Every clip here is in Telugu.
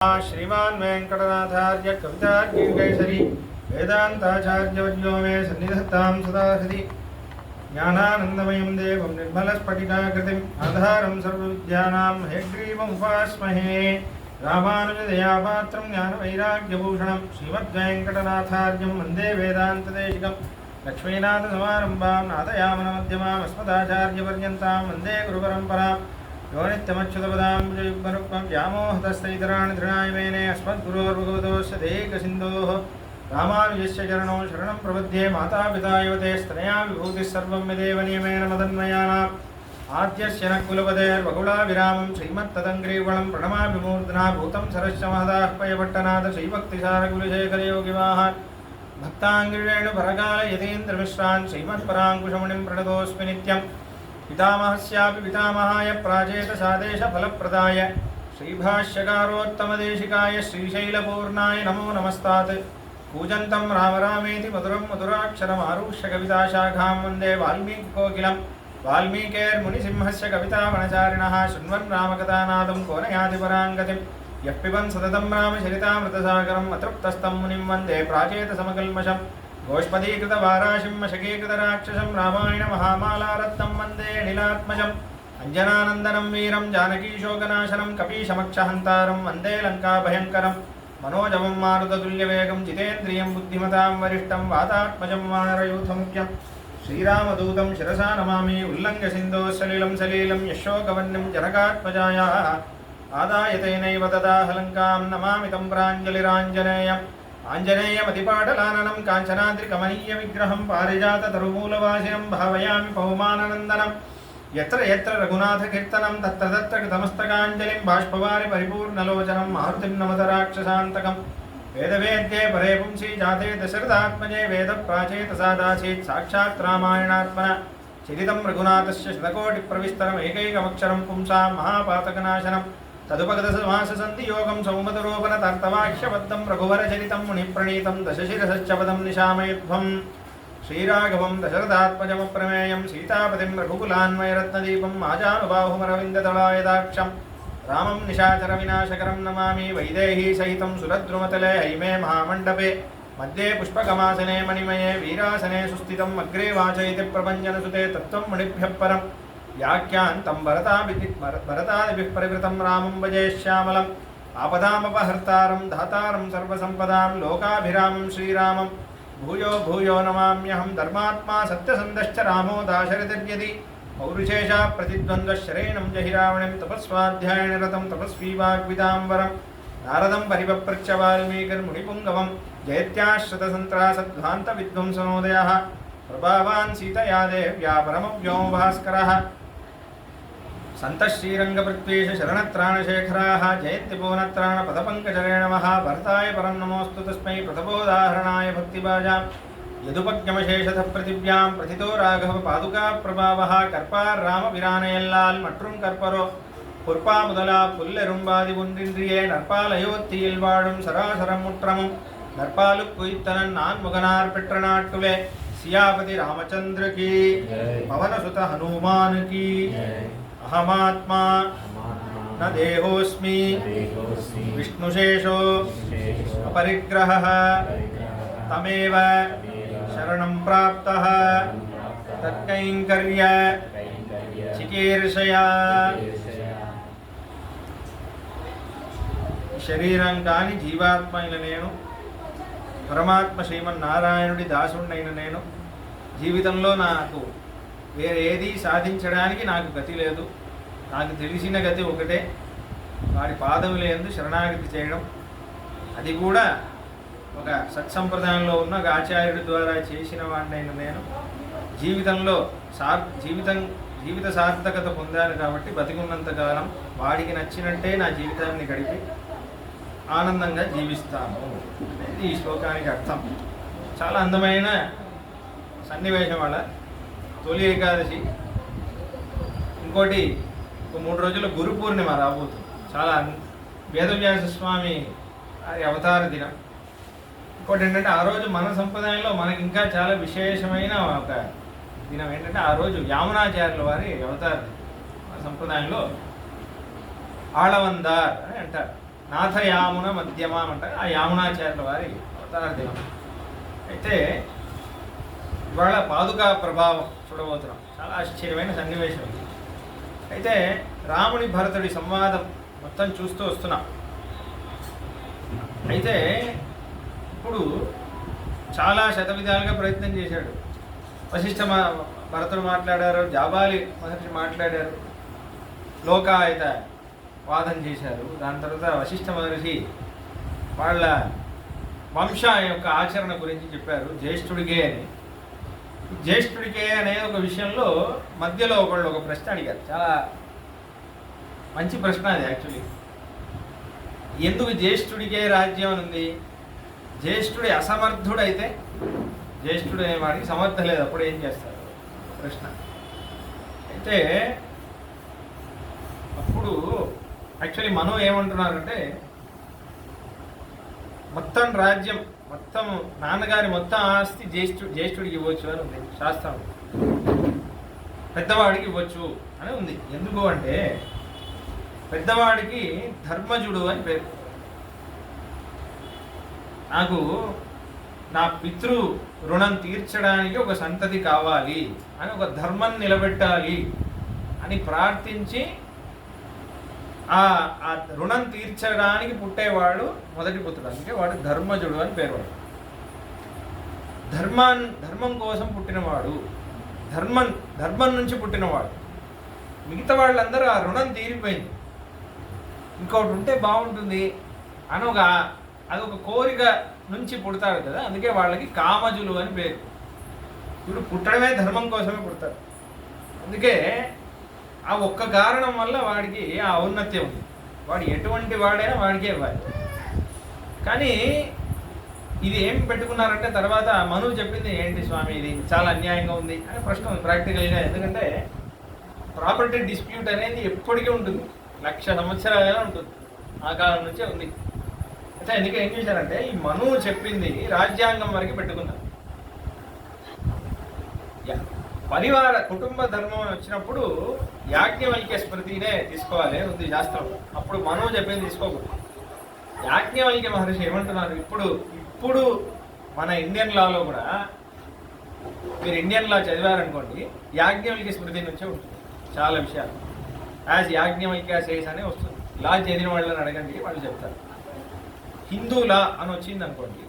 श्रीमान वेंकटनाथार्य कवितार्किकेसरी वेदांताचार्यवर्यो मे सन्निधत्तां सदा हृदि ज्ञानानन्दमयं देवं निर्मलस्फटिकाकृतिम् आधारं सर्वविद्यानां हयग्रीवमुपास्महे रामानुजदयापात्रं ज्ञानवैराग्यभूषणं श्रीमद्वेङ्कटनाथार्यं वन्दे वेदान्तदेशिकं लक्ष्मीनाथसमारम्भां नाथयामनमध्यमाम् अस्मदाचार्यपर्यन्तां वन्दे गुरुपरम्पराम् यो नित्यमच्युतपदाम्बुजयुग्मरुक्मं व्यामोहतस्तैतराणि तृणाय मेने अस्मद्गुरोर्भगवतोऽस्य देहिकसिन्धोः रामानुजस्य चरणौ शरणं प्रपद्ये मातापिता युवते स्तनया विभूतिः सर्वं यदेव नियमेन मदन्मयानाम् आद्यस्य न कुलपतेर्वकुलाविरामं श्रीमत्तदङ्ग्रीवणं प्रणमामि मूर्धना भूतं सरस्य महदाह्वयपट्टनाथ श्रीभक्तिसारकुलशेखरयोगिवाहान् भक्ताङ्गिरेणुपरकाल यतीन्द्रमिश्रान् श्रीमत्पराङ्कुशमुनिं प्रणतोऽस्मि नित्यम् पितामहस्यापि पितामहाय प्राचेतसादेशफलप्रदाय श्रीभाष्यकारोत्तमदेशिकाय श्रीशैलपूर्णाय नमो नमस्तात् कूजन्तं राम रामेति मधुरं मधुराक्षरमारुष्य कविताशाखां वन्दे वाल्मीकिकोकिलं वाल्मीकेर्मुनिसिंहस्य कवितावनचारिणः शृण्वन् रामकथानादं को न याति पराङ्गतिं यः पिबन् सततं रामचरितामृतसागरम् अतृप्तस्तं मुनिं वन्दे प्राचेतसमकल्मषम् गोष्पदीकृतवाराशिं मशकीकृतराक्षसं रामायणमहामालारत्नं वन्दे नीलात्मजम् अञ्जनानन्दनं वीरं जानकीशोकनाशनं कपीशमक्षहन्तारं वन्दे लङ्काभयङ्करं मनोजवं मारुततुल्यवेगं जितेन्द्रियं बुद्धिमतां वरिष्ठं वातात्मजं वानरयूथमुख्यं श्रीरामदूतं शिरसा नमामि उल्लङ्घ्य सिन्धोः सलिलं सलीलं यशोकवह्निं जनकात्मजायाः आदाय तेनैव ददाह लङ्कां नमामि तं प्राञ्जलिराञ्जनेयम् आञ्जनेयमतिपाटलाननं काञ्चनाद्रिकमनीयविग्रहं पारिजाततरुमूलवासिनं भावयामि पवमाननन्दनं यत्र यत्र रघुनाथकीर्तनं तत्र तत्र कृतमस्तकाञ्जलिं बाष्पवारि परिपूर्णलोचनं मारुतिं नमत राक्षसान्तकं वेदवेद्ये परे पुंसि जाते दशरथात्मजे वेदप्राचेतसादासीत् साक्षात् रामायणात्मना चरितं रघुनाथस्य शतकोटिप्रविस्तरम् एकैकमक्षरं पुंसां महापातकनाशनं तदुपगतसमाससन्धियोगं सौमतरोपनतर्तवाक्ष्यबद्धं रघुवरचरितं मुनिप्रणीतं दशशिरसच्चपदं निशामयध्वं श्रीराघवं दशरथात्मजमप्रमेयं सीतापतिं रघुकुलान्वयरत्नदीपं माजानुबाहुमरविन्ददलायदाक्षं रामं निशाचरविनाशकरं नमामि वैदेहीसहितं सुरद्रुमतले हैमे महामण्डपे मध्ये पुष्पकमासने मणिमये वीरासने सुस्थितम् अग्रे वाचयति प्रपञ्चनसुते तत्त्वं मुनिभ्यः परम् व्याख्यान्तं भरतादिभिः परिवृतं रामं भजे श्यामलम् आपदामपहर्तारं धातारं सर्वसम्पदां लोकाभिरामं श्रीरामं भूयो भूयो नमाम्यहं धर्मात्मा सत्यसन्धश्च रामो दाशरथिर्यदि पौरुषेशा प्रतिद्वन्द्वशरेणं जहि रावणं तपस्वाध्यायनिरतं तपस्वी वाग्विदाम्बरं नारदं परिपप्रच्छ वाल्मीकिर्मुनिपुङ्गवं जयत्याश्रितसन्त्रासध्वान्तविध्वंसनोदयः प्रभावान् सीतया देव्या परमव्योमभास्करः सन्तः श्रीरङ्गपृथ्वीश शरणत्राणशेखराः जयन्तिपूर्णत्राणपदपङ्कजरेणवः भरताय परं नमोऽस्तु तस्मै प्रथमोदाहरणाय भक्तिभाजां यदुपज्ञमशेषतः पृथिव्यां प्रथितो राघवपादुकाप्रभावः कर्पार् रामविरानयल्लाल् मट्रुं कर्परो பொற்பா முதலா புல்லெரும்பாதி ஒன்றின்றியே நற்பாலையோத்தியில் வாழும் சராசரம் முற்றமும் நற்பாலு குய்த்தனன் நான் முகனார் பெற்ற நாட்டுலே सियापति रामचंद्र की पवनसुत हनुमान की अहमात्मा न देहोस्मि विष्णुशेषो अपरिग्रहः तमेव शरणं प्राप्तः तत्कैंकर्य चिकीर्षया शरीरं कानि जीवात्म అయిన నేను పరమాత్మ శ్రీమన్నారాయణుడి దాసుడినైన నేను జీవితంలో నాకు వేరే ఏది సాధించడానికి నాకు గతి లేదు. నాకు తెలిసిన గతి ఒకటే, వారి పాదములందు శరణాగతి చేయడం. అది కూడా ఒక సత్సంప్రదాయంలో ఉన్న ఒక ఆచార్యుడి ద్వారా చేసిన వాడినైన నేను జీవితంలో జీవిత సార్థకత పొందాను. కాబట్టి బతికున్నంతకాలం వాడికి నచ్చినట్టే నా జీవితాన్ని గడిపి ఆనందంగా జీవిస్తాము అనేది ఈ శ్లోకానికి అర్థం. చాలా అందమైన సన్నివేశం. వాళ్ళ తొలి ఏకాదశి, ఇంకోటి ఒక 3 రోజుల గురు పూర్ణిమ రాబోతుంది. చాలా వేదవ్యాస స్వామి వారి అవతార దినం. ఇంకోటి ఏంటంటే ఆ రోజు మన సంప్రదాయంలో మనకి ఇంకా చాలా విశేషమైన ఒక దినం ఏంటంటే ఆ రోజు యామునాచార్యుల వారి అవతార దినం. మన సంప్రదాయంలో ఆళవందార్ అని అంటారు. నాథ యామున మధ్యమం అంటే ఆ యామునాచార్యుల వారి అవతార దినం. అయితే ఇవాళ పాదుకా ప్రభావం చూడబోతున్నాం. చాలా ఆశ్చర్యమైన సన్నివేశం ఇది. అయితే రాముని భరతుడి సంవాదం మొత్తం చూస్తూ వస్తున్నాం. అయితే ఇప్పుడు చాలా శతవిధాలుగా ప్రయత్నం చేశాడు. వశిష్ఠ భరతుడు మాట్లాడారు, జాబాలి మహర్షి మాట్లాడారు, లోకాయత వాదన చేశారు. దాని తర్వాత వశిష్ఠ మహర్షి వాళ్ళ వంశ యొక్క ఆచరణ గురించి చెప్పారు. జ్యేష్ఠుడికే అని, జ్యేష్ఠుడికే అనే ఒక విషయంలో మధ్యలో ఒక ప్రశ్న అడిగారు. చాలా మంచి ప్రశ్న అది. యాక్చువల్లీ ఎందుకు జ్యేష్ఠుడికే రాజ్యం అని ఉంది? జ్యేష్ఠుడి అసమర్థుడైతే, జ్యేష్ఠుడు అనే వాడికి సమర్థ లేదు, అప్పుడు ఏం చేస్తారు ప్రశ్న. అయితే అప్పుడు యాక్చువల్లీ మనం ఏమంటున్నారంటే మొత్తం రాజ్యం, మొత్తం నాన్నగారి మొత్తం ఆస్తి జ్యేష్ఠుడికి ఇవ్వచ్చు అని ఉంది శాస్త్రం. పెద్దవాడికి ఇవ్వచ్చు అని ఉంది. ఎందుకు అంటే పెద్దవాడికి ధర్మజుడు అని పేరు. నాకు నా పితృ రుణం తీర్చడానికి ఒక సంతతి కావాలి అని, ఒక ధర్మం నిలబెట్టాలి అని ప్రార్థించి ఆ రుణం తీర్చడానికి పుట్టేవాడు మొదటి పుత్రుడు. అందుకే వాడు ధర్మజుడు అని పేరు. వాడు ధర్మం కోసం పుట్టినవాడు, ధర్మం నుంచి పుట్టినవాడు. మిగతా వాళ్ళందరూ ఆ రుణం తీరిపోయింది, ఇంకోటి ఉంటే బాగుంటుంది అని అదొక కోరిక నుంచి పుడతారు కదా, అందుకే వాళ్ళకి కామజులు అని పేరు. ఇప్పుడు పుట్టడమే ధర్మం కోసమే పుడతారు. అందుకే ఆ ఒక్క కారణం వల్ల వాడికి ఆ ఔన్నత్యం ఉంది. వాడు ఎటువంటి వాడైనా వాడికే ఇవ్వాలి. కానీ ఇది ఏం పెట్టుకున్నారంటే తర్వాత మనువు చెప్పింది ఏంటి స్వామి, ఇది చాలా అన్యాయంగా ఉంది అనే ప్రశ్న ఉంది ప్రాక్టికల్గా. ఎందుకంటే ప్రాపర్టీ డిస్ప్యూట్ అనేది ఎప్పటికీ ఉంటుంది, 1,00,000 సంవత్సరాలైనా ఉంటుంది, ఆ కాలం నుంచే ఉంది. అయితే ఎందుకు ఏం చేశారంటే ఈ మనువు చెప్పింది రాజ్యాంగం వరకు పెట్టుకున్నారు. పరివార కుటుంబ ధర్మం వచ్చినప్పుడు యాజ్ఞవల్క్య స్మృతినే తీసుకోవాలి ఉంది శాస్త్రం. అప్పుడు మనువు చెప్పింది తీసుకోకూడదు. యాజ్ఞవల్క్య మహర్షి ఏమంటున్నారు, ఇప్పుడు మన ఇండియన్ లాలో కూడా మీరు ఇండియన్ లా చదివారనుకోండి, యాజ్ఞవల్క్య స్మృతి నుంచే ఉంటుంది చాలా విషయాలు. యాజ్ యాజ్ఞవల్క్య సేస్ అనే వస్తుంది. లా చదివిన వాళ్ళని అడగండి, వాళ్ళు చెప్తారు. హిందూ లా అని వచ్చింది అనుకోండి,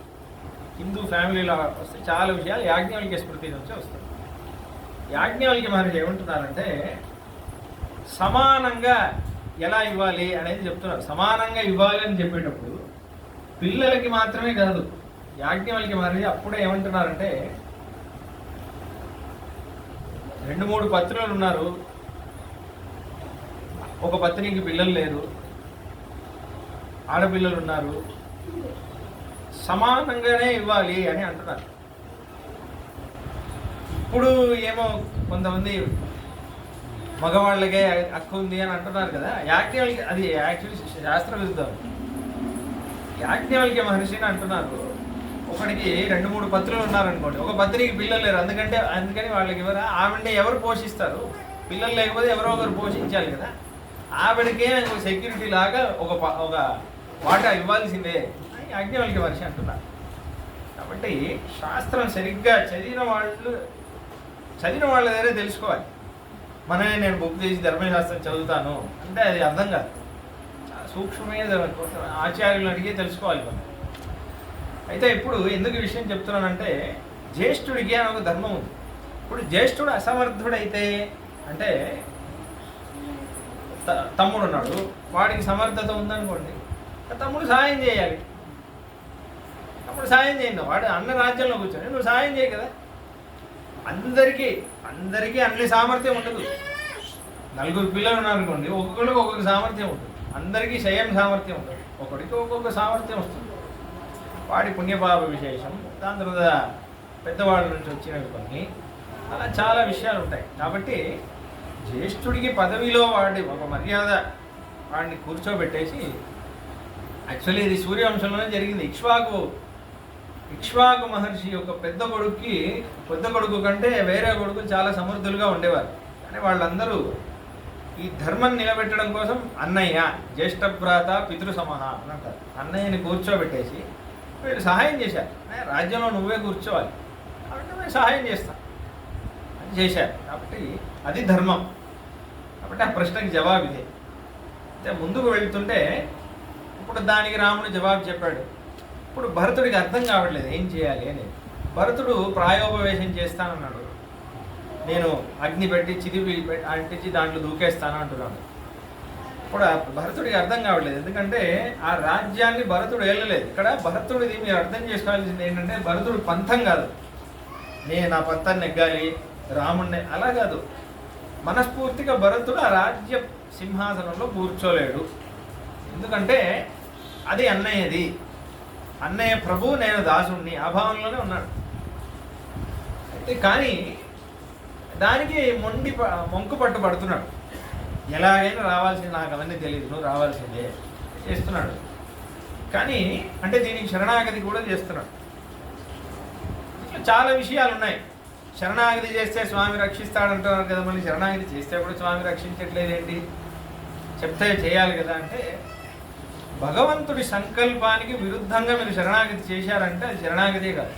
హిందూ ఫ్యామిలీ లా వస్తే చాలా విషయాలు యాజ్ఞవల్క్య స్మృతి నుంచే వస్తాయి. యాజ్ఞవల్క్య మహర్షి ఏమంటున్నారంటే సమానంగా ఎలా ఇవ్వాలి అనేది చెప్తున్నారు. సమానంగా ఇవ్వాలి అని చెప్పేటప్పుడు పిల్లలకి మాత్రమే కాదు. యాజ్ఞవల్క్య మహర్షి అప్పుడే ఏమంటున్నారంటే 2-3 పత్నులు ఉన్నారు, ఒక పత్నికి పిల్లలు లేరు, ఆడపిల్లలు ఉన్నారు, సమానంగానే ఇవ్వాలి అని అంటున్నారు. ఇప్పుడు ఏమో కొంతమంది మగవాళ్ళకే హక్కు ఉంది అని అంటున్నారు కదా. యాజ్ఞవల్క్య అది యాక్చువల్లీ శాస్త్ర విరుద్ధం. యాజ్ఞవల్క్య మహర్షిని అంటున్నారు, ఒకడికి 2-3 పత్నులు ఉన్నారనుకోండి, ఒక పత్నికి పిల్లలు లేరు, అందుకని వాళ్ళకి ఆవిడని ఎవరు పోషిస్తారు? పిల్లలు లేకపోతే ఎవరో ఒకరు పోషించాలి కదా. ఆవిడకే సెక్యూరిటీ లాగా ఒక వాటా ఇవ్వాల్సిందే అని యాజ్ఞవల్క్య మహర్షి అంటున్నారు. కాబట్టి శాస్త్రం సరిగ్గా చదివిన వాళ్ళ దగ్గరే తెలుసుకోవాలి. నేను బుక్ చేసి ధర్మశాస్త్రం చదువుతాను అంటే అది అర్థం కాదు. సూక్ష్మమైన ఆచార్యులను అడిగే తెలుసుకోవాలి మనం. అయితే ఇప్పుడు ఎందుకు ఈ విషయం చెప్తున్నానంటే జ్యేష్ఠుడికి అని ఒక ధర్మం ఉంది. ఇప్పుడు జ్యేష్ఠుడు అసమర్థుడైతే అంటే తమ్ముడు ఉన్నాడు, వాడికి సమర్థత ఉందనుకోండి, తమ్ముడు సాయం చేయాలి. తమ్ముడు సాయం చేయండి, వాడు అన్న రాజ్యంలో కూర్చొని నువ్వు సాయం చేయి కదా. అందరికీ అన్ని సామర్థ్యం ఉండదు. 4 పిల్లలు ఉన్నారనుకోండి, ఒక్కొక్కరికి ఒక్కొక్క సామర్థ్యం ఉంటుంది. అందరికీ సేమ్ సామర్థ్యం ఉంటుంది, ఒకరికి ఒక్కొక్క సామర్థ్యం వస్తుంది. వాడి పుణ్యపాప విశేషం, దాని తర్వాత పెద్దవాళ్ళ నుంచి వచ్చినవి కొన్ని, అలా చాలా విషయాలు ఉంటాయి. కాబట్టి జ్యేష్ఠుడికి పదవిలో వాడి ఒక మర్యాద వాడిని కూర్చోబెట్టేసి, యాక్చువల్లీ ఇది సూర్యవంశంలోనే జరిగింది. ఇక్ష్వాకు మహర్షి యొక్క పెద్ద కొడుకు కంటే వేరే కొడుకు చాలా సమర్థులుగా ఉండేవారు. కానీ వాళ్ళందరూ ఈ ధర్మం నిలబెట్టడం కోసం అన్నయ్య జ్యేష్ఠభ్రాత పితృసమహ అని అంటారు. అన్నయ్యని కూర్చోబెట్టేసి వీళ్ళు సహాయం చేశారు. రాజ్యంలో నువ్వే కూర్చోవాలి కాబట్టి మేము సహాయం చేస్తాం అని చేశారు. కాబట్టి అది ధర్మం. కాబట్టి ఆ ప్రశ్నకి జవాబు ఇదే. అయితే ముందుకు వెళ్తుంటే ఇప్పుడు దానికి రాముడు జవాబు చెప్పాడు. ఇప్పుడు భరతుడికి అర్థం కావట్లేదు ఏం చేయాలి అని. భరతుడు ప్రాయోపవేశం చేస్తానన్నాడు. నేను అగ్ని పెట్టి చిదిపి అంటించి దాంట్లో దూకేస్తాను అంటున్నాడు. ఇప్పుడు భరతుడికి అర్థం కావట్లేదు. ఎందుకంటే ఆ రాజ్యాన్ని భరతుడు వెళ్ళలేదు. ఇక్కడ భరతుడిది మీరు అర్థం చేసుకోవాల్సింది ఏంటంటే భరతుడు పంథం కాదు, నేను ఆ పంథాన్ని నెగ్గాలి రాముడిని అలా కాదు. మనస్ఫూర్తిగా భరతుడు ఆ రాజ్య సింహాసనంలో కూర్చోలేడు. ఎందుకంటే అది అన్నయ్యది, అన్నయ్య ప్రభు నేను దాసుణ్ణి ఆ భావంలోనే ఉన్నాడు. అయితే కానీ దానికి మొంకు పట్టు పడుతున్నాడు. ఎలాగైనా రావాల్సింది, నాకు అవన్నీ తెలియదు, నువ్వు రావాల్సిందే చేస్తున్నాడు. కానీ అంటే దీనికి శరణాగతి కూడా చేస్తున్నాడు. ఇట్లా చాలా విషయాలు ఉన్నాయి. శరణాగతి చేస్తే స్వామి రక్షిస్తాడంటున్నారు కదా, మళ్ళీ శరణాగతి చేస్తే కూడా స్వామి రక్షించట్లేదేంటి, చెప్తే చేయాలి కదా అంటే భగవంతుడి సంకల్పానికి విరుద్ధంగా మీరు శరణాగతి చేశారంటే అది శరణాగతే కాదు.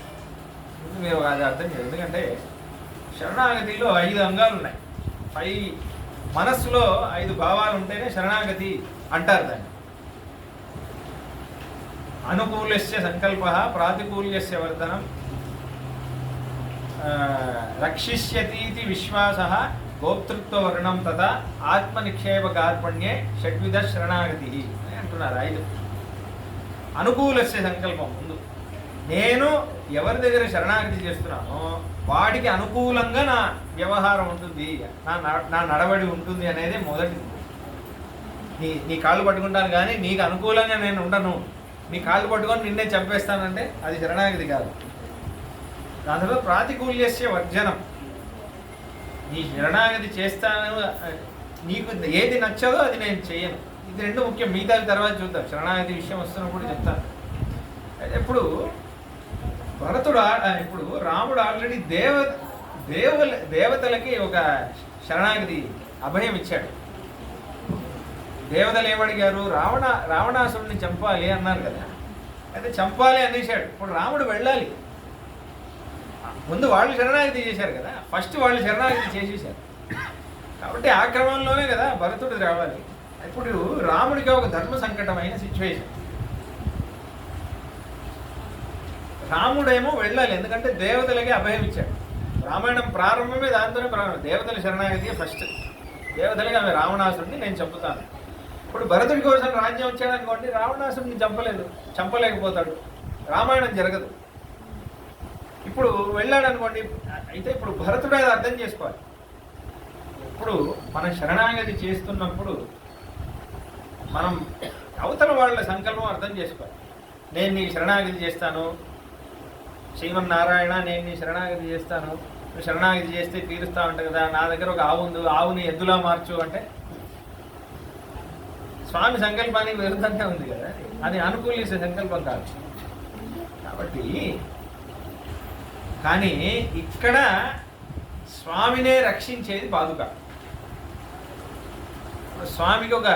మీరు అది అర్థం చేయాలి. ఎందుకంటే శరణాగతిలో 5 అంగాలు ఉన్నాయి. 5 మనస్సులో 5 భావాలు ఉంటేనే శరణాగతి అంటారు దాన్ని. అనుకూల్యస్య సంకల్ప, ప్రాతికూల్యస్య వర్ధనం, రక్షిష్యతీతి విశ్వాస, గోప్తృత్వ వర్ణం తథా ఆత్మనిక్షేప కార్పణ్యే షడ్విధ శరణాగతి అని అంటున్నారు. 5 అనుకూలస్య సంకల్పం ముందు, నేను ఎవరి దగ్గర శరణాగతి చేస్తున్నానో వాడికి అనుకూలంగా నా వ్యవహారం ఉంటుంది, నా నడవడి ఉంటుంది అనేది మొదటిది. నీ కాళ్ళు పట్టుకుంటాను కానీ నీకు అనుకూలంగా నేను ఉండను, నీ కాళ్ళు పట్టుకొని నిన్నే చంపేస్తానంటే అది శరణాగతి కాదు. దాని తర్వాత ప్రాతికూల్యస్య వర్జనం, నీ శరణాగతి చేస్తాను, నీకు ఏది నచ్చదో అది నేను చేయను. ఇది 2 ముఖ్యం. మిగతాది తర్వాత చూద్దాం, శరణాగతి విషయం వస్తున్నప్పుడు చెప్తాను. ఇప్పుడు ఇప్పుడు రాముడు ఆల్రెడీ దేవతలకి ఒక శరణాగతి అభయం ఇచ్చాడు. దేవతలు ఏమడిగారు, రావణాసురుడిని చంపాలి అన్నారు కదా, అయితే చంపాలి అనేసాడు. ఇప్పుడు రాముడు వెళ్ళాలి. ముందు వాళ్ళు శరణాగతి చేశారు కదా, ఫస్ట్ వాళ్ళు శరణాగతి చేసేసారు కాబట్టి ఆ క్రమంలోనే కదా భరతుడు రావాలి. ఇప్పుడు రాముడికి ఒక ధర్మ సంకటమైన సిచ్యువేషన్. రాముడేమో వెళ్ళాలి, ఎందుకంటే దేవతలకి అభయం ఇచ్చాడు. రామాయణం ప్రారంభమే దాంతోనే ప్రారంభం. దేవతల శరణాగతి ఫస్ట్. దేవతలకి ఆమె రావణాసుడిని నేను చంపుతాను. ఇప్పుడు భరతుడి కోసం రాజ్యం వచ్చాడనుకోండి, రావణాసుడిని చంపలేకపోతాడు, రామాయణం జరగదు. ఇప్పుడు వెళ్ళాడు అనుకోండి, అయితే ఇప్పుడు భరతుడు అది అర్థం చేసుకోవాలి. ఇప్పుడు మనం శరణాగతి చేస్తున్నప్పుడు మనం అవతల వాళ్ళ సంకల్పం అర్థం చేసుకోవాలి. నేను నీ శరణాగతి చేస్తాను శ్రీమన్నారాయణ, నేను నీ శరణాగతి చేస్తాను, నువ్వు శరణాగతి చేస్తే తీరుస్తా ఉంటావు కదా, నా దగ్గర ఒక ఆవు ఉంది, ఆవుని ఎద్దులా మార్చు అంటే స్వామి సంకల్పానికి విరుద్ధంగా ఉంది కదా, అది అనుకూలించే సంకల్పం కాదు. కాబట్టి కానీ ఇక్కడ స్వామినే రక్షించేది పాదుక. స్వామికి ఒక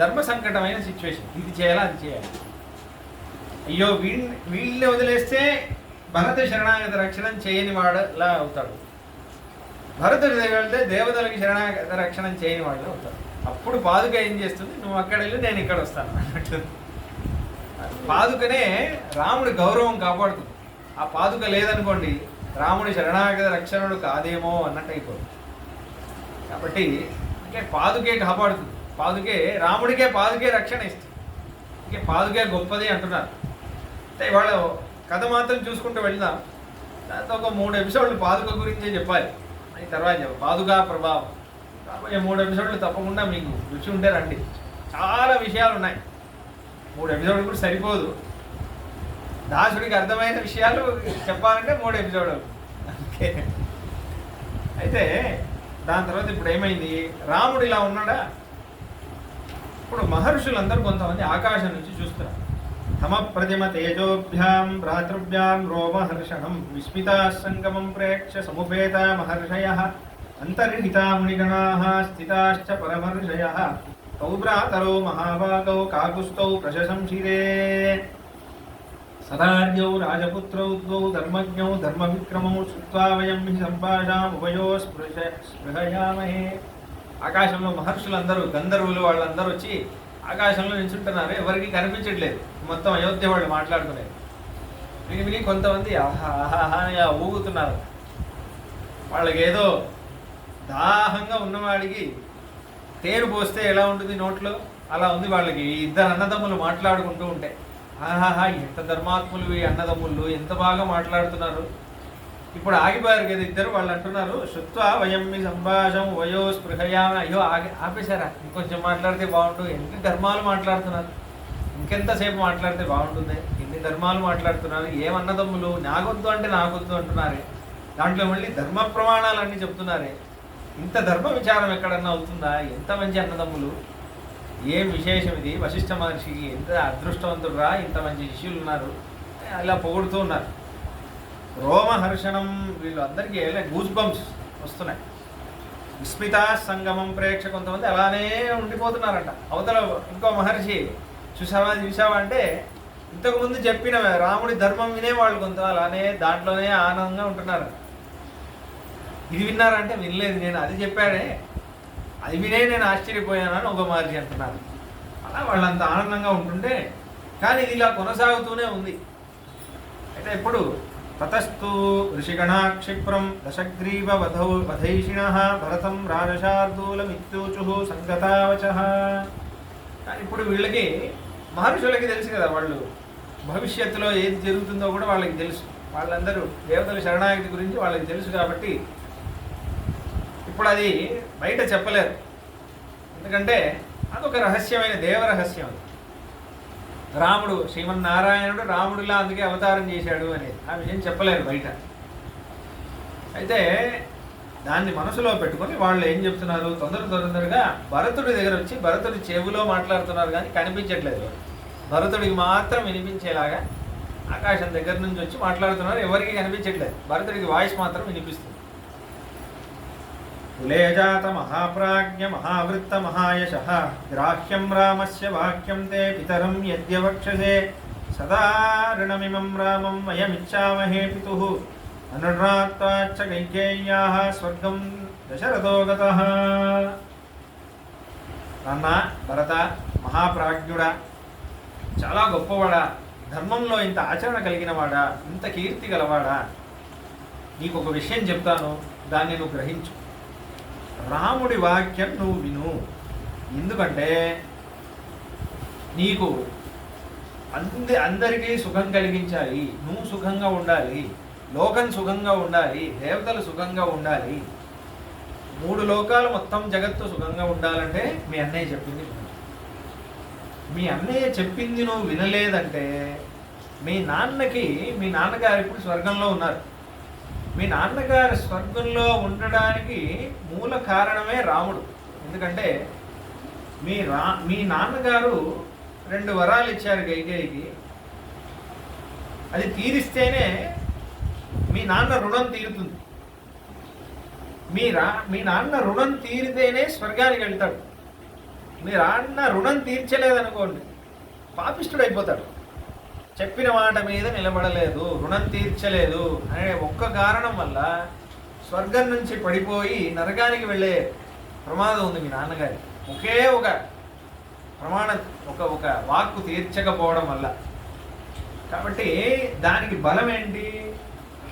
ధర్మ సంకటమైన సిచ్యువేషన్, ఇది చేయాలా అది చేయాలి. అయ్యో వీళ్ళని వదిలేస్తే భరత శరణాగతి రక్షణ చేయని వాడులా అవుతాడు, భరతుడి దగ్గర వెళ్తే దేవతలకి శరణాగత రక్షణ చేయని వాళ్ళు అవుతాడు. అప్పుడు పాదుక ఏం చేస్తుంది, నువ్వు అక్కడ వెళ్ళి నేను ఇక్కడ వస్తాను అన్నట్టు. పాదుకనే రాముడి గౌరవం కాపాడుతుంది. ఆ పాదుక లేదనుకోండి, రాముడి శరణాగత రక్షణుడు కాదేమో అన్నట్టు అయిపోతుంది. కాబట్టి అంటే పాదుకే కాపాడుతుంది. రాముడికే పాదుకే రక్షణ ఇస్తుంది. ఇంకే పాదుకే గొప్పది అంటున్నారు. అంటే ఇవాళ కథ మాత్రం చూసుకుంటూ వెళ్దాం. దాంతో ఒక 3 ఎపిసోడ్లు పాదుక గురించే చెప్పాలి. అది తర్వాత పాదుకా ప్రభావం రాబోయే 3 ఎపిసోడ్లు తప్పకుండా మీకు రుచి ఉంటే రండి. చాలా విషయాలు ఉన్నాయి. 3 ఎపిసోడ్లు కూడా సరిపోదు. దాసుడికి అర్థమైన విషయాలు చెప్పాలంటే 3 ఎపిసోడ్లు. ఓకే, అయితే దాని తర్వాత ఇప్పుడు ఏమైంది, రాముడు ఇలా ఉన్నాడా. ఇప్పుడు మహర్షులందరూ కొంతమంది ఆకాశం నుంచి చూస్తున్నారు. తమ ప్రతిమ తేజోభ్యాం భ్రాతృభ్యాం రోమహర్షణం విస్మితా సంగమం ప్రేక్ష సముపేత మహర్షయ అంతర్హితా మునిగణాః స్థితాశ్చ పరమర్షయః తౌ భ్రాతరౌ మహాభాగౌ కాకుస్థౌ ప్రశంసిరే సదార్యౌ రాజపుత్రౌ ద్వౌ ధర్మజ్ఞౌ ధర్మవిక్రమౌ శ్రుత్వా వయం హి సంభాషాం ఉభయో స్పృహయామహే. ఆకాశంలో మహర్షులందరూ గంధర్వులు వాళ్ళందరూ వచ్చి ఆకాశంలో నిల్చుంటున్నారు, ఎవరికి కనిపించట్లేదు, మొత్తం అయోధ్య వాళ్ళు మాట్లాడుకునేది విని విని కొంతమంది ఆహాహాగా ఊగుతున్నారు. వాళ్ళకి ఏదో దాహంగా ఉన్నవాడికి తేరు పోస్తే ఎలా ఉంటుంది నోట్లో అలా ఉంది వాళ్ళకి. ఇద్దరు అన్నదమ్ములు మాట్లాడుకుంటూ ఉంటే ఆహాహా ఎంత ధర్మాత్ములు ఈ అన్నదమ్ముళ్ళు, ఎంత బాగా మాట్లాడుతున్నారు. ఇప్పుడు ఆగిపోయారు కదా ఇద్దరు, వాళ్ళు అంటున్నారు శుత్వా వయం మీ సంభాషం వయో స్పృహయా. అయ్యో ఆపేశారా, ఇంకొంచెం మాట్లాడితే బాగుండు, ఎన్ని ధర్మాలు మాట్లాడుతున్నారు, ఇంకెంతసేపు మాట్లాడితే బాగుంటుంది, ఎన్ని ధర్మాలు మాట్లాడుతున్నారు, ఏమన్నదమ్ములు, నాకొద్దు అంటే నాకొద్దు అంటున్నారే, దాంట్లో మళ్ళీ ధర్మ ప్రమాణాలన్నీ చెప్తున్నారే, ఇంత ధర్మ విచారం ఎక్కడన్నా అవుతుందా, ఎంత మంచి అన్నదమ్ములు, ఏం విశేషం ఇది, వశిష్ఠ మహర్షికి ఎంత అదృష్టవంతుడు రా, ఇంత మంచి శిష్యులు ఉన్నారు, అలా పొగుడుతూ ఉన్నారు. రోమహర్షణం, వీళ్ళు అందరికీ గూస్ బంప్స్ వస్తున్నాయి. విస్మితా సంగమం ప్రేక్ష, కొంతమంది అలానే ఉండిపోతున్నారంట. అవతల ఇంకో మహర్షి చూసావా అంటే ఇంతకుముందు చెప్పిన రాముడి ధర్మం వినేవాళ్ళు కొంత అలానే దాంట్లోనే ఆనందంగా ఉంటున్నారు. ఇది విన్నారంటే వినలేదు నేను, అది చెప్పాడే అది వినే నేను ఆశ్చర్యపోయానని ఒక మహర్షి అంటున్నారు. అలా వాళ్ళంత ఆనందంగా ఉంటుంటే కానీ ఇది ఇలా కొనసాగుతూనే ఉంది. అయితే ఇప్పుడు తతస్తు ఋషిగణాక్షిప్రం దశగ్రీవ వధైషిణః భరతం రాజశార్దూలమిత్యూచుః సంగతావచః. కానీ ఇప్పుడు వీళ్ళకి మహర్షులకి తెలుసు కదా, వాళ్ళు భవిష్యత్తులో ఏది జరుగుతుందో కూడా వాళ్ళకి తెలుసు, వాళ్ళందరూ దేవతల శరణాగతి గురించి వాళ్ళకి తెలుసు కాబట్టి ఇప్పుడు అది బయట చెప్పలేరు. ఎందుకంటే అదొక రహస్యమైన దేవరహస్యం. రాముడు శ్రీమన్నారాయణుడు రాముడిలా అందుకే అవతారం చేశాడు అనేది ఆ విషయం చెప్పలేరు బయట. అయితే దాన్ని మనసులో పెట్టుకొని వాళ్ళు ఏం చెప్తున్నారు, తొందరగా భరతుడి దగ్గర వచ్చి భరతుడి చెవులో మాట్లాడుతున్నారు కానీ కనిపించట్లేదు. భరతుడికి మాత్రం వినిపించేలాగా ఆకాశం దగ్గర నుంచి వచ్చి మాట్లాడుతున్నారు, ఎవరికి కనిపించట్లేదు, భరతుడికి వాయిస్ మాత్రం వినిపిస్తుంది. కులేజాత మహాప్రాజ్ఞ మహావృత్త మహాయశః గ్రాహ్యం రామస్య వాక్యం తే పితరం యద్యవక్షసే సదా ఋణమిమం రామం వయమిచ్చామహే పితుః అనురాత్వాచ్చ కైకేయ్యాః స్వర్గం దశరథో గతః. నాన్న భరత, మహాప్రాజ్ఞుడా, చాలా గొప్పవాడా, ధర్మంలో ఇంత ఆచరణ కలిగినవాడా, ఇంత కీర్తి గలవాడా, నీకు ఒక విషయం చెప్తాను, దాన్ని నువ్వు గ్రహించు. రాముడి వాక్యం నువ్వు విను, ఎందుకంటే నీకు అందరికీ సుఖం కలిగించాలి, నువ్వు సుఖంగా ఉండాలి, లోకం సుఖంగా ఉండాలి, దేవతలు సుఖంగా ఉండాలి, 3 లోకాలు మొత్తం జగత్తు సుఖంగా ఉండాలంటే మీ అన్నయ్య చెప్పింది విను. మీ అన్నయ్య చెప్పింది నువ్వు వినలేదంటే మీ నాన్నగారు ఇప్పుడు స్వర్గంలో ఉన్నారు. మీ నాన్నగారు స్వర్గంలో ఉండడానికి మూల కారణమే రాముడు. ఎందుకంటే మీ నాన్నగారు 2 వరాలు ఇచ్చారు కైకేయికి, అది తీరిస్తేనే మీ నాన్న రుణం తీరుతుంది. మీ నాన్న రుణం తీరితేనే స్వర్గానికి వెళ్తాడు. మీ నాన్న రుణం తీర్చలేదనుకోండి పాపిష్ఠుడైపోతాడు. చెప్పిన మాట మీద నిలబడలేదు, రుణం తీర్చలేదు అనే ఒక్క కారణం వల్ల స్వర్గం నుంచి పడిపోయి నరకానికి వెళ్ళే ప్రమాదం ఉంది మీ నాన్నగారి. ఒకే ఒక ప్రమాణం, ఒక వాక్కు తీర్చకపోవడం వల్ల. కాబట్టి దానికి బలం ఏంటి?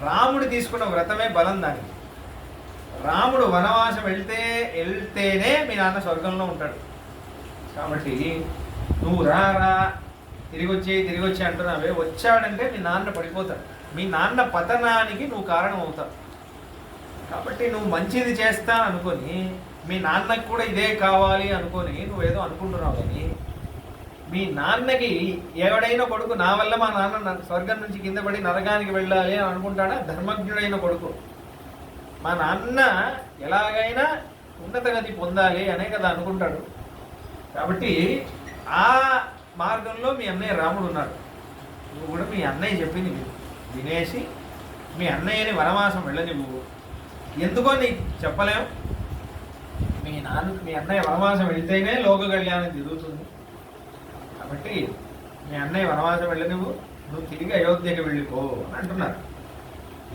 రాముడు తీసుకున్న వ్రతమే బలం దానికి. రాముడు వనవాసం వెళ్తేనే మీ నాన్న స్వర్గంలో ఉంటాడు. కాబట్టి నువ్వు రా తిరిగి వచ్చి అంటున్నావే, వచ్చాడంటే మీ నాన్న పడిపోతాడు. మీ నాన్న పతనానికి నువ్వు కారణం అవుతావు. కాబట్టి నువ్వు మంచిది చేస్తా అనుకొని మీ నాన్నకు కూడా ఇదే కావాలి అనుకొని నువ్వేదో అనుకుంటున్నావు. కానీ మీ నాన్నకి ఎవడైనా కొడుకు నా వల్ల మా నాన్న స్వర్గం నుంచి కింద పడి నరకానికి వెళ్ళాలి అని అనుకుంటాడా? ధర్మజ్ఞుడైన కొడుకు మా నాన్న ఎలాగైనా ఉన్నత గతి పొందాలి అనే కదా అనుకుంటాడు. కాబట్టి ఆ మార్గంలో మీ అన్నయ్య రాముడు ఉన్నాడు. నువ్వు కూడా మీ అన్నయ్య చెప్పింది వినేసి మీ అన్నయ్యని వనవాసం వెళ్ళనివ్వు. ఎందుకో నీకు చెప్పలేం. మీ అన్నయ్య వనవాసం వెళితేనే లోక కళ్యాణం జరుగుతుంది. కాబట్టి మీ అన్నయ్య వనవాసం వెళ్ళి నువ్వు తిరిగి అయోధ్యకి వెళ్ళిపో అని అంటున్నారు.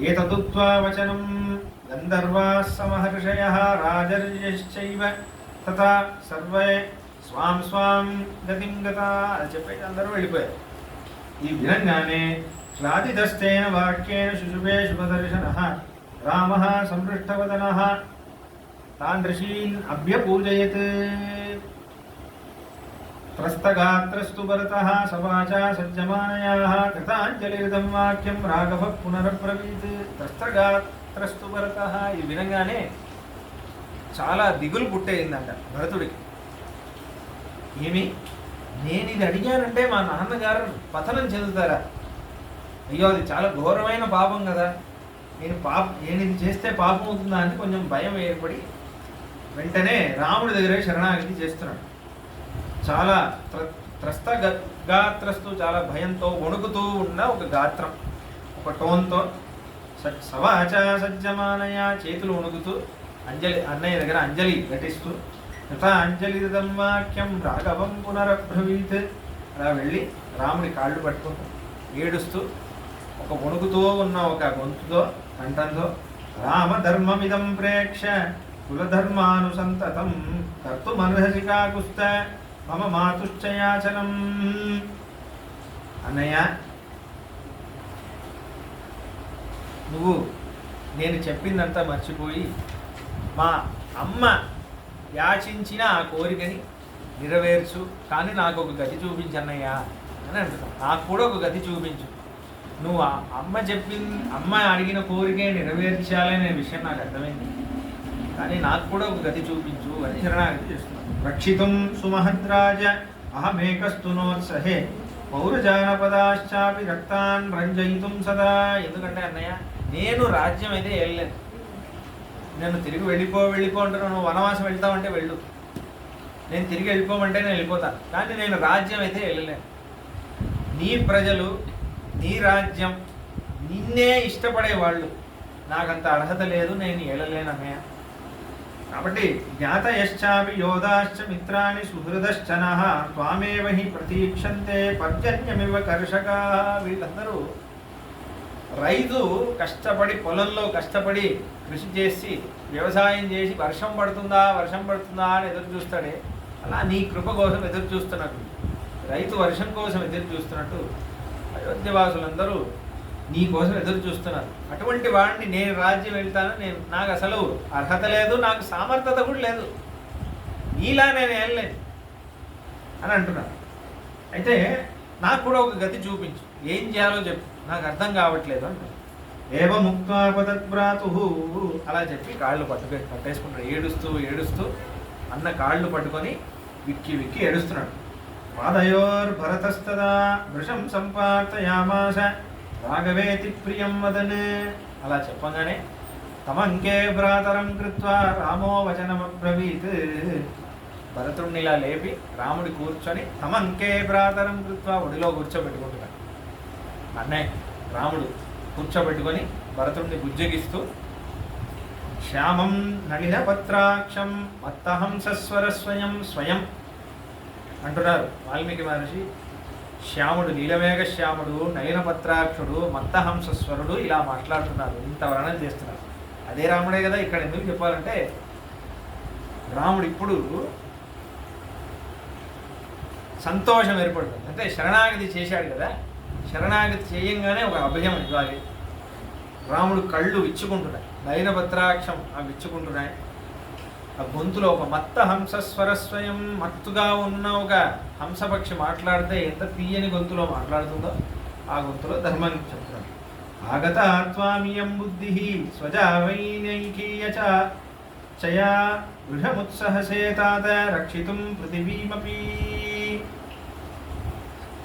ఏతదుక్త్వా వచనం గంధర్వా సమహర్షయ రాజర్యశ్చైవ తథా సర్వే స్వాం స్వాం గతిం గతా అని చెప్పేసి అందరూ వెళ్ళిపోయారు. ఈ విధంగానే శ్లాదితస్తేన వాక్యేన శుశుభే శుభదర్శనః రామః సంపృష్టవదనః తాన్ ఋషీన్ అభ్యపూజయత్. త్రస్తగాత్రస్తు భరతః సవాచా సజ్జమానయాః కృతాంజలిరిదం వాక్యం రాఘవః పునరబ్రవీత్. త్రస్తగాత్రస్తు భరతః. ఈ విధంగానే చాలా దిగులు పుట్టేయిందంట భరతుడికి. ఏమి, నేను ఇది అడిగానంటే మా నాన్నగారు పతనం చెందుతారా? అయ్యో అది చాలా ఘోరమైన పాపం కదా, నేను ఇది చేస్తే పాపం అవుతుందా అని కొంచెం భయం ఏర్పడి వెంటనే రాముడి దగ్గరే శరణాగతి చేస్తున్నాడు. చాలా గాత్రస్తు, చాలా భయంతో వణుకుతూ ఉన్న ఒక గాత్రం, ఒక టోన్తో సవాచ సజ్జమానయ, చేతులు వణుకుతూ అన్నయ్య దగ్గర అంజలి ఘటిస్తూ యథా అంజలిదం వాక్యం రాఘవం పునరబ్రవీత్. అలా వెళ్ళి రాముడి కాళ్ళు పట్టుకుంటూ ఏడుస్తూ ఒక వణుకుతో ఉన్న ఒక గొంతుతో కంఠంతో రామధర్మమిదం ప్రేక్ష కులధర్మానుసంతతం కర్తుమర్హసి కాకుస్త మమ మాతుశ్చయాచనం. అన్నయ్య, నువ్వు నేను చెప్పిందంతా మర్చిపోయి మా అమ్మ యాచించిన ఆ కోరికని నెరవేర్చు, కానీ నాకు ఒక గతి చూపించు అన్నయ్య అని అంటున్నావు. నాకు కూడా ఒక గతి చూపించు. నువ్వు అమ్మ అడిగిన కోరికే నెరవేర్చాలనే విషయం నాకు అర్థమైంది, కానీ నాకు కూడా ఒక గతి చూపించు అని శరణాగతి చేస్తున్నాను. రక్షితుం సుమహద్రాజ అహమేకస్తు నోత్సహే పౌరజానపదాశ్చాపి రక్తాన్ రంజయితుం సదా. ఎందుకంటే అన్నయ్య, నేను రాజ్యం అయితే వెళ్ళలేదు. నేను తిరిగి వెళ్ళిపో అంటున్నాను. నువ్వు వనవాసం వెళ్తావంటే వెళ్ళు, నేను తిరిగి వెళ్ళిపోమంటే నేను వెళ్ళిపోతాను, కానీ నేను రాజ్యం అయితే వెళ్ళలేను. నీ ప్రజలు, నీ రాజ్యం, నిన్నే ఇష్టపడేవాళ్ళు, నాకంత అర్హత లేదు, నేను వెళ్ళలేను అన్నయ్య. కాబట్టి జ్ఞాతయశ్చాపి యోధాశ్చ మిత్రాని సుహృదశ్చనః త్వామేవ హి ప్రతీక్షంతే పర్జన్యమివ కర్షకా. వీళ్ళందరూ రైతు కష్టపడి పొలంలో కష్టపడి కృషి చేసి వ్యవసాయం చేసి వర్షం పడుతుందా అని ఎదురు చూస్తాడే, అలా నీ కృప కోసం ఎదురు చూస్తున్నట్టు, రైతు వర్షం కోసం ఎదురు చూస్తున్నట్టు అయోధ్యవాసులందరూ నీ కోసం ఎదురు చూస్తున్నారు. అటువంటి వాడిని నేను రాజ్యం వెళ్తాను, నాకు అసలు అర్హత లేదు, నాకు సామర్థ్యత కూడా లేదు, నీలా నేను వెళ్ళలేను అని అంటున్నారు. అయితే నాకు కూడా ఒక గతి చూపించు, ఏం చేయాలో చెప్పు, నాకు అర్థం కావట్లేదు అంటారు. ఏవముక్తాపతద్భ్రాతు. అలా చెప్పి కాళ్ళు పట్టేసుకుంటాడు. ఏడుస్తూ అన్న కాళ్ళు పట్టుకొని విక్కి ఏడుస్తున్నాడు. పాదయోర్భరతస్తదా వృషం సంపార్తయామాస రాఘవేతి ప్రియం వదన్. అలా చెప్పగానే తమంకే భ్రాతరం కృత్వా రామో వచనమబ్రవీత్. భరతుడిని ఇలా లేపి రాముడి కూర్చొని తమంకే భ్రాతరం కృత్వా ఒడిలో కూర్చోబెట్టుకుంటున్నాడు. అన్నయ్య రాముడు కూర్చోబెట్టుకొని భరతుడిని బుజ్జగిస్తూ శ్యామం నళిన పత్రాక్షం మత్తహంసస్వర స్వయం అంటున్నారు వాల్మీకి మహర్షి. శ్యాముడు, నీలమేఘ శ్యాముడు, నయన పత్రాక్షుడు, మత్తహంసస్వరుడు ఇలా మాట్లాడుతున్నారు, ఇంత వర్ణన చేస్తున్నారు. అదే రాముడే కదా. ఇక్కడ ఎందుకు చెప్పాలంటే రాముడు ఇప్పుడు సంతోషం ఏర్పడుతుంది. అంటే శరణాగతి చేశాడు కదా, శరణాగతి చేయంగానే ఒక అభయం ఇవ్వాలి. రాముడు కళ్ళు విచ్చుకుంటున్నాయి, నయన పత్రాక్షం విచ్చుకుంటున్నాయి. ఆ గొంతులో ఒక మత్త హంసస్వరస్వయం, మత్తుగా ఉన్న ఒక హంసపక్షి మాట్లాడితే ఎంత తీయని గొంతులో మాట్లాడుతుందో ఆ గొంతులో ధర్మాన్ని చెప్తున్నాడు. ఆగత త్వామియం బుద్ధి స్వజావైనైకీయ చయా గృహముత్సహసే తాత రక్షితుం పృథివీమపి.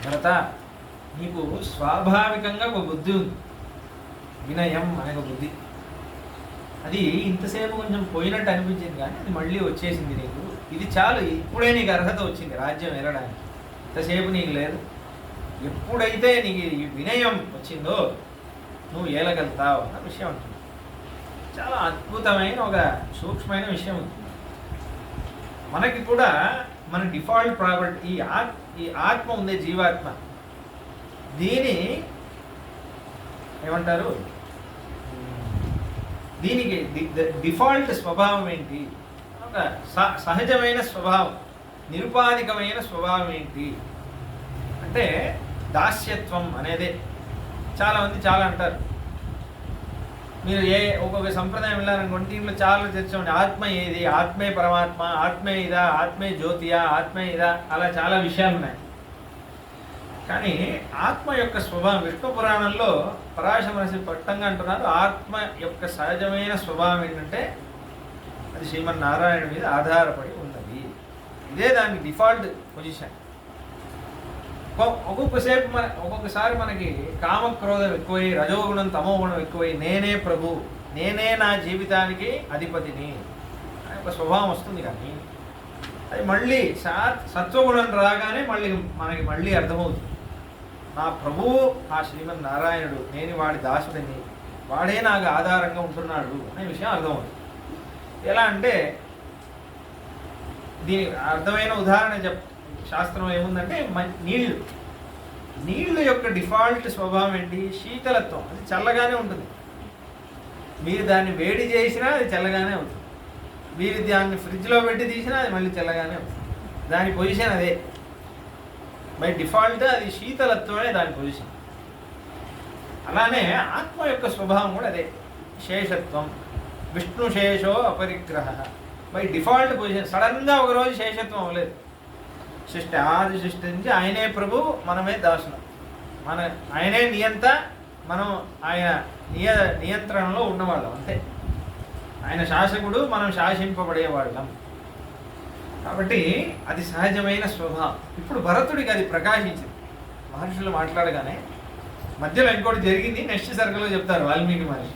భరత, నీకు స్వాభావికంగా ఒక బుద్ధి ఉంది, వినయం అనే ఒక బుద్ధి. అది ఇంతసేపు కొంచెం పోయినట్టు అనిపించింది, కానీ అది మళ్ళీ వచ్చేసింది నీకు. ఇది చాలు, ఇప్పుడే నీకు అర్హత వచ్చింది రాజ్యం ఏలడానికి. ఇంతసేపు నీకు లేదు. ఎప్పుడైతే నీకు ఈ వినయం వచ్చిందో నువ్వు ఏలగలుగుతావు అన్న విషయం ఉంటుంది. చాలా అద్భుతమైన ఒక సూక్ష్మమైన విషయం ఉంది. మనకి కూడా మన డిఫాల్ట్ ప్రాపర్టీ ఈ ఆత్మ ఉంది, జీవాత్మ. దీని ఏమంటారు, దీనికి డిఫాల్ట్ స్వభావం ఏంటి, ఒక సహజమైన స్వభావం, నిరుపాధికమైన స్వభావం ఏంటి అంటే దాస్యత్వం అనేదే. చాలామంది చాలా అంటారు. మీరు ఒక్కొక్క సంప్రదాయం వెళ్ళారనుకోండి, దీంట్లో చాలా తెచ్చుకోండి, ఆత్మ ఏది, ఆత్మే పరమాత్మ, ఆత్మే ఇదా, ఆత్మే జ్యోతియా, ఆత్మే ఇదా, అలా చాలా విషయాలు ఉన్నాయి. కానీ ఆత్మ యొక్క స్వభావం విష్ణు పురాణంలో పరాశరమహర్షి పట్టంగా అంటున్నారు, ఆత్మ యొక్క సహజమైన స్వభావం ఏంటంటే అది శ్రీమన్నారాయణ మీద ఆధారపడి ఉన్నది. ఇదే దానికి డిఫాల్ట్ పొజిషన్. ఒక్కొక్కసారి మనకి కామక్రోధం ఎక్కువై, రజోగుణం తమోగుణం ఎక్కువై, నేనే ప్రభు, నేనే నా జీవితానికి అధిపతిని అనే ఒక స్వభావం వస్తుంది. కానీ అది మళ్ళీ సత్వగుణం రాగానే మనకి మళ్ళీ అర్థమవుతుంది, నా ప్రభువు ఆ శ్రీమన్నారాయణుడు, నేను వాడి దాసుడిని, వాడే నాకు ఆధారంగా ఉంటున్నాడు అనే విషయం అర్థమవుతుంది. ఎలా అంటే దీనికి అర్థమైన ఉదాహరణ శాస్త్రం ఏముందంటే, నీళ్లు యొక్క డిఫాల్ట్ స్వభావం ఏంటి, శీతలత్వం. అది చల్లగానే ఉంటుంది. మీరు దాన్ని వేడి చేసినా అది చల్లగానే అవుతుంది. మీరు దాన్ని ఫ్రిడ్జ్లో పెట్టి తీసినా అది మళ్ళీ చల్లగానే అవుతుంది. దాని పొజిషన్ అదే. బై డిఫాల్ట్ అది శీతలత్వమే దాని పొజిషన్. అలానే ఆత్మ యొక్క స్వభావం కూడా అదే, శేషత్వం. విష్ణు శేషో అపరిగ్రహ. By default position. సడన్గా ఒకరోజు శేషత్వం అవ్వలేదు. ఆది సృష్టి నుంచి ఆయనే ప్రభు, మనమే దాసులం. ఆయనే నియంత, మనం ఆయన నియంత్రణలో ఉన్నవాళ్ళం అంతే. ఆయన శాసకుడు, మనం శాసింపబడేవాళ్ళం. కాబట్టి అది సహజమైన స్వభావం. ఇప్పుడు భరతుడికి అది ప్రకాశించింది. మహర్షులు మాట్లాడగానే మధ్యలో ఇంకోటి జరిగింది, నెక్స్ట్ సర్గలో చెప్తారు వాల్మీకి మహర్షి.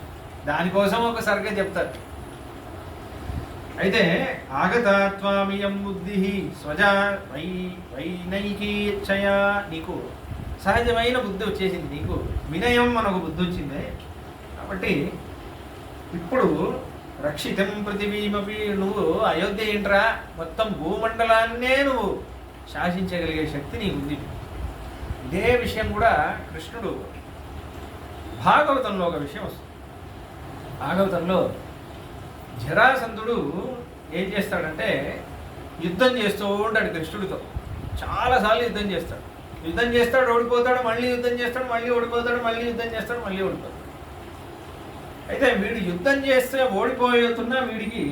దానికోసం ఒక సర్గ చెప్తారు. అయితే ఆగతాత్వామియం బుద్ధి స్వజా వైనైకీచ్ఛయా, నీకు సహజమైన బుద్ధి వచ్చేసింది, నీకు వినయం మనకు బుద్ధి వచ్చింది. కాబట్టి ఇప్పుడు రక్షితం పృథివీమపి, నువ్వు అయోధ్య ఏంట్రా, మొత్తం భూమండలాన్నే నువ్వు శాసించగలిగే శక్తి నీకుంది. ఇదే విషయం కూడా కృష్ణుడు భాగవతంలో ఒక విషయం వస్తుంది. భాగవతంలో జరాసంధుడు ఏం చేస్తాడంటే యుద్ధం చేస్తూ ఉంటాడు కృష్ణుడితో. చాలాసార్లు యుద్ధం చేస్తాడు, ఓడిపోతాడు, మళ్ళీ యుద్ధం చేస్తాడు, మళ్ళీ ఓడిపోతాడు, మళ్ళీ యుద్ధం చేస్తాడు, మళ్ళీ ఓడిపోతాడు. అయితే వీడు యుద్ధం చేస్తే ఓడిపోతున్నా వీడికి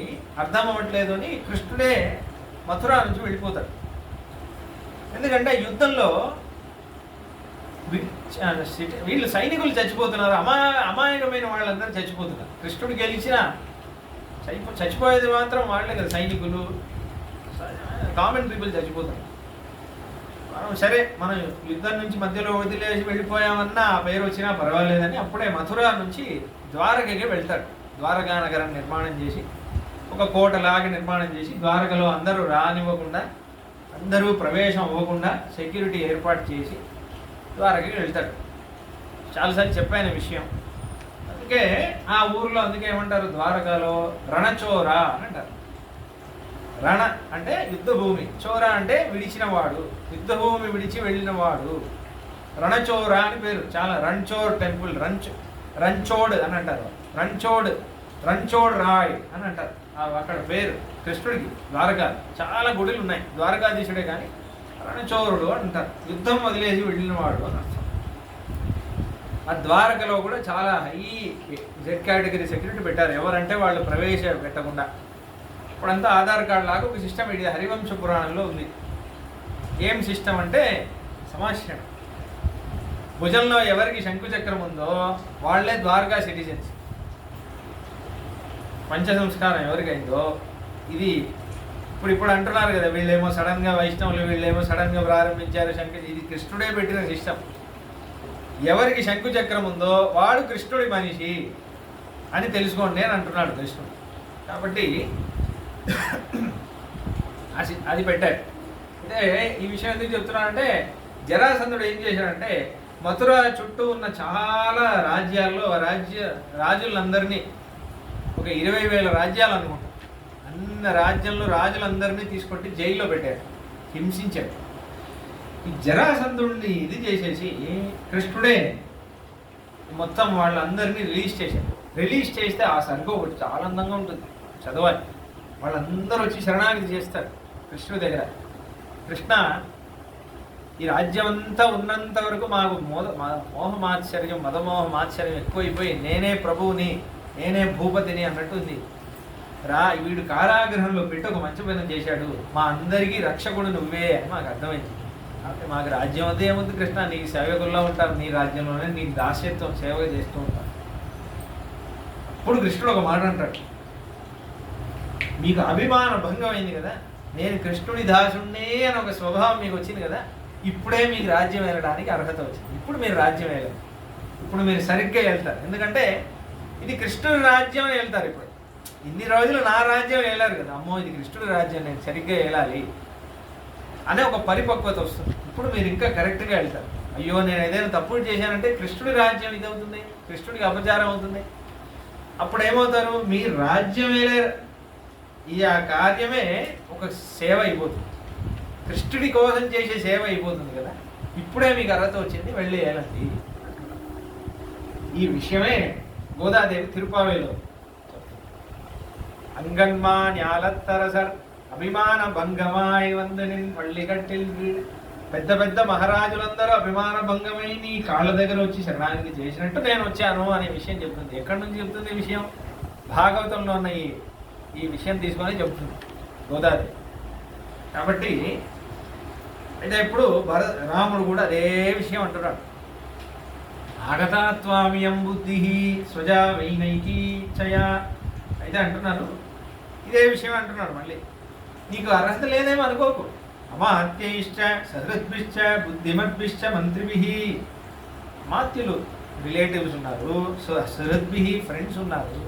అర్థం అవ్వట్లేదు అని కృష్ణుడే మథురా నుంచి వెళ్ళిపోతాడు. ఎందుకంటే యుద్ధంలో వీళ్ళు సైనికులు చచ్చిపోతున్నారు, అమాయకమైన వాళ్ళందరూ చచ్చిపోతున్నారు. కృష్ణుడు గెలిచినా చచ్చిపోయేది మాత్రం వాళ్ళే కదా, సైనికులు, కామన్ పీపుల్ చచ్చిపోతున్నారు. మనం యుద్ధం నుంచి మధ్యలో వదిలేసి వెళ్ళిపోయామన్నా ఆ పేరు వచ్చినా పర్వాలేదని అప్పుడే మథురా నుంచి ద్వారకకి వెళ్తాడు. ద్వారకా నగరం నిర్మాణం చేసి, ఒక కోటలాగా నిర్మాణం చేసి, ద్వారకలో అందరూ రానివ్వకుండా, అందరూ ప్రవేశం అవ్వకుండా సెక్యూరిటీ ఏర్పాటు చేసి ద్వారకకి వెళ్తాడు. చాలాసార్లు చెప్పాను విషయం. అందుకే ఆ ఊరిలో అందుకే ఏమంటారు, ద్వారకాలో రణచోర అని అంటారు. రణ అంటే యుద్ధభూమి, చోర అంటే విడిచినవాడు, యుద్ధభూమి విడిచి వెళ్ళినవాడు. రణచోర అని పేరు. చాలా రణ్చోర్ టెంపుల్, రంచోడ్ అని అంటారు. రంచోడ్ రాయ్ అని అంటారు. అక్కడ పేరు కృష్ణుడికి. ద్వారకా చాలా గుడులు ఉన్నాయి, ద్వారకాధీశుడే కానీ రణచోరుడు అని అంటారు. యుద్ధం వదిలేసి వెళ్ళినవాడు అని అర్థం. ఆ ద్వారకలో కూడా చాలా హై జెడ్ కేటగిరీ సెక్యూరిటీ పెట్టారు. ఎవరంటే వాళ్ళు ప్రవేశ పెట్టకుండా. ఇప్పుడంతా ఆధార్ కార్డు లాగా ఒక సిస్టమ్, ఇది హరివంశ పురాణంలో ఉంది. ఏం సిస్టమ్ అంటే సమాశ్రయం. భుజంలో ఎవరికి శంకుచక్రం ఉందో వాళ్లే ద్వారకా సిటిజన్స్. పంచ సంస్కారం ఎవరికైందో ఇది ఇప్పుడు అంటున్నారు కదా, వీళ్ళేమో సడన్గా వైష్ణవులు, వీళ్ళేమో సడన్గా ప్రారంభించారు ఇది కృష్ణుడే పెట్టిన సిస్టమ్. ఎవరికి శంకుచక్రం ఉందో వాడు కృష్ణుడి మనిషి అని తెలుసుకోండి అని అంటున్నాడు కృష్ణుడు. కాబట్టి అది పెట్టాడు. అంటే ఈ విషయం ఎందుకు చెప్తున్నానంటే, జరాసంధుడు ఏం చేశాడంటే మథుర చుట్టూ ఉన్న చాలా రాజ్యాల్లో రాజులందరినీ ఒక ఒక 20,000 రాజ్యాలు అనుకుంటాం. అన్ని రాజ్యంలో రాజులందరినీ తీసుకొట్టి జైల్లో పెట్టారు, హింసించారు. ఈ జరాసంధుడిని ఇది చేసేసి కృష్ణుడే మొత్తం వాళ్ళందరినీ రిలీజ్ చేశారు. రిలీజ్ చేస్తే ఆ సర్గం ఒకటి చాలా అందంగా ఉంటుంది, చదవాలి. వాళ్ళందరూ వచ్చి శరణాగతి చేస్తారు కృష్ణుడి దగ్గర. కృష్ణ, ఈ రాజ్యం అంతా ఉన్నంత వరకు మాకు మోహమాశ్చర్యం, మదమోహమాశ్చర్యం ఎక్కువైపోయి నేనే ప్రభువుని, నేనే భూపతిని అన్నట్టుంది. వీడు కారాగృహంలో పెట్టి ఒక మంచి పని చేశాడు, మా అందరికీ రక్షకుడు నువ్వే అని మాకు అర్థమైంది. అంటే మాకు రాజ్యం అదే ఏముంది కృష్ణ, నీకు సేవకుల్లో ఉంటారు, నీ రాజ్యంలోనే నీకు దాస్యత్వం సేవగా చేస్తూ ఉంటారు. అప్పుడు కృష్ణుడు ఒక మాట అంటాడు, మీకు అభిమాన భంగం అయింది కదా, నేను కృష్ణుడి దాసుణ్ణే అని ఒక స్వభావం మీకు వచ్చింది కదా, ఇప్పుడే మీకు రాజ్యం వెళ్ళడానికి అర్హత వచ్చింది. ఇప్పుడు మీరు రాజ్యం వెళ్ళారు, ఇప్పుడు మీరు సరిగ్గా వెళ్తారు. ఎందుకంటే ఇది కృష్ణుడి రాజ్యం అని వెళ్తారు. ఇప్పుడు ఇన్ని రోజులు నా రాజ్యం వెళ్ళారు కదా, అమ్మో ఇది కృష్ణుడి రాజ్యం, నేను సరిగ్గా వెళ్ళాలి అనే ఒక పరిపక్వత వస్తుంది. ఇప్పుడు మీరు ఇంకా కరెక్ట్గా వెళ్తారు. అయ్యో నేను ఏదైనా తప్పుడు చేశానంటే కృష్ణుడి రాజ్యం ఇది అవుతుంది, కృష్ణుడికి అపచారం అవుతుంది. అప్పుడు ఏమవుతారు, మీ రాజ్యం వెళ్ళే ఈ ఆ కార్యమే ఒక సేవ అయిపోతుంది, కృష్ణుడి కోసం చేసే సేవ అయిపోతుంది కదా. ఇప్పుడే మీకు అర్హత వచ్చింది, వెళ్ళి వెళ్ళండి. ఈ విషయమే గోదాదేవి తిరుపావేలో అంగన్మా న్యాలత్తరసర్ అభిమాన భంగమాయి వందనిన్ మళ్ళీ కట్టిల్. పెద్ద పెద్ద మహారాజులందరూ అభిమాన భంగమై నీ కాళ్ళ దగ్గర వచ్చి శరణాగతి చేసినట్టు నేను వచ్చాను అనే విషయం చెప్తుంది. ఎక్కడి నుంచి చెప్తుంది ఈ విషయం? భాగవతంలో ఉన్న ఈ విషయం తీసుకొని చెప్తుంది గోదాదేవి. కాబట్టి అయితే ఇప్పుడు రాముడు కూడా అదే విషయం అంటున్నాడు. ఆగతాత్వామియం బుద్ధి స్వజా వైనైకీ చయ. అయితే అంటున్నాను ఇదే విషయం అంటున్నాడు. మళ్ళీ నీకు అర్హత లేదేమో అనుకోకు. అమాత్యైశ్చ సహృద్భిశ్చ బుద్ధిమద్భిశ్చ మంత్రిభిః. అమాత్యులు రిలేటివ్స్ ఉన్నారు, సహృద్భి ఫ్రెండ్స్ ఉన్నారు,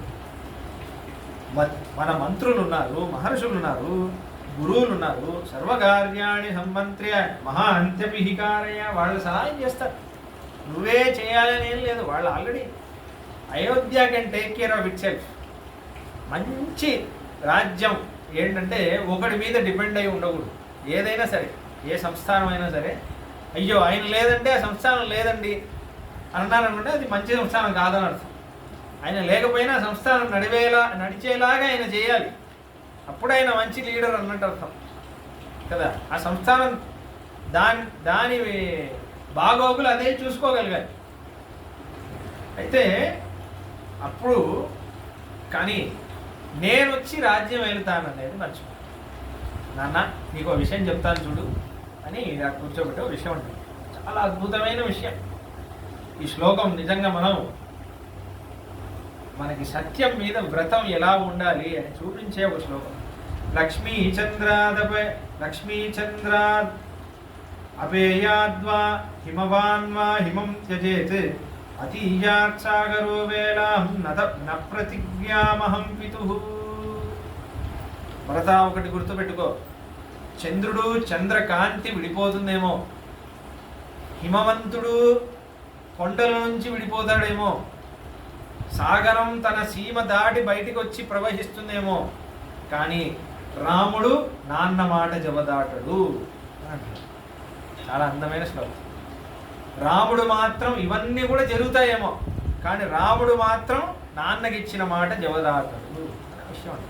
మన మంత్రులు ఉన్నారు, మహర్షులు ఉన్నారు, గురువులు ఉన్నారు. సర్వకార్యాన్ని సంమంత్ర్య మహాంత్యపిహికారయ. వాళ్ళు సహాయం చేస్తారు, నువ్వే చేయాలని ఏం లేదు. వాళ్ళు already Ayodhya can take care of it self. మంచి రాజ్యం ఏంటంటే ఒకటి మీద డిపెండ్ అయి ఉండకూడదు. ఏదైనా సరే, ఏ సంస్థానం అయినా సరే, అయ్యో ఆయన లేదంటే ఆ సంస్థానం లేదండి అన్నారనుకుంటే అది మంచి సంస్థానం కాదని అర్థం. ఆయన లేకపోయినా ఆ సంస్థానం నడిచేలాగా ఆయన చేయాలి, అప్పుడు ఆయన మంచి లీడర్ అన్నట్టు అర్థం కదా. ఆ సంస్థానం దాని బాగోగులు అదే చూసుకోగలిగాలి. అయితే అప్పుడు కానీ నేను వచ్చి రాజ్యం వెళుతాననేది మర్చిపో. నాన్న నీకు విషయం చెప్తాను చూడు అని కూర్చోబెట్టే విషయం ఉంటుంది. చాలా అద్భుతమైన విషయం ఈ శ్లోకం. నిజంగా మనకి సత్యం మీద వ్రతం ఎలా ఉండాలి అని చూపించే ఒక శ్లోకం. లక్ష్మీచంద్రాద్ అపేయాద్వా హిమవాన్వా హిమం త్యజేత్ అతీయాత్ సాగరో వేలాం న ప్రతిజ్ఞామహం పితుః. భరత ఒకటి గుర్తుపెట్టుకో, చంద్రుడు చంద్రకాంతి విడిపోతుందేమో, హిమవంతుడు కొండల నుంచి విడిపోతాడేమో, సాగరం తన సీమ దాటి బయటికి వచ్చి ప్రవహిస్తుందేమో, కానీ రాముడు నాన్న మాట జవదాటడు. చాలా అందమైన శ్లోకం. రాముడు మాత్రం ఇవన్నీ కూడా జరుగుతాయేమో, కానీ రాముడు మాత్రం నాన్నకిచ్చిన మాట జవదాటడు అనే విషయం.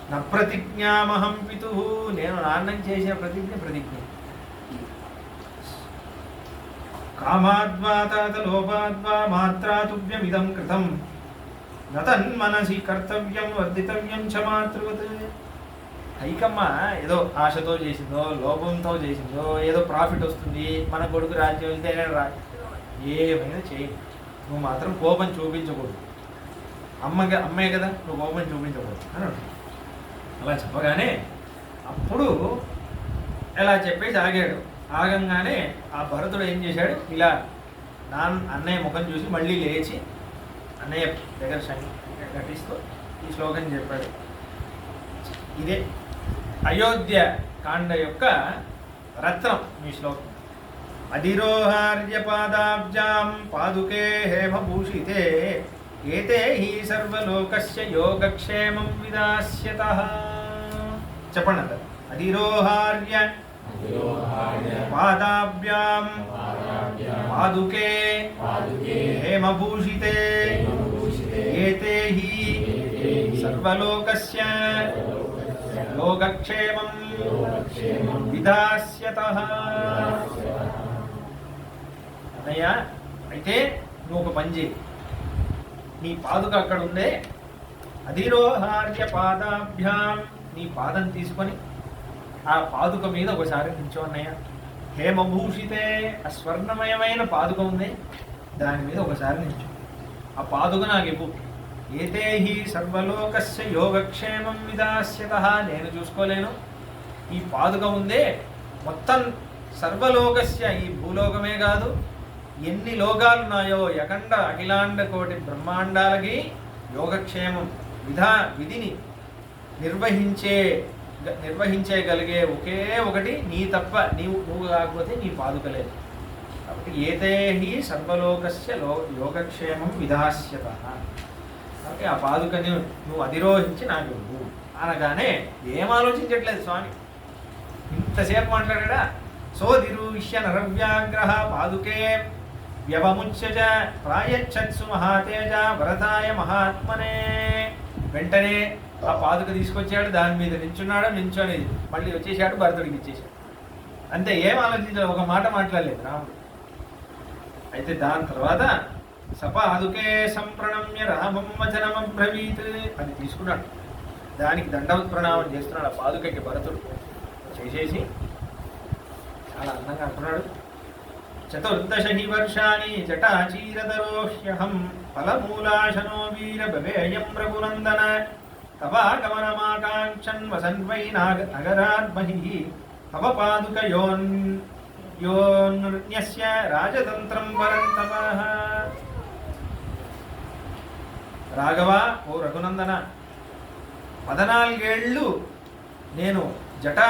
నా ప్రతిజ్ఞామహం పితుః. నేను నాన్నకి చేసిన ప్రతిజ్ఞ. కామాద్వా తాత లోపాద్వా మాత్రా తుభ్యమిదం కృతం నతన్మనసి కర్తవ్యం వర్ధితవ్యం చ మాతృవత్. కైకమ్మ ఏదో ఆశతో చేసిందో, లోపంతో చేసిందో, ఏదో ప్రాఫిట్ వస్తుంది, మన కొడుకు రాజ్యం వెళ్తే ఏమైనా చేయండి, నువ్వు మాత్రం కోపం చూపించకూడదు. అమ్మే కదా, నువ్వు కోపం చూపించకూడదు అని అలా చెప్పగానే అప్పుడు ఎలా చెప్పేసి ఆగాడు. ఆగంగానే ఆ భరతుడు ఏం చేశాడు, ఇలా అన్నయ్య ముఖం చూసి మళ్ళీ లేచి అన్నయ్య దగ్గర ఘటిస్తూ ఈ శ్లోకం చెప్పాడు. ఇదే అయోధ్య కాండ యొక్క రత్నం ఈ శ్లోకం. అధిరోహార్య పాదాబ్జాం పాదుకే హేమభూషితే ఏతే హి సర్వలోకస్య యోగక్షేమం విదాస్యతః. చెప్పండి అంత. అధిరోహార్య పాదాభ్యాం పాదుకే హేమభూషితే ఏతే హి సర్వలోకస్య యోగక్షేమం విదాస్యతః. అన్నయ్య, అయితే నువ్వు ఒక పని చేయి. నీ పాదుక అక్కడ ఉందే, అధిరోహార్య పాదాభ్యాం, నీ పాదం తీసుకొని ఆ పాదుక మీద ఒకసారి నించో అన్నయ్య. హేమభూషితే, ఆ స్వర్ణమయమైన పాదుక ఉంది, దాని మీద ఒకసారి నించో. ఆ పాదుక నాకు ఇవ్వు. ఏతే హి సర్వలోకస్య యోగక్షేమం విదాస్యతః. నేను చూసుకోలేను, ఈ పాదుక ఉందే మొత్తం సర్వలోకస్య, ఈ భూలోకమే కాదు, ఎన్ని లోకాలున్నాయో యకండ అఖిలాండ కోటి బ్రహ్మాండాలకి యోగక్షేమం విధిని నిర్వహించేగలిగే ఒకే ఒకటి నీ తప్ప, నువ్వు కాకపోతే నీ పాదుక లేదు. కాబట్టి ఏతే హి సర్వలోకస్య యోగక్షేమం విధాస్యతః. కాబట్టి ఆ పాదుకని నువ్వు అధిరోహించి నాకు ఇవ్వు అనగానే ఏం ఆలోచించట్లేదు స్వామి, ఇంతసేపు మాట్లాడా. సోదిరుష్య నరవ్యాగ్రహ పాదుకే వ్యవముచ్య ప్రాయచ్చత్సు మహాతేజ వరదాయ మహాత్మనే. వెంటనే ఆ పాదుక తీసుకొచ్చాడు, దాని మీద నించొని మళ్ళీ వచ్చేసాడు, భరతుడికి ఇచ్చేసాడు. అంతే, ఏం ఆలోచించాడు, ఒక మాట మాట్లాడలేదు రాముడు. అయితే దాని తర్వాత సపాదుకే సంప్రణమ్య రామం వచనమబ్రవీత్, అది తీసుకున్నాడు, దానికి దండవత్ ప్రణామం చేస్తున్నాడు. ఆ పాదుకకి భరతుడు చేసేసి చాలా అందంగా అంటున్నాడు. చతుర్దశ హి వర్షాణి జటాచీరదరోహ్యహం ఫలమూలాశనో వీర భవేయం రఘునందన తవాగమనమాకాంక్షన్ వసన్వై నగరాద్మహి తవ పాదుకయోన్యస్య రాజతంత్రం వరంతమః. రాఘవ, ఓ రఘునందన, 14 ఏళ్ళు నేను జటా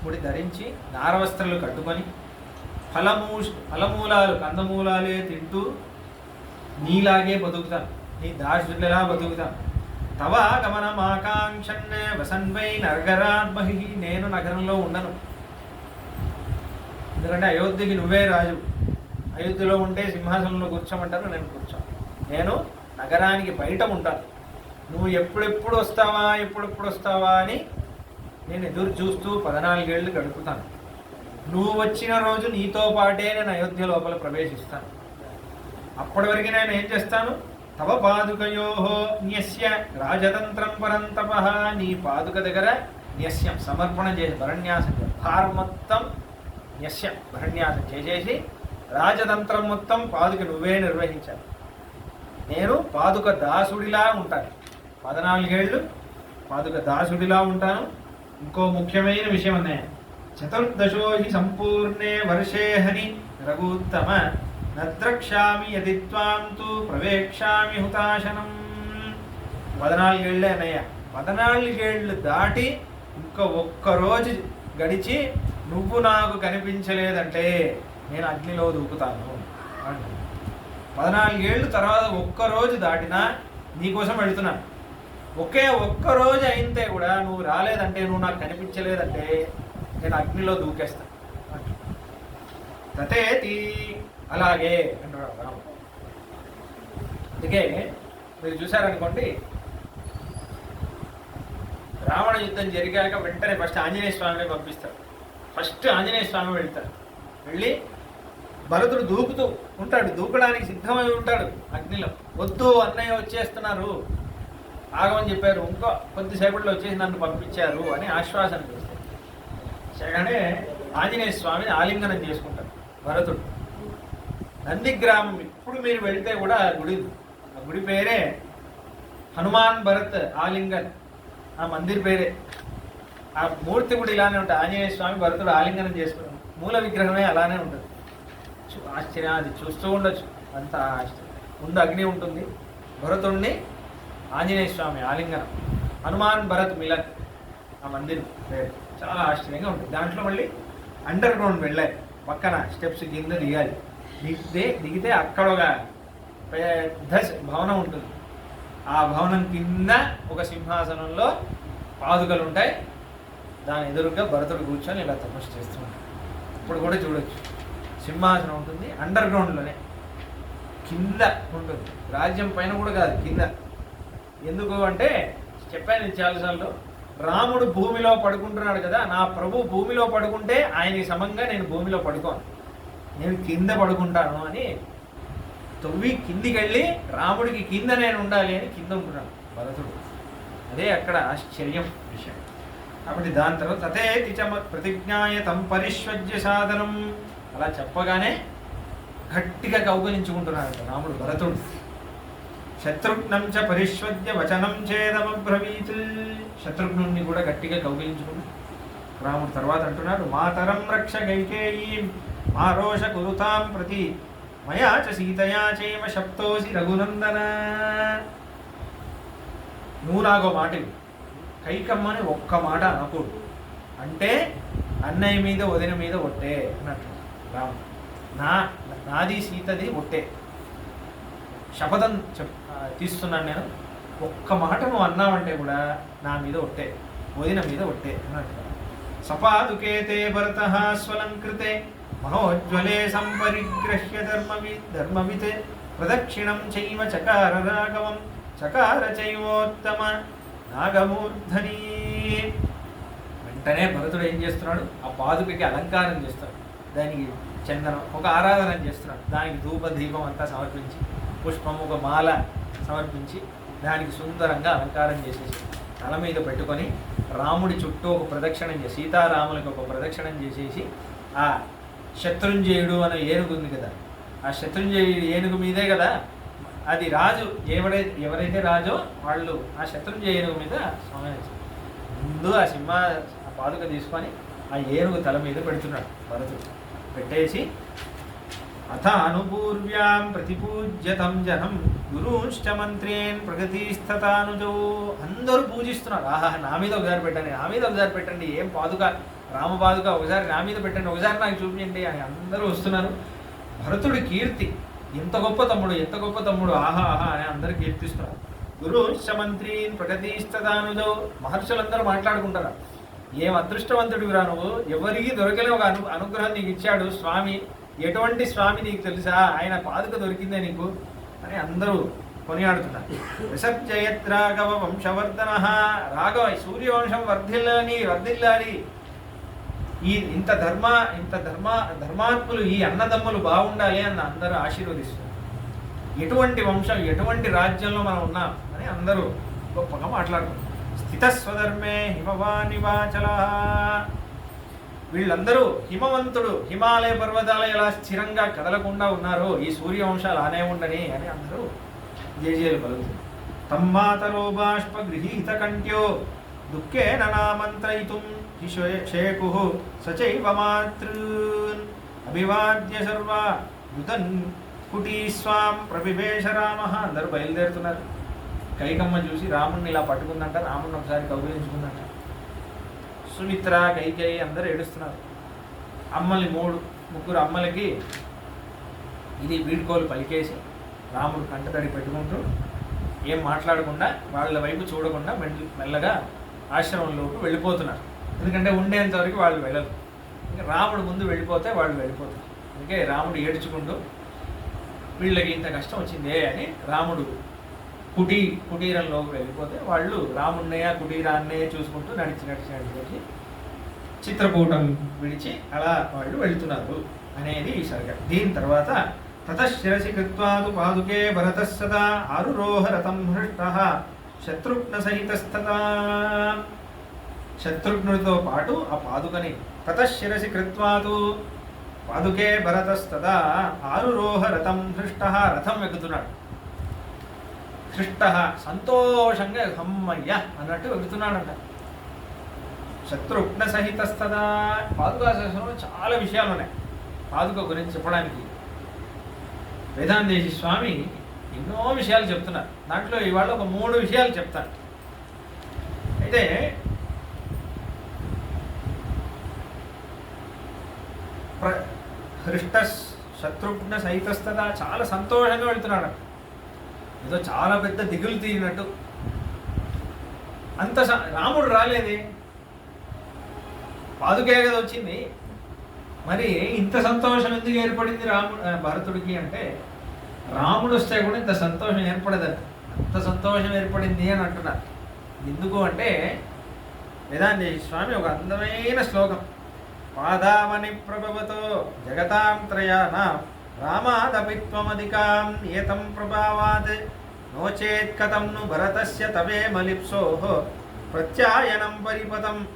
ముడి ధరించి నారవస్త్రాలు కట్టుకొని ఫలమూలాలు కందమూలాలే తింటూ నీలాగే బతుకుతాను, నీ దాసుడిలా బతుకుతాను. తవ గమనమాకాంక్షన్ వసన్వై నగరాద్మహి, నేను నగరంలో ఉండను, ఎందుకంటే అయోధ్యకి నువ్వే రాజు. అయోధ్యలో ఉంటే సింహాసనంలో కూర్చోమంటారు, నేను కూర్చోను. నేను నగరానికి బయట ఉంటాను. నువ్వు ఎప్పుడెప్పుడు వస్తావా అని నేను ఎదురు చూస్తూ 14 ఏళ్ళు గడుపుతాను. నువ్వు వచ్చిన రోజు నీతో పాటే నేను అయోధ్య లోపల ప్రవేశిస్తాను. అప్పటి వరకు నేను ఏం చేస్తాను, తవ పాదుకయోహో న్యస్య రాజతంత్రం పరంతపః, నీ పాదుక దగ్గర న్యస్యం సమర్పణ చేసి భరణ్యాసం, భారం మొత్తం న్యస్యం భరణ్యాసం చేసేసి రాజతంత్రం మొత్తం పాదుక నువ్వే నిర్వహించాలి. నేను పాదుక దాసుడిలా ఉంటాను, 14 ఏళ్ళు పాదుక దాసుడిలా ఉంటాను. ఇంకో ముఖ్యమైన విషయం అన్నయ్య, చతుర్దశో హి సంపూర్ణే వర్షే హని రఘుత్తమ నద్రక్షామి యది త్వాం తు ప్రవేక్షామి హుతాశనం. 14 ఏళ్ళే అన్నయ్య, 14 ఏళ్ళు దాటి ఇంకా ఒక్కరోజు గడిచి నువ్వు నాకు కనిపించలేదంటే నేను అగ్నిలో దూకుతాను. 14 ఏళ్ళు తర్వాత ఒక్కరోజు దాటినా నీకోసం వెళుతున్నాను. ఒక్కరోజు అయితే కూడా నువ్వు రాలేదంటే, నువ్వు నాకు కనిపించలేదంటే నేను అగ్నిలో దూకేస్తాను. తతేతి, అలాగే అంటున్నాడు రాముడు. అందుకే మీరు చూసారనుకోండి, రావణ యుద్ధం జరిగాక వెంటనే ఫస్ట్ ఆంజనేయ స్వామిని పంపిస్తారు. ఫస్ట్ ఆంజనేయ స్వామి వెళ్తారు. వెళ్ళి భరతుడు దూకుతూ ఉంటాడు, దూకడానికి సిద్ధమై ఉంటాడు అగ్నిలో. వద్దు, అన్నయ్య వచ్చేస్తున్నారు, ఆగమని చెప్పారు, ఇంకో కొద్దిసేపట్లో వచ్చేసి నన్ను పంపించారు అని ఆశ్వాసన చేస్తారు. సరే, ఆంజనేయ స్వామిని ఆలింగనం చేసుకుంటారు భరతుడు. నందిగ్రామం ఇప్పుడు మీరు వెళితే కూడా ఆ గుడి పేరే హనుమాన్ భరత్ ఆలింగన్, ఆ మందిర్ పేరే. ఆ మూర్తి కూడా ఇలానే ఉంటుంది, ఆంజనేయ స్వామి భరతుడు ఆలింగనం చేసుకున్నాడు. మూల విగ్రహమే అలానే ఉంటుంది. ఆశ్చర్యం, అది చూస్తూ ఉండొచ్చు, అంత ఆశ్చర్యం. ముందు అగ్ని ఉంటుంది, భరతుడిని ఆంజనేయ స్వామి ఆలింగనం, హనుమాన్ భరత్ మిలన్ ఆ మందిరం పేరు. చాలా ఆశ్చర్యంగా ఉంటుంది. దాంట్లో మళ్ళీ అండర్ గ్రౌండ్ వెళ్ళాలి, పక్కన స్టెప్స్ కింద దిగాలి. దిగితే అక్కడ ఒక పెద్ద భవనం ఉంటుంది. ఆ భవనం కింద ఒక సింహాసనంలో పాదుకలు ఉంటాయి. దాని ఎదురుగా భరతుడు కూర్చొని ఇలా తపస్సు చేస్తూ ఉంటాడు. ఇప్పుడు కూడా చూడొచ్చు, సింహాసనం ఉంటుంది, అండర్ గ్రౌండ్లోనే కింద ఉంటుంది. రాజ్యం పైన కూడా కాదు, కింద. ఎందుకు అంటే చెప్పాను చాలాసార్లు, రాముడు భూమిలో పడుకుంటున్నాడు కదా, నా ప్రభు భూమిలో పడుకుంటే ఆయనకి సమంగా నేను భూమిలో పడుకోను, నేను కింద పడుకుంటాను అని తొవ్వి కిందికి వెళ్ళి రాముడికి కింద నేను ఉండాలి అని కింద ఉంటున్నాడు భరతుడు. అదే అక్కడ ఆశ్చర్యం విషయం. కాబట్టి దాని తర్వాత తథేతి చ ప్రతిజ్ఞాయ తం పరిష్వజ్య సాధనం, అలా చెప్పగానే గట్టిగా కౌగలించుకుంటున్నాడు రాముడు భరతుడు. శత్రుఘ్నం చ పరిష్వజ్య వచనం చేదమబ్రవీత్, శత్రుఘ్నుడిని కూడా గట్టిగా కౌగిలించుకుని రాముడు తర్వాత అంటున్నాడు, మాతరం రక్ష కైకేయీం మారోష కురుతాం ప్రతి మయా చ సీతయా చైవ శప్తోసి రఘునందన. నువ్వు నాకో మాట, కైకమ్మని ఒక్క మాట అనకూడదు, అంటే అన్నయ్య మీద వదిన మీద ఒట్టే అన్నట్టు రాముడు. నాది సీతది ఒట్టే, శపథం తీస్తున్నాను నేను, ఒక్క మాట నువ్వు అన్నావంటే కూడా నా మీద ఒట్టే, వదిన మీద ఒట్టే అన్నట్టు. సపాదుకేతే భరతః స్వలంకృతే మహోజ్వలే సంపరిగ్రహ్య ధర్మవిత్ ప్రదక్షిణం చైవ చకార రాఘవం చకార చైవోత్తమ నాగమూర్ధని. వెంటనే భరతుడు ఏం చేస్తున్నాడు, ఆ పాదుకకి అలంకారం చేస్తాడు, దానికి చందనం ఒక ఆరాధన చేస్తున్నాడు, దానికి ధూప దీపం అంతా సమర్పించి పుష్పం ఒక మాల సమర్పించి దానికి సుందరంగా అలంకారం చేసేసి తల మీద పెట్టుకొని రాముడి చుట్టూ ఒక ప్రదక్షిణం చేసి సీతారాములకు ఒక ప్రదక్షిణం చేసేసి ఆ శత్రుంజయుడు అనే ఏనుగు ఉంది కదా, ఆ శత్రుంజయుడు ఏనుగు మీదే కదా అది రాజు, ఎవరైతే రాజో వాళ్ళు ఆ శత్రుంజయ ఏనుగు మీద స్వామి ముందు ఆ పాదుక తీసుకొని ఆ ఏనుగు తల మీద పెడుతున్నాడు భరతుడు. పెట్టేసి అథ అనుపూర్వ్యాం ప్రతిపూజ్యతం జనం గురుశ్చ మంత్రేన్ ప్రగతిస్తతానుజో. అందరూ పూజిస్తున్నారు, ఆహా నా మీద ఒకసారి పెట్టండి, నా మీద ఒకసారి పెట్టండి, ఏం పాదుక రామ పాదుక ఒకసారి నా మీద పెట్టండి, ఒకసారి నాకు చూపించండి అని అందరూ వస్తున్నారు. భరతుడి కీర్తి, ఎంత గొప్ప తమ్ముడు, ఎంత గొప్ప తమ్ముడు, ఆహా ఆహా అని అందరూ కీర్తిస్తున్నారు. గురుశ్చ మంత్రీన్ ప్రగతిస్తతానుజో. మహర్షులందరూ మాట్లాడుకుంటారు, ఏం అదృష్టవంతుడివిరా నువ్వు, ఎవరికి దొరకలే ఒక అనుగ్రహం నీకు ఇచ్చాడు స్వామి, ఎటువంటి స్వామి నీకు తెలుసా, ఆయన పాదుక దొరికిందే నీకు అని అందరూ కొనియాడుతున్నారు. విసర్జయత్ రాఘవ వంశవర్ధన, రాఘవ సూర్యవంశం వర్ధిల్లాలి, ఇంత ధర్మాత్ములు ఈ అన్నదమ్ములు బాగుండాలి అని అందరూ ఆశీర్వదిస్తున్నారు. ఎటువంటి వంశం, ఎటువంటి రాజ్యంలో మనం ఉన్నాం అని అందరూ గొప్పగా మాట్లాడుతున్నారు. స్థితస్వధర్మే హిమవానివాచల, వీళ్ళందరూ హిమవంతుడు హిమాలయ పర్వతాలు ఎలా స్థిరంగా కదలకుండా ఉన్నారో ఈ సూర్యవంశాలు ఆనే ఉండని అని అందరూ జేజేలు పలుకుతున్నారు. తమ్మాతరో బాష్ప గృహీత కంట్యో దుఃఖేన నామంత్రయితుం శేకు సచైవ మాతృన్ అభివాద్య సర్వ యుతన్ కుటీస్వాం ప్రవివేశ రామ. అందరూ బయలుదేరుతున్నారు. కైకమ్మ చూసి రాముడిని ఇలా పట్టుకుందంట, రాముడిని ఒకసారి కౌగిలించుకుందంట. సుమిత్ర కైకేయి అందరూ ఏడుస్తున్నారు. అమ్మల్ని ముగ్గురు అమ్మలకి ఇది వీడ్కోలు పలికేసి రాముడు కంటతడి పెట్టుకుంటూ ఏం మాట్లాడకుండా వాళ్ళ వైపు చూడకుండా మెల్లగా ఆశ్రమంలోకి వెళ్ళిపోతున్నారు. ఎందుకంటే ఉండేంతవరకు వాళ్ళు వెళ్ళరు, ఇంకా రాముడు ముందు వెళ్ళిపోతే వాళ్ళు వెళ్ళిపోతారు. అందుకే రాముడు ఏడ్చుకుంటూ వీళ్ళకి ఇంత కష్టం వచ్చిందే అని రాముడు కుటీరంలోకి వెళ్ళిపోతే వాళ్ళు రాముడినయ్య కుటీరాన్నే చూసుకుంటూ నడిచి చిత్రకూటం విడిచి అలా వాళ్ళు వెళుతున్నారు అనేది ఈ సరిగా. దీని తర్వాత తతశిరసి కృత్వాదు పాదుకే భరతః సదా ఆరురోహ రథం హృష్టః శత్రుఘ్న సహితస్తదా. శత్రుఘ్నుడితో పాటు ఆ పాదుకని తతశిరసి కృత్వాదు పాదుకే భరతస్తదా ఆరురోహ రథం హృష్టః, రథం ఎక్కుతున్నాడు. హృష్ట సంతోషంగా హమ్మయ్య అన్నట్టు వెళుతున్నాడంట. శత్రుఘ్న సహితస్తదా. పాదుకా శాసనంలో చాలా విషయాలు ఉన్నాయి పాదుక గురించి చెప్పడానికి. వేదాంతేశి స్వామి ఎన్నో విషయాలు చెప్తున్నారు. దాంట్లో ఇవాళ ఒక 3 విషయాలు చెప్తాను. అయితే హృష్ట శత్రుఘ్న సహితస్తదా చాలా సంతోషంగా వెళ్తున్నాడు. ఏదో చాలా పెద్ద దిగులు తీరినట్టు. అంత రాముడు రాలేదే, పాదుకే కదా వచ్చింది. మరి ఇంత సంతోషం ఎందుకు ఏర్పడింది భరతుడికి అంటే, రాముడు వస్తే కూడా ఇంత సంతోషం ఏర్పడదని, అంత సంతోషం ఏర్పడింది అని అంటున్నారు. ఎందుకు అంటే వేదాంత స్వామి ఒక అందమైన శ్లోకం, పాదావని ప్రభవతో జగతాం త్రయానాం రామాదపిత్వమధికాం ఏతం ప్రభావాత్ నోచేత్ కథం ను భరతస్య తవేమలిప్సోః ప్రత్యాయనం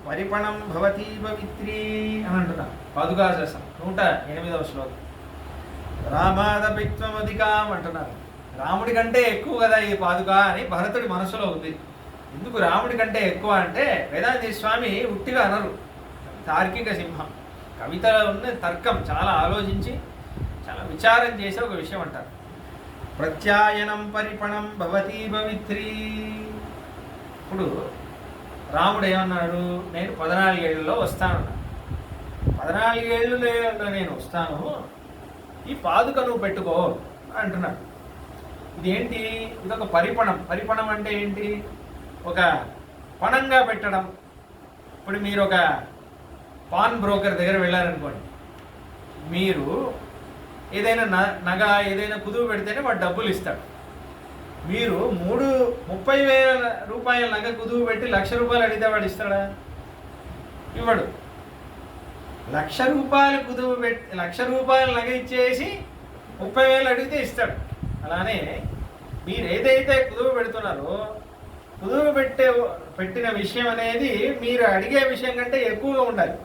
పరిపణం భవతీ పవిత్రీ అని అంటున్నారు పాదుకాశాసనం 108వ శ్లోకం. రామాదపిత్వమధికాం అంటున్నారు. రాముడి కంటే ఎక్కువ కదా ఈ పాదుక అని భరతుడి మనసులో ఉంది. ఎందుకు రాముడి కంటే ఎక్కువ అంటే వేదాంత స్వామి ఉట్టిగా అనరు, తార్కిక సింహం. కవితలో ఉన్న తర్కం చాలా ఆలోచించి చాలా విచారం చేసే ఒక విషయం అంటారు. ప్రత్యాయనం పరిపణం భవతీ పవిత్రీ. ఇప్పుడు రాముడు ఏమన్నాడు, నేను 14 ఏళ్ళలో వస్తానన్నాడు. 14 ఏళ్ళలో నేను వస్తాను, ఈ పాదుక నువ్వు పెట్టుకో అంటున్నాడు. ఇదేంటి, ఇదొక పరిపణం. పరిపణం అంటే ఏంటి, ఒక పణంగా పెట్టడం. ఇప్పుడు మీరు ఒక పాన్ బ్రోకర్ దగ్గర వెళ్ళారనుకోండి, మీరు ఏదైనా నగ ఏదైనా కుదువు పెడితేనే వాడు డబ్బులు ఇస్తాడు. మీరు 30,000 రూపాయల నగ కుదువు పెట్టి 1,00,000 రూపాయలు అడిగితే వాడు ఇస్తాడా? ఇవ్వడు. 1,00,000 రూపాయలు కుదువు పెట్టి 1,00,000 రూపాయల నగ ఇచ్చేసి 30,000 అడిగితే ఇస్తాడు. అలానే మీరు ఏదైతే కుదువు పెడుతున్నారో, కుదువు పెట్టిన విషయం అనేది మీరు అడిగే విషయం కంటే ఎక్కువగా ఉండాలి.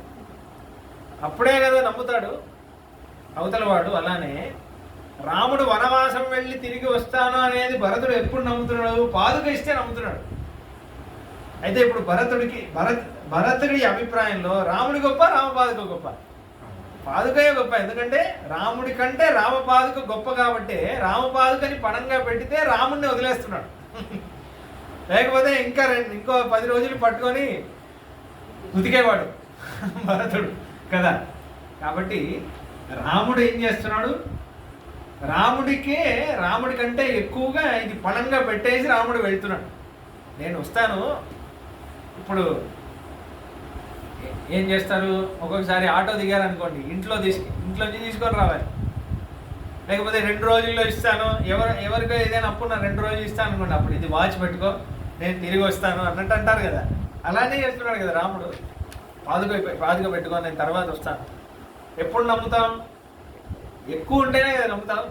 అప్పుడే కదా నమ్ముతాడు అవతల వాడు. అలానే రాముడు వనవాసం వెళ్ళి తిరిగి వస్తాను అనేది భరతుడు ఎప్పుడు నమ్ముతున్నాడు, పాదుక ఇస్తే నమ్ముతున్నాడు. అయితే ఇప్పుడు భరతుడి అభిప్రాయంలో రాముడి గొప్ప, రామపాదుక గొప్ప? పాదుకే గొప్ప. ఎందుకంటే రాముడి కంటే రామపాదుక గొప్ప కాబట్టి రామపాదుకని పణంగా పెడితే రాముడిని వదిలేస్తున్నాడు. లేకపోతే ఇంకో 10 రోజులు పట్టుకొని ఉతికేవాడు భరతుడు కదా. కాబట్టి రాముడు ఏం చేస్తున్నాడు, రాముడి కంటే ఎక్కువగా ఇది పణంగా పెట్టేసి రాముడు వెళ్తున్నాడు. నేను వస్తాను. ఇప్పుడు ఏం చేస్తారు, ఒక్కొక్కసారి ఆటో దిగారనుకోండి, ఇంట్లో నుంచి తీసుకొని రావాలి. లేకపోతే 2 రోజుల్లో ఇస్తాను, ఎవరికో ఏదైనా అప్పుడు నా 2 రోజులు ఇస్తాను అనుకోండి, అప్పుడు ఇది వాచ్ పెట్టుకో నేను తిరిగి వస్తాను అన్నట్టు అంటారు కదా. అలానే చేస్తున్నాడు కదా రాముడు. పాదుక పెట్టుకో నేను తర్వాత వస్తాను. ఎప్పుడు నమ్ముతాం, ఎక్కువ ఉంటేనే కదా నమ్ముతాం.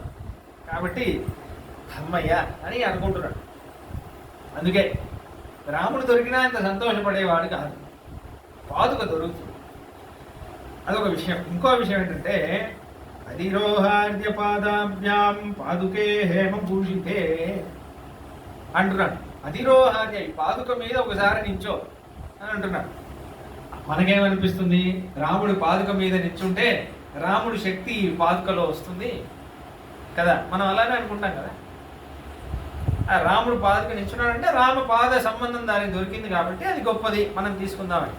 కాబట్టి అమ్మయ్యా అని అనుకుంటున్నాడు. అందుకే రాముడు దొరికినా అంత సంతోషపడేవాడు కాదు, పాదుక దొరుకుతుంది. అదొక విషయం. ఇంకో విషయం ఏంటంటే, అధిరోహార్య పాదాభ్యాం పాదుకే హేమభూషితే అంటున్నాడు. అధిరోహార్య, ఈ పాదుక మీద ఒకసారి నించో అని అంటున్నాడు. మనకేమనిపిస్తుంది, రాముడు పాదుక మీద నించుంటే రాముడి శక్తి ఈ పాదుకలో వస్తుంది కదా, మనం అలానే అనుకుంటాం కదా. ఆ రాముడు పాదుక నించున్నాడంటే రామపాద సంబంధం దానికి దొరికింది కాబట్టి అది గొప్పది, మనం తీసుకుందామని.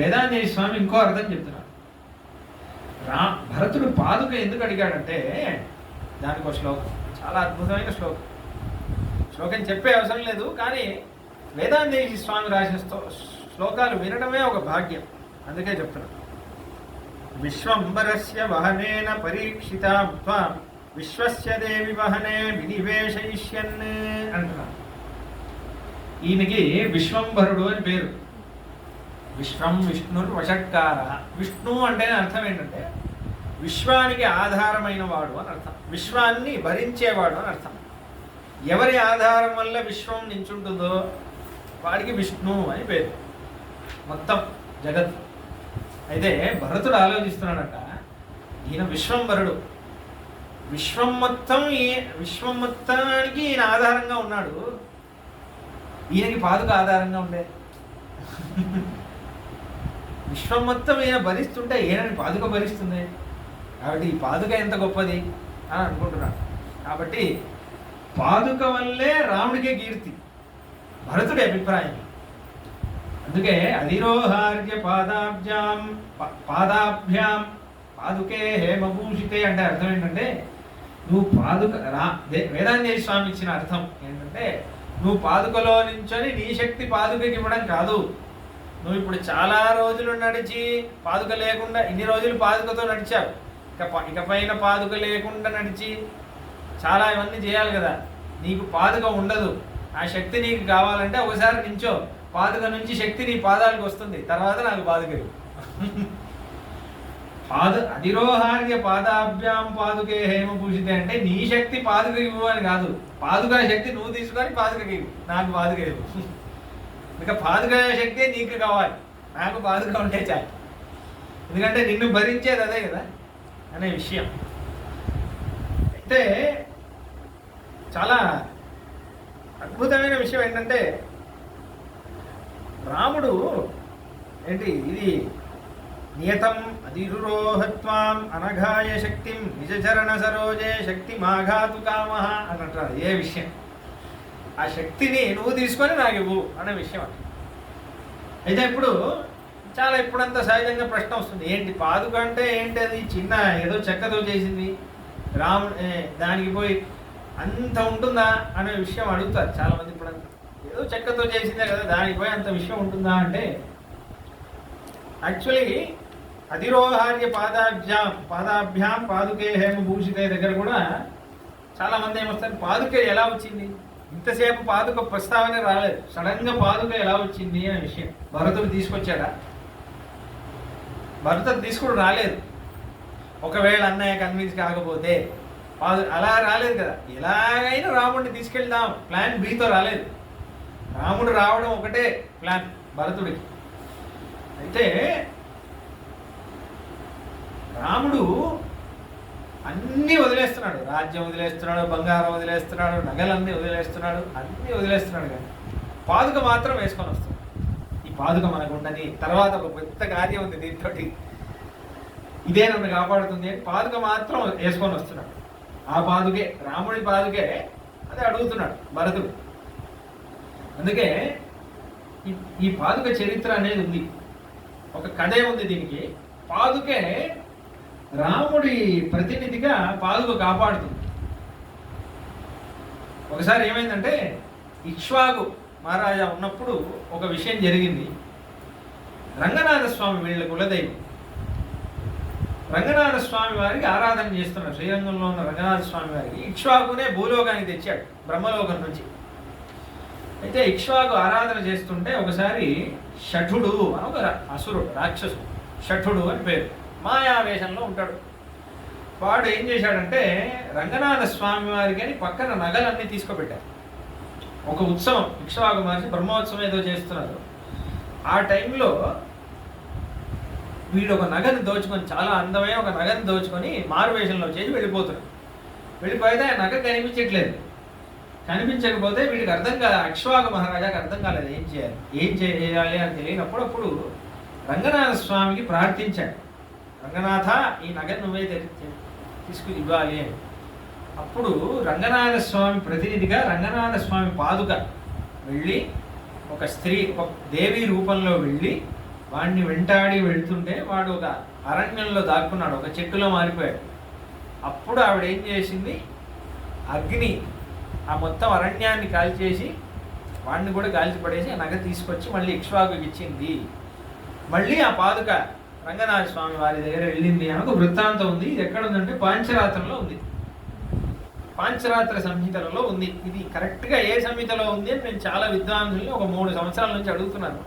వేదాంత స్వామి ఇంకో అర్థం చెప్తున్నారు. భరతుడు పాదుక ఎందుకు అడిగాడంటే దానికి ఒక శ్లోకం, చాలా అద్భుతమైన శ్లోకం చెప్పే అవసరం లేదు, కానీ వేదాంత స్వామి రాసిన శ్లోకాలు వినడమే ఒక భాగ్యం. అందుకే చెప్తున్నాను. విశ్వంబరస్య వహనేన పరీక్షితాం త్వాం విశ్వస్య దేవి వహనే వినివేశయిష్యన్ అంటున్నాను. ఈయనకి విశ్వంభరుడు అని పేరు. విశ్వం విష్ణుర్ వషట్కార. విష్ణు అంటే అర్థం ఏంటంటే విశ్వానికి ఆధారమైన వాడు అని అర్థం, విశ్వాన్ని భరించేవాడు అని అర్థం. ఎవరి ఆధారం వల్ల విశ్వం నించుంటుందో వాడికి విష్ణు అని పేరు, మొత్తం జగత్. అయితే భరతుడు ఆలోచిస్తున్నాడట, ఈయన విశ్వంభరుడు, విశ్వం మొత్తానికి ఈయన ఆధారంగా ఉన్నాడు, ఈయనకి పాదుక ఆధారంగా ఉండే. విశ్వం మొత్తం ఈయన భరిస్తుంటే ఈయనని పాదుక భరిస్తుంది. కాబట్టి ఈ పాదుక ఎంత గొప్పది అని అనుకుంటున్నాడు. కాబట్టి పాదుక వల్లే రాముడికే కీర్తి, భరతుడి అభిప్రాయం. అందుకే అధిరోహార్య పాదాభ్యాం పాదుకే హేమభూషితే అంటే అర్థం ఏంటంటే నువ్వు పాదుక వేదాంజలి స్వామి ఇచ్చిన అర్థం ఏంటంటే, నువ్వు పాదుకలో నించొని నీ శక్తి పాదుకకి ఇవ్వడం కాదు. నువ్వు ఇప్పుడు చాలా రోజులు నడిచి పాదుక లేకుండా, ఇన్ని రోజులు పాదుకతో నడిచావు, ఇకపైన పాదుక లేకుండా నడిచి చాలా ఇవన్నీ చేయాలి కదా. నీకు పాదుక ఉండదు. ఆ శక్తి నీకు కావాలంటే ఒకసారి నించో, పాదుక నుంచి శక్తి నీ పాదాలకు వస్తుంది, తర్వాత నాకు పాదుక అధిరోహార్య పాదాభ్యాం పాదుకే హేమభూషితే అంటే నీ శక్తి పాదుక ఇవ్వు అని కాదు. పాదుక శక్తి నువ్వు తీసుకొని పాదుకకి ఇవ్వు, నాకు పాదుక ఇవ్వు. ఇక పాదుక శక్తి నీకు కావాలి, నాకు పాదుక ఉంటే చాలు. ఎందుకంటే నిన్ను భరించేది అదే కదా అనే విషయం. అయితే చాలా అద్భుతమైన విషయం ఏంటంటే, రాముడు ఏంటి ఇది నియతం అధిరోహత్వాం అనఘాయ శక్తిం నిజచరణ సరోజే శక్తి మాఘాతు కామ అన్నట్టు ఏ విషయం. ఆ శక్తిని నువ్వు తీసుకొని నాకు ఇవ్వు అనే విషయం అది. అయితే ఇప్పుడు చాలా ఇప్పుడంతా సహజంగా ప్రశ్న వస్తుంది, ఏంటి పాదుక అంటే ఏంటి, అది చిన్న ఏదో చెక్కతో చేసింది, రాముడు దానికి పోయి అంత ఉంటుందా అనే విషయం అడుగుతారు చాలామంది. ఇప్పుడంతా ఏదో చెక్కతో చేసిందే కదా, దానికి పోయి అంత విషయం ఉంటుందా అంటే, యాక్చువల్లీ అధిరోహార్య పాదాభ్యాం పాదుకే హేమభూషితే దగ్గర కూడా చాలామంది ఏమొస్తారు, పాదుక ఎలా వచ్చింది, ఇంతసేపు పాదుక ప్రస్తావన రాలేదు, సడన్గా పాదుక ఎలా వచ్చింది అనే విషయం. భరతుడు తీసుకొచ్చాడా? భరతుడు తీసుకుడు రాలేదు. ఒకవేళ అన్నయ్య కన్విన్స్ కాకపోతే అలా రాలేదు కదా. ఎలాగైనా రాముడిని తీసుకెళ్దాం ప్లాన్ బితో రాలేదు. రాముడు రావడం ఒకటే ప్లాన్ భరతుడికి. అయితే రాముడు అన్నీ వదిలేస్తున్నాడు, రాజ్యం వదిలేస్తున్నాడు, బంగారం వదిలేస్తున్నాడు, నగలన్నీ వదిలేస్తున్నాడు, అన్నీ వదిలేస్తున్నాడు. కానీ పాదుక మాత్రం వేసుకొని వస్తున్నాడు. ఈ పాదుక మనకు ఉండని, తర్వాత ఒక పెద్ద కార్యం ఉంది దీంతో, ఇదే నన్ను కాపాడుతుంది అని పాదుక మాత్రం వేసుకొని వస్తున్నాడు. ఆ పాదుకే, రాముడి పాదుకే అదే అడుగుతున్నాడు భరతుడు. అందుకే ఈ పాదుక చరిత్ర అనేది ఉంది, ఒక కథే ఉంది దీనికి. పాదుకే రాముడి ప్రతినిధిగా పాదుక కాపాడుతుంది. ఒకసారి ఏమైందంటే, ఇక్ష్వాకు మహారాజా ఉన్నప్పుడు ఒక విషయం జరిగింది. రంగనాథ స్వామి వీళ్ళ కులదైవం. రంగనాథ స్వామి వారికి ఆరాధన చేస్తున్నారు. శ్రీరంగంలో ఉన్న రంగనాథ స్వామి వారికి ఇక్ష్వాకునే భూలోకానికి తెచ్చాడు బ్రహ్మలోకం నుంచి. అయితే ఇక్ష్వాకు ఆరాధన చేస్తుంటే ఒకసారి షఠుడు అని ఒక అసురుడు, రాక్షసుడు, షఠుడు అని పేరు, మాయావేషంలో ఉంటాడు. వాడు ఏం చేశాడంటే, రంగనాథ స్వామి వారికి అని పక్కన నగలన్నీ తీసుకుపెట్టారు. ఒక ఉత్సవం, ఇక్ష్వాకు మహర్షి బ్రహ్మోత్సవం ఏదో చేస్తున్నారు. ఆ టైంలో వీడు ఒక నగని దోచుకొని, చాలా అందమైన ఒక నగని దోచుకొని మారువేషంలో చేసి వెళ్ళిపోతున్నాడు. వెళ్ళిపోతే ఆ నగ కనిపించట్లేదు. కనిపించకపోతే వీడికి అర్థం కాదు, ఇక్ష్వాకు మహారాజాకి అర్థం కాలేదు ఏం చేయాలి అని తెలియనప్పుడు అప్పుడు రంగనాథ స్వామికి ప్రార్థించాడు, రంగనాథ ఈ నగని నువ్వే తీసుకు ఇవ్వాలి అని. అప్పుడు రంగనాథ స్వామి ప్రతినిధిగా రంగనాథ స్వామి పాదుక వెళ్ళి, ఒక స్త్రీ, ఒక దేవి రూపంలో వెళ్ళి వాడిని వెంటాడి వెళ్తుంటే వాడు ఒక అరణ్యంలో దాక్కున్నాడు, ఒక చెట్టులో మారిపోయాడు. అప్పుడు ఆవిడ ఏం చేసింది, అగ్ని ఆ మొత్తం అరణ్యాన్ని కాల్చేసి వాడిని కూడా కాల్చిపడేసి ఆ నగ తీసుకొచ్చి మళ్ళీ ఇక్ష్వాకుకి ఇచ్చింది. మళ్ళీ ఆ పాదుక రంగనాథ స్వామి వారి దగ్గర వెళ్ళింది అని ఒక వృత్తాంతం ఉంది. ఇది ఎక్కడ ఉందంటే పాంచరాత్రంలో ఉంది, పాంచరాత్ర సంహితలలో ఉంది. ఇది కరెక్ట్గా ఏ సంహితలో ఉంది అని నేను చాలా విద్వాంసుల్ని ఒక 3 సంవత్సరాల నుంచి అడుగుతున్నాను.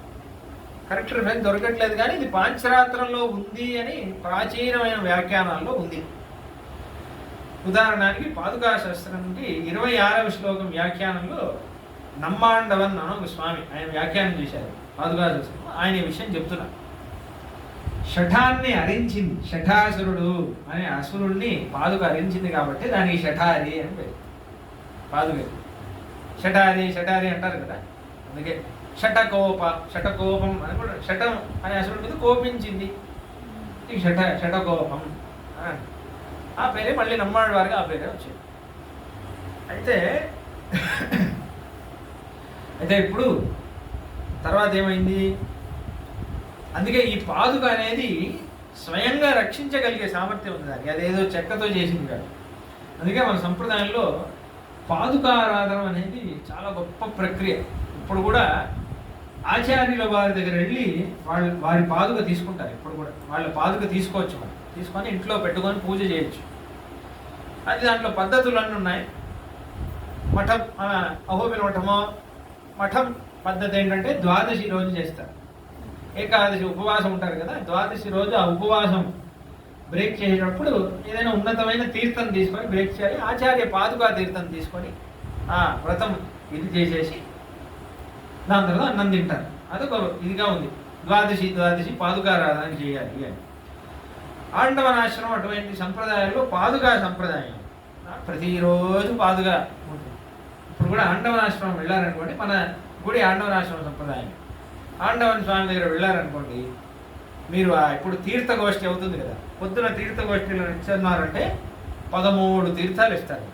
కరెక్ట్ రిఫరెన్స్ దొరకట్లేదు, కానీ ఇది పాంచరాత్రంలో ఉంది అని ప్రాచీనమైన వ్యాఖ్యానాల్లో ఉంది. ఉదాహరణకి పాదుకా శాస్త్రానికి 26వ శ్లోకం వ్యాఖ్యానంలో నమ్మాండవన్ అని ఒక స్వామి ఆయన వ్యాఖ్యానం చేశారు పాదుకా శాస్త్రంలో. ఆయన ఈ విషయం చెప్తున్నారు, షఠాన్ని హరించింది, షఠాసురుడు అనే అసురుణ్ణి పాదుక హరించింది కాబట్టి దానికి షఠారి అని పేరు. పాదుక షఠారి షఠారి అంటారు కదా, అందుకే షటకోపం అని కూడా, షటం అనే అసురుడి మీద కోపించింది, షటకోపం ఆ పేరే మళ్ళీ నమ్మాడు వారికి ఆ పేరే వచ్చింది. అయితే ఇప్పుడు తర్వాత ఏమైంది, అందుకే ఈ పాదుక అనేది స్వయంగా రక్షించగలిగే సామర్థ్యం ఉంది దానికి, అదేదో చెక్కతో చేసింది కాదు. అందుకే మన సంప్రదాయంలో పాదుకారాధన అనేది చాలా గొప్ప ప్రక్రియ. ఇప్పుడు కూడా ఆచార్యుల వారి దగ్గర వెళ్ళి వారి పాదుక తీసుకుంటారు. ఇప్పుడు కూడా వాళ్ళ పాదుక తీసుకోవచ్చు, మనం తీసుకొని ఇంట్లో పెట్టుకొని పూజ చేయొచ్చు. అది దాంట్లో పద్ధతులు అన్నీ ఉన్నాయి. మఠం అహోబిల మఠం పద్ధతి ఏంటంటే ద్వాదశి రోజు చేస్తారు. ఏకాదశి ఉపవాసం ఉంటారు కదా, ద్వాదశి రోజు ఆ ఉపవాసం బ్రేక్ చేసేటప్పుడు ఏదైనా ఉన్నతమైన తీర్థం తీసుకొని బ్రేక్ చేయాలి. ఆచార్య పాదుకా తీర్థం తీసుకొని ఆ వ్రతం ఇది చేసేసి దాని తర్వాత అన్నం తింటారు. అదొక ఇదిగా ఉంది. ద్వాదశి పాదుకారాధన చేయాలి అని. ఆండవనాశ్రమం అటువంటి సంప్రదాయాల్లో పాదుకా సంప్రదాయం ప్రతిరోజు పాదుగా ఉంటుంది. ఇప్పుడు కూడా ఆండవనాశ్రమం వెళ్ళారనుకోండి, మన గుడి ఆండవనాశ్రమం సంప్రదాయం. ఆండవన్ స్వామి దగ్గర వెళ్ళారనుకోండి, మీరు ఇప్పుడు తీర్థగోష్ఠి అవుతుంది కదా, పొద్దున తీర్థగోష్ఠిలో ఇస్తున్నారంటే 13 తీర్థాలు ఇస్తారు.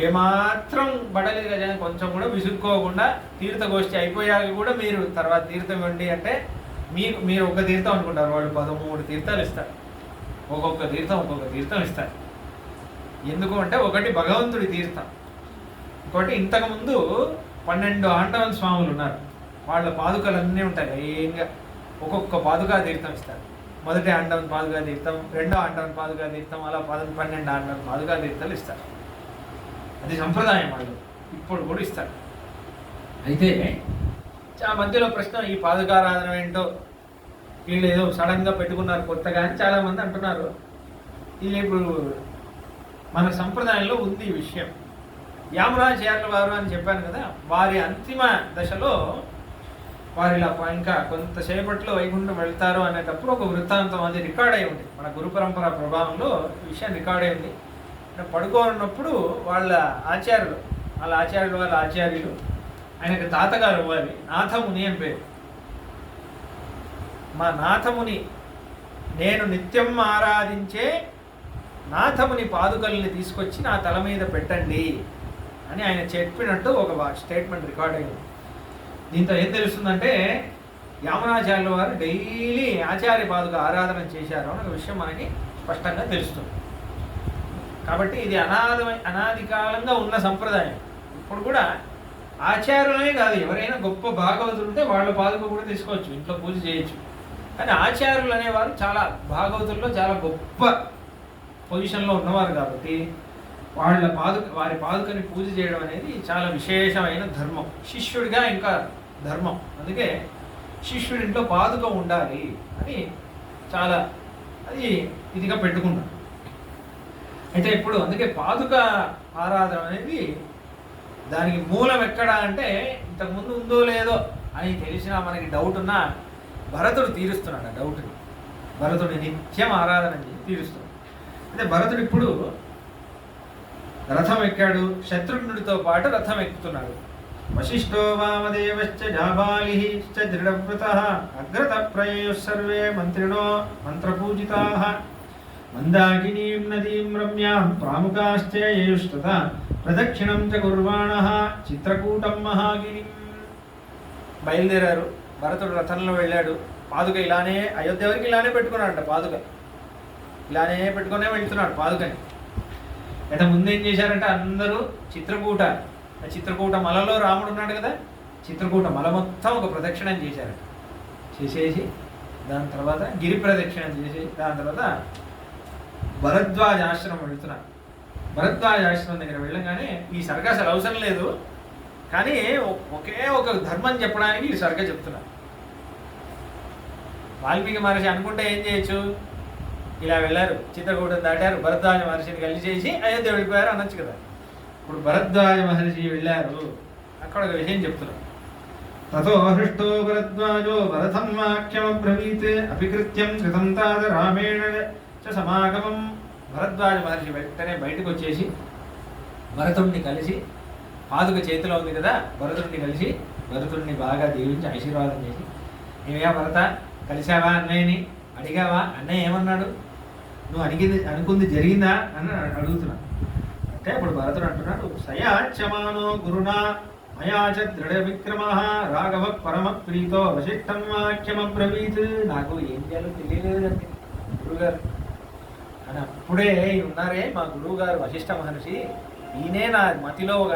ఏమాత్రం బడలిగా కొంచెం కూడా విసుక్కోకుండా తీర్థగోష్ఠి అయిపోయాక కూడా మీరు తర్వాత తీర్థం ఇవ్వండి అంటే మీరు ఒక తీర్థం అనుకుంటారు, వాళ్ళు 13 తీర్థాలు ఇస్తారు. ఒక్కొక్క తీర్థం ఇస్తారు. ఎందుకు అంటే ఒకటి భగవంతుడి తీర్థం, ఇంకోటి ఇంతకుముందు 12 ఆండవన్ స్వాములు ఉన్నారు. వాళ్ళ పాదుకలన్నీ ఉంటాయి. ఏంగా ఒక్కొక్క పాదుకా తీర్థం ఇస్తారు. మొదటి ఆండవన్ పాదుకా తీర్థం, రెండో ఆండవన్ పాదుకా తీర్థం, అలా 12 ఆండవన్ పాదుకా తీర్థాలు ఇస్తారు. అది సంప్రదాయం వాళ్ళు ఇప్పుడు కూడా ఇస్తారు. అయితే మధ్యలో ప్రశ్న, ఈ పాదుకారాధన ఏంటో వీళ్ళు ఏదో సడన్గా పెట్టుకున్నారు కొత్తగా అని చాలామంది అంటున్నారు. వీళ్ళు ఇప్పుడు మన సంప్రదాయంలో ఉంది ఈ విషయం. యామరాచార్యుల వారు అని చెప్పాను కదా, వారి అంతిమ దశలో వారు ఇలా ఇంకా కొంతసేపట్లో వైకుంఠం వెళ్తారు అనేటప్పుడు ఒక వృత్తాంతం అది రికార్డ్ అయి ఉంది. మన గురు పరంపర ప్రభావంలో ఈ విషయం రికార్డ్ అయి ఉంది. పడుకోనున్నప్పుడు వాళ్ళ ఆచార్యులు ఆయనకు తాతగారు అవ్వాలి, నాథముని అని పేరు. మా నాథముని, నేను నిత్యం ఆరాధించే నాథముని పాదుకల్ని తీసుకొచ్చి నా తల మీద పెట్టండి అని ఆయన చెప్పినట్టు ఒక స్టేట్మెంట్ రికార్డ్ అయింది. దీంతో ఏం తెలుస్తుందంటే యామనాచార్యుల వారు డైలీ ఆచార్య పాదుక ఆరాధన చేశారు అనే విషయం మనకి స్పష్టంగా తెలుస్తుంది. కాబట్టి ఇది అనాది కాలంగా ఉన్న సంప్రదాయం. ఇప్పుడు కూడా ఆచార్యులనే కాదు, ఎవరైనా గొప్ప భాగవతులు ఉంటే వాళ్ళ పాదుక కూడా తీసుకోవచ్చు, ఇంట్లో పూజ చేయొచ్చు. కానీ ఆచార్యులు అనేవారు చాలా భాగవతుల్లో చాలా గొప్ప పొజిషన్లో ఉన్నవారు కాబట్టి వారి పాదుకని పూజ చేయడం అనేది చాలా విశేషమైన ధర్మం, శిష్యుడిగా ఇంకా ధర్మం. అందుకే శిష్యుడి ఇంట్లో పాదుక ఉండాలి అని చాలా అది ఇదిగా పెట్టుకున్నాం. అయితే ఇప్పుడు అందుకే పాదుక ఆరాధన అనేది దానికి మూలం ఎక్కడ అంటే, ఇంతకుముందు ఉందో లేదో అని తెలిసినా మనకి డౌట్ ఉన్నా భరతుడు తీరుస్తున్నాడు ఆ డౌట్ని. భరతుడి నిత్యం ఆరాధన తీరుస్తున్నాడు. అంటే భరతుడు ఇప్పుడు రథం ఎక్కాడు, శత్రుఘ్నుడితో పాటు రథం ఎక్కుతున్నాడు. వశిష్ఠో వామదేవశ్చ జాబాలిః చ దృఢవ్రతః అగ్రత ప్రయేయుః సర్వే మంత్రిణో మంత్రపూజితాః మందాకినీం నదీం రమ్యాం ప్రాముఖాశ్చ యేయుస్తత ప్రదక్షిణం చ కుర్వాణః చిత్రకూటం మహాగిరిం. బయలుదేరారు. భరతుడు రథంలో వెళ్ళాడు. పాదుక ఇలానే అయోధ్య వరకు ఇలానే పెట్టుకున్నాడంట. పాదుక ఇలానే పెట్టుకునే వెళ్తున్నాడు పాదుకని. అయితే ముందేం చేశారంటే అందరూ చిత్రకూట మలలో రాముడు ఉన్నాడు కదా, చిత్రకూట మల మొత్తం ఒక ప్రదక్షిణం చేసేసి దాని తర్వాత గిరి ప్రదక్షిణం చేసి దాని తర్వాత భరద్వాజ ఆశ్రమం వెళుతున్నారు. భరద్వాజ ఆశ్రమం దగ్గర వెళ్ళగానే ఈ సర్గ అసలు అవసరం లేదు, కానీ ఒకే ఒక ధర్మం చెప్పడానికి ఈ సర్గ చెప్తున్నారు. వాల్మీకి మహర్షి అనుకుంటే ఏం చేయొచ్చు, ఇలా వెళ్ళారు, చిత్రకూటం దాటారు, భరద్వాజ మహర్షిని కలిసి చేసి అయోధ్య వెళ్ళిపోయారు అనొచ్చు కదా. ఇప్పుడు భరద్వాజ మహర్షి వెళ్ళారు, అక్కడ ఒక విషయం చెప్తున్నారు. తతో హృష్టో భరద్వాజో భరతం వాక్యమబ్రవీత్ అభికృత్యం కృతం తాద రామేణ చ సమాగమం. భరద్వాజ మహర్షి వెంటనే బయటకు వచ్చేసి భరతుడిని కలిసి, పాదుక చేతిలో ఉంది కదా, భరతుడిని కలిసి భరతుడిని బాగా దీవించి ఆశీర్వాదం చేసి, ఏమయ్యా భరత, కలిసావా అన్నయ్యని, అడిగావా, అన్నయ్య ఏమన్నాడు, నువ్వు అనుకుంది జరిగిందా అని అడుగుతున్నా. అంటే ఇప్పుడు భరతుడు అంటున్నాడు, సయాచ్యమానో గురునా మయాచ దృఢ విక్రమ రాఘవ పరమ ప్రీతో వశిష్టం వాక్యమబ్రవీత్. నాకు ఏం చేయాలో తెలియలేదు అంటే గురుగారు, అని అప్పుడే ఉన్నారే మా గురువు గారు వశిష్ఠ మహర్షి, ఈయనే నా మతిలో ఒక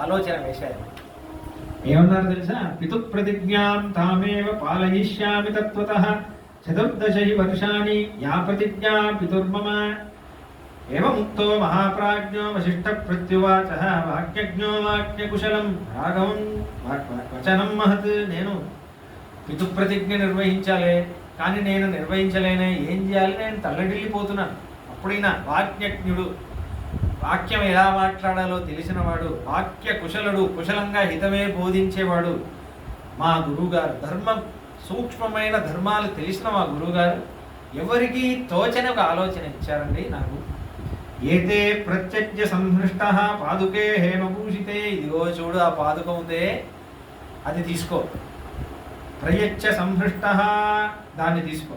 ఆలోచన వేశారు. ఏమన్నారు తెలుసా? పితు ప్రతిజ్ఞాం తామేవ పాలయిష్యామి తత్వతః చతుర్దశ వర్షాణి యా ప్రతిజ్ఞా పితుర్మమ. ఏవముక్తో మహాప్రాజ్ఞో వశిష్ఠ ప్రత్యువాచ వాక్యజ్ఞో వాక్యకుశలం రాఘవం వచనం మహత్. నేను పితు ప్రతిజ్ఞ నిర్వహించాలే, కానీ నేను నిర్వహించలేనే, ఏం చేయాలి? నేను తల్లడిల్లిపోతున్నాను. అప్పుడైనా వాక్యజ్ఞుడు, వాక్యం ఎలా మాట్లాడాలో తెలిసినవాడు, వాక్య కుశలుడు, కుశలంగా హితమే బోధించేవాడు మా గురువుగారు, ధర్మం సూక్ష్మమైన ధర్మాలు తెలిసిన మా గురువుగారు ఎవరికి తోచని ఒక ఆలోచన ఇచ్చారండి నాకు. ఏతే ప్రత్యజ్ఞ సంహృష్ట పాదుకే హేమభూషితే. ఇదిగో చూడు, ఆ పాదుక ఉందే, అది తీసుకో. ప్రయచ్చ సంహృష్ట, దాన్ని తీసుకో.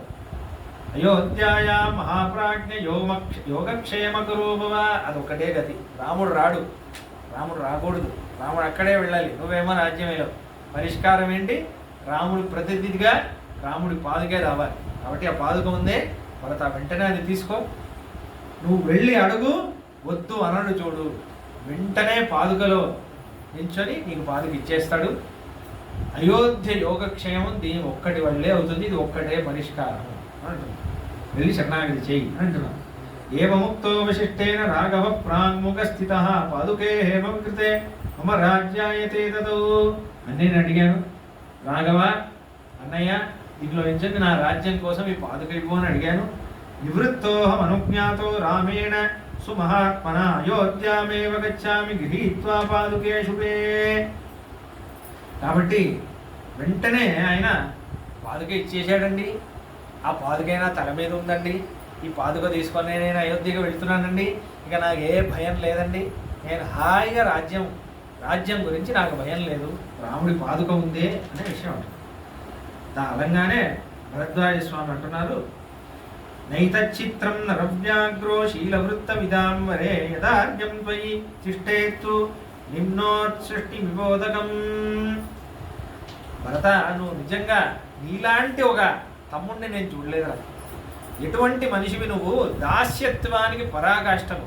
అయోధ్యాయా మహాప్రాజ్ఞ యోగక్షేమ కురూభవ. అదొక్కటే గతి. రాముడు రాడు, రాముడు రాకూడదు, రాముడు అక్కడే వెళ్ళాలి. నువ్వేమో రాజ్యమేలో. పరిష్కారం ఏంటి? రాముడి ప్రతినిధిగా రాముడి పాదుకే రావాలి. కాబట్టి ఆ పాదుక ఉందే, భరత వెంటనే అది తీసుకో. నువ్వు వెళ్ళి అడుగు, వద్దు అనడు చూడు. వెంటనే పాదుకలో నిల్చొని నీకు పాదుక ఇచ్చేస్తాడు. అయోధ్య యోగక్షేమం దీని ఒక్కటి వల్లే అవుతుంది, ఇది ఒక్కటే పరిష్కారం అంటున్నాను. వెళ్ళి శరణాగతి చేయి అంటున్నాను. ఏవముక్తో వశిష్ఠేన రాఘవ ప్రాంగుఖ స్థిత పాదుకే హేమం కృతే మమ రాజ్యాయతే తదో. అని నేను అడిగాను, రాఘవ అన్నయ్య దీంట్లో ఎంచండి, నా రాజ్యం కోసం ఈ పాదుక ఇవ్వు అని అడిగాను. నివృత్తోహం అనుజ్ఞాతో రామేణ సుమహాత్మన అయోధ్యామేవ గచ్చామి గృహీత్వా పాదుకే శుభే. కాబట్టి వెంటనే ఆయన పాదుక ఇచ్చేసాడండి. ఆ పాదుకైనా తల మీద ఉందండి. ఈ పాదుక తీసుకొని నేను అయోధ్యకు వెళ్తున్నానండి. ఇక నాకు ఏ భయం లేదండి. నేను హాయిగా రాజ్యం గురించి నాకు భయం లేదు, రాముడి పాదుక ఉందే అనే విషయం అంటున్నారు. అలంగానే భరద్వాజ స్వామి అంటున్నారు, నైతచ్చిత్రం నరవ్యాగ్రో శీలవృత్త విదాంబరే యదార్ఘ్యం త్వయి తిష్టేత్తు నిమ్నోత్సృష్టి విబోధకం. భరత, నువ్వు నిజంగా నీలాంటి ఒక తమ్ముడిని నేను చూడలేదురా. ఎటువంటి మనిషివి నువ్వు, దాస్యత్వానికి పరాకాష్టము.